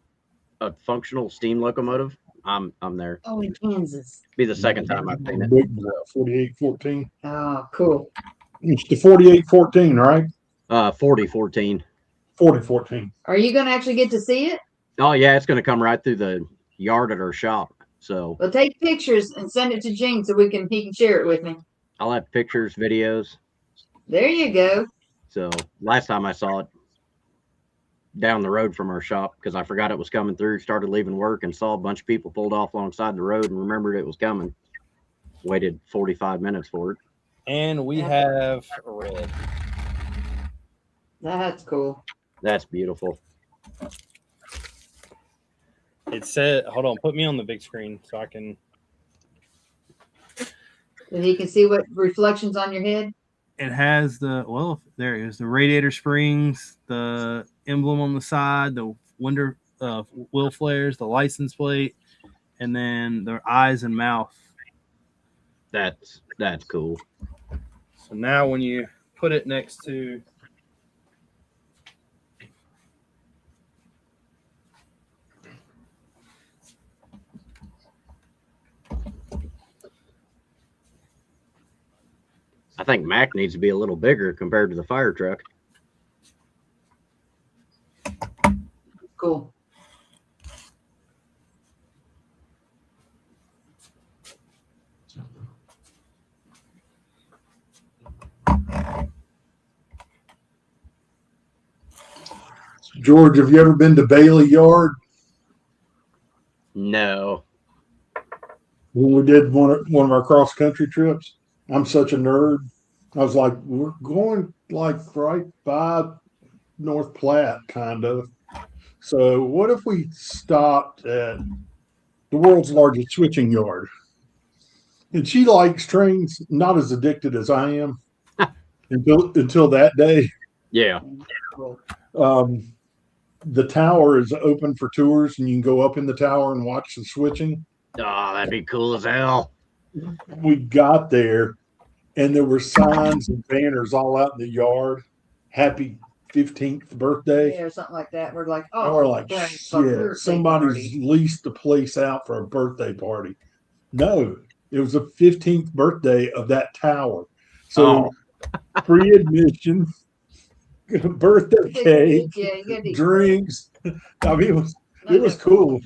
a functional steam locomotive, I'm there. Oh, in Kansas. Be the second time I've seen it. Big 4814. Oh, cool. It's the 4814, right? 4014. 4014. Are you going to actually get to see it? Oh yeah, it's going to come right through the yard at our shop. So Well, take pictures and send it to Gene so he can share it with me. I'll have pictures, videos. There you go. So last time I saw it down the road from our shop, because I forgot it was coming through, started leaving work and saw a bunch of people pulled off alongside the road and remembered it was coming. Waited 45 minutes for it. And we have red. That's cool. That's beautiful. It said, hold on, put me on the big screen so I can. So he can see what reflections on your head. It has there it is, the radiator springs, the emblem on the side, the window wheel flares, the license plate, and then the eyes and mouth. That's cool. So now when you put it next to I think Mac needs to be a little bigger compared to the fire truck. Cool. George, have you ever been to Bailey Yard? No. When we did one of our cross country trips, I'm such a nerd. I was like, we're going like right by North Platte, kind of. So what if we stopped at the world's largest switching yard? And she likes trains, not as addicted as I am until that day. Yeah. The tower is open for tours, and you can go up in the tower and watch the switching. Oh, that'd be cool as hell. We got there, and there were signs and banners all out in the yard. Happy 15th birthday. Yeah, or something like that. We're like, And we're like, that's a shit, birthday somebody's party. leased the place out for a birthday party. No, it was the 15th birthday of that tower. So free admission, birthday cake, Yeah, you gotta do drinks. I mean, It was cool.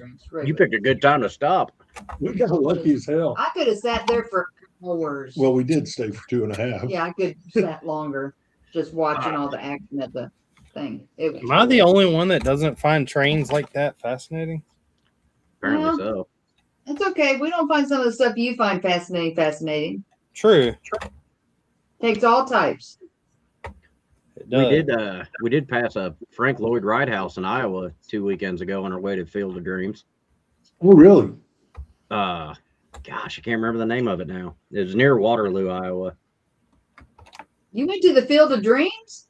You picked a good time to stop. We got lucky as hell. I could have sat there for hours. Well, we did stay for 2.5. Yeah, I could sat longer just watching all the action at the thing. It was Am I the only one that doesn't find trains like that fascinating? Apparently Well, so. It's okay. We don't find some of the stuff you find fascinating. True. Takes all types. It does. We did pass a Frank Lloyd Wright house in Iowa 2 weekends ago on our way to Field of Dreams. Oh, really? Gosh, I can't remember the name of it now. It was near Waterloo, Iowa. You went to the Field of Dreams?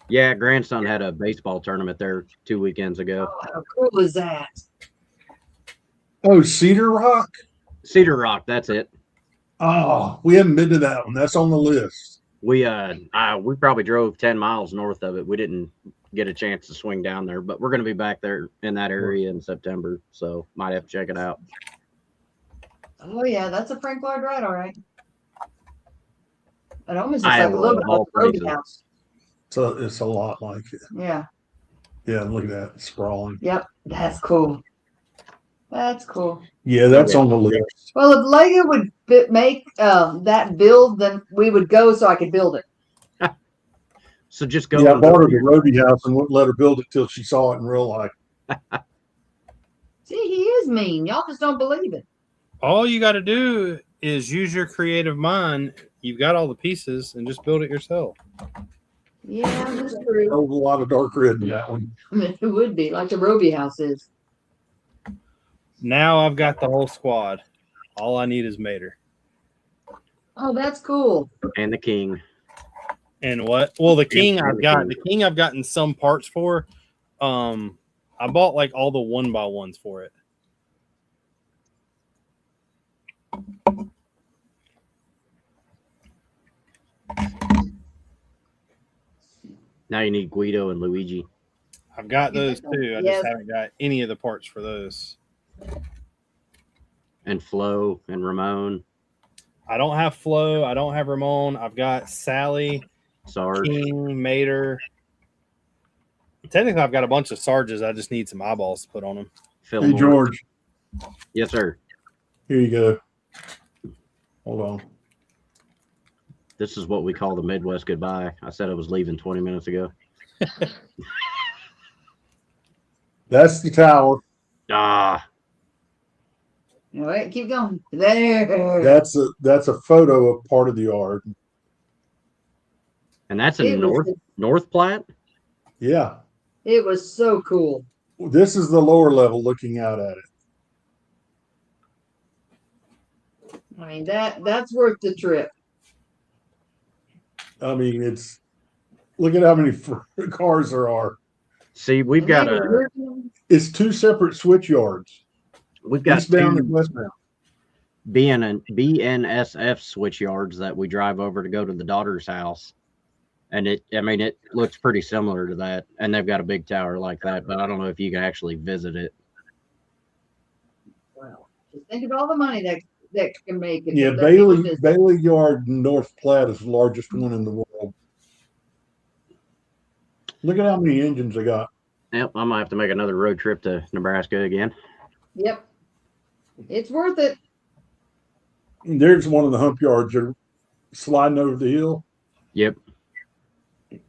Yeah, grandson had a baseball tournament there 2 weekends ago. Oh, how cool is that? Oh, Cedar Rock? Cedar Rock, that's it. Oh, we haven't been to that one. That's on the list. We probably drove 10 miles north of it. We didn't get a chance to swing down there, but we're going to be back there in that area in September, so might have to check it out. Oh yeah, that's a Frank Lloyd Wright, all right. It almost looks like a Iowa, little bit of all like a Roby places. house. So it's a lot like it. Yeah. Yeah, look at that. Sprawling. Yep. That's cool. That's cool. Yeah, that's on the list. Well, if Lego would make that build, then we would go so I could build it. So just go. Yeah, I bought her the Roby house and wouldn't let her build it till she saw it in real life. See, he is mean. Y'all just don't believe it. All you got to do is use your creative mind. You've got all the pieces and just build it yourself. Yeah, that's true. A lot of dark red in that one. I mean, it would be like the Roby house is. Now I've got the whole squad. All I need is Mater. Oh, that's cool. And the king. And what? Well, the king and I've the got. king. The king I've gotten some parts for. I bought like all the 1x1s for it. Now you need Guido and Luigi. I've got those too. I Yes. just haven't got any of the parts for those. And Flo and Ramon. I don't have Flo. I don't have Ramon. I've got Sally, Sarge. King, Mater. Technically, I've got a bunch of Sarges. I just need some eyeballs to put on them. Phil Hey, Moore. George, Yes, sir. here you go. Hold on. This is what we call the Midwest goodbye. I said I was leaving 20 minutes ago. That's the tower. Ah, All right, keep going. There. That's a photo of part of the yard. and that's It in was- North Platte. Yeah. It was so cool. This is the lower level looking out at it. I mean, that's worth the trip. I mean, look at how many cars there are. See, we've And got they were working- It's two separate switch yards. Eastbound and two westbound. BNSF switch yards that we drive over to go to the daughter's house. And it looks pretty similar to that. And they've got a big tower like that, but I don't know if you can actually visit it. Well, just think of all the money that can make it. Yeah, that people Bailey visit. Bailey Yard in North Platte is the largest one in the world. Look at how many engines they got. Yep, I might have to make another road trip to Nebraska again. Yep. It's worth it. There's one of the hump yards that are sliding over the hill. Yep.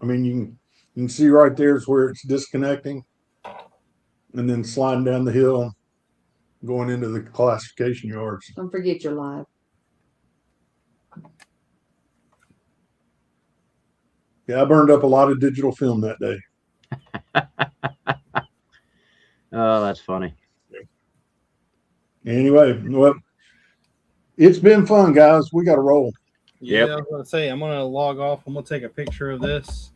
I mean, you can see right there is where it's disconnecting, and then sliding down the hill, going into the classification yards. Don't forget you're live. Yeah, I burned up a lot of digital film that day. Oh, that's funny. Anyway, well, it's been fun, guys. We got to roll. Yeah, Yep. I was going to say, I'm going to log off. I'm going to take a picture of this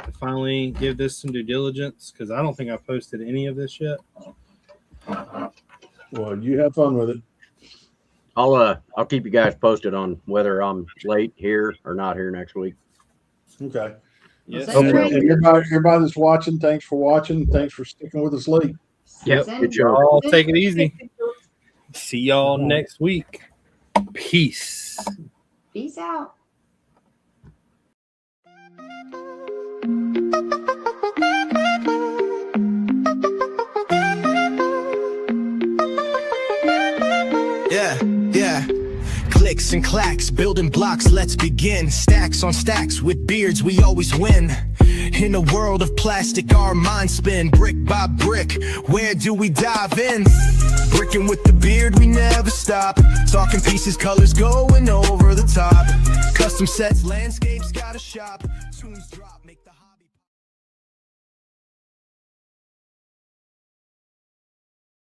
to finally give this some due diligence because I don't think I've posted any of this yet. Well, you have fun with it. I'll keep you guys posted on whether I'm late here or not here next week. Okay. Yes. Well, And thank you. everybody that's watching, thanks for watching. Thanks for sticking with us late. Yep, Send- good job. Y'all take it easy. See y'all next week. Peace. Peace out. clicks and clacks, building blocks, let's begin. Stacks on stacks, with beards we always win. In a world of plastic, our minds spin. Brick by brick, where do we dive in? Brickin' with the beard, we never stop. Talking pieces, colors going over the top. Custom sets, landscapes, got a shop. Tunes drop, make the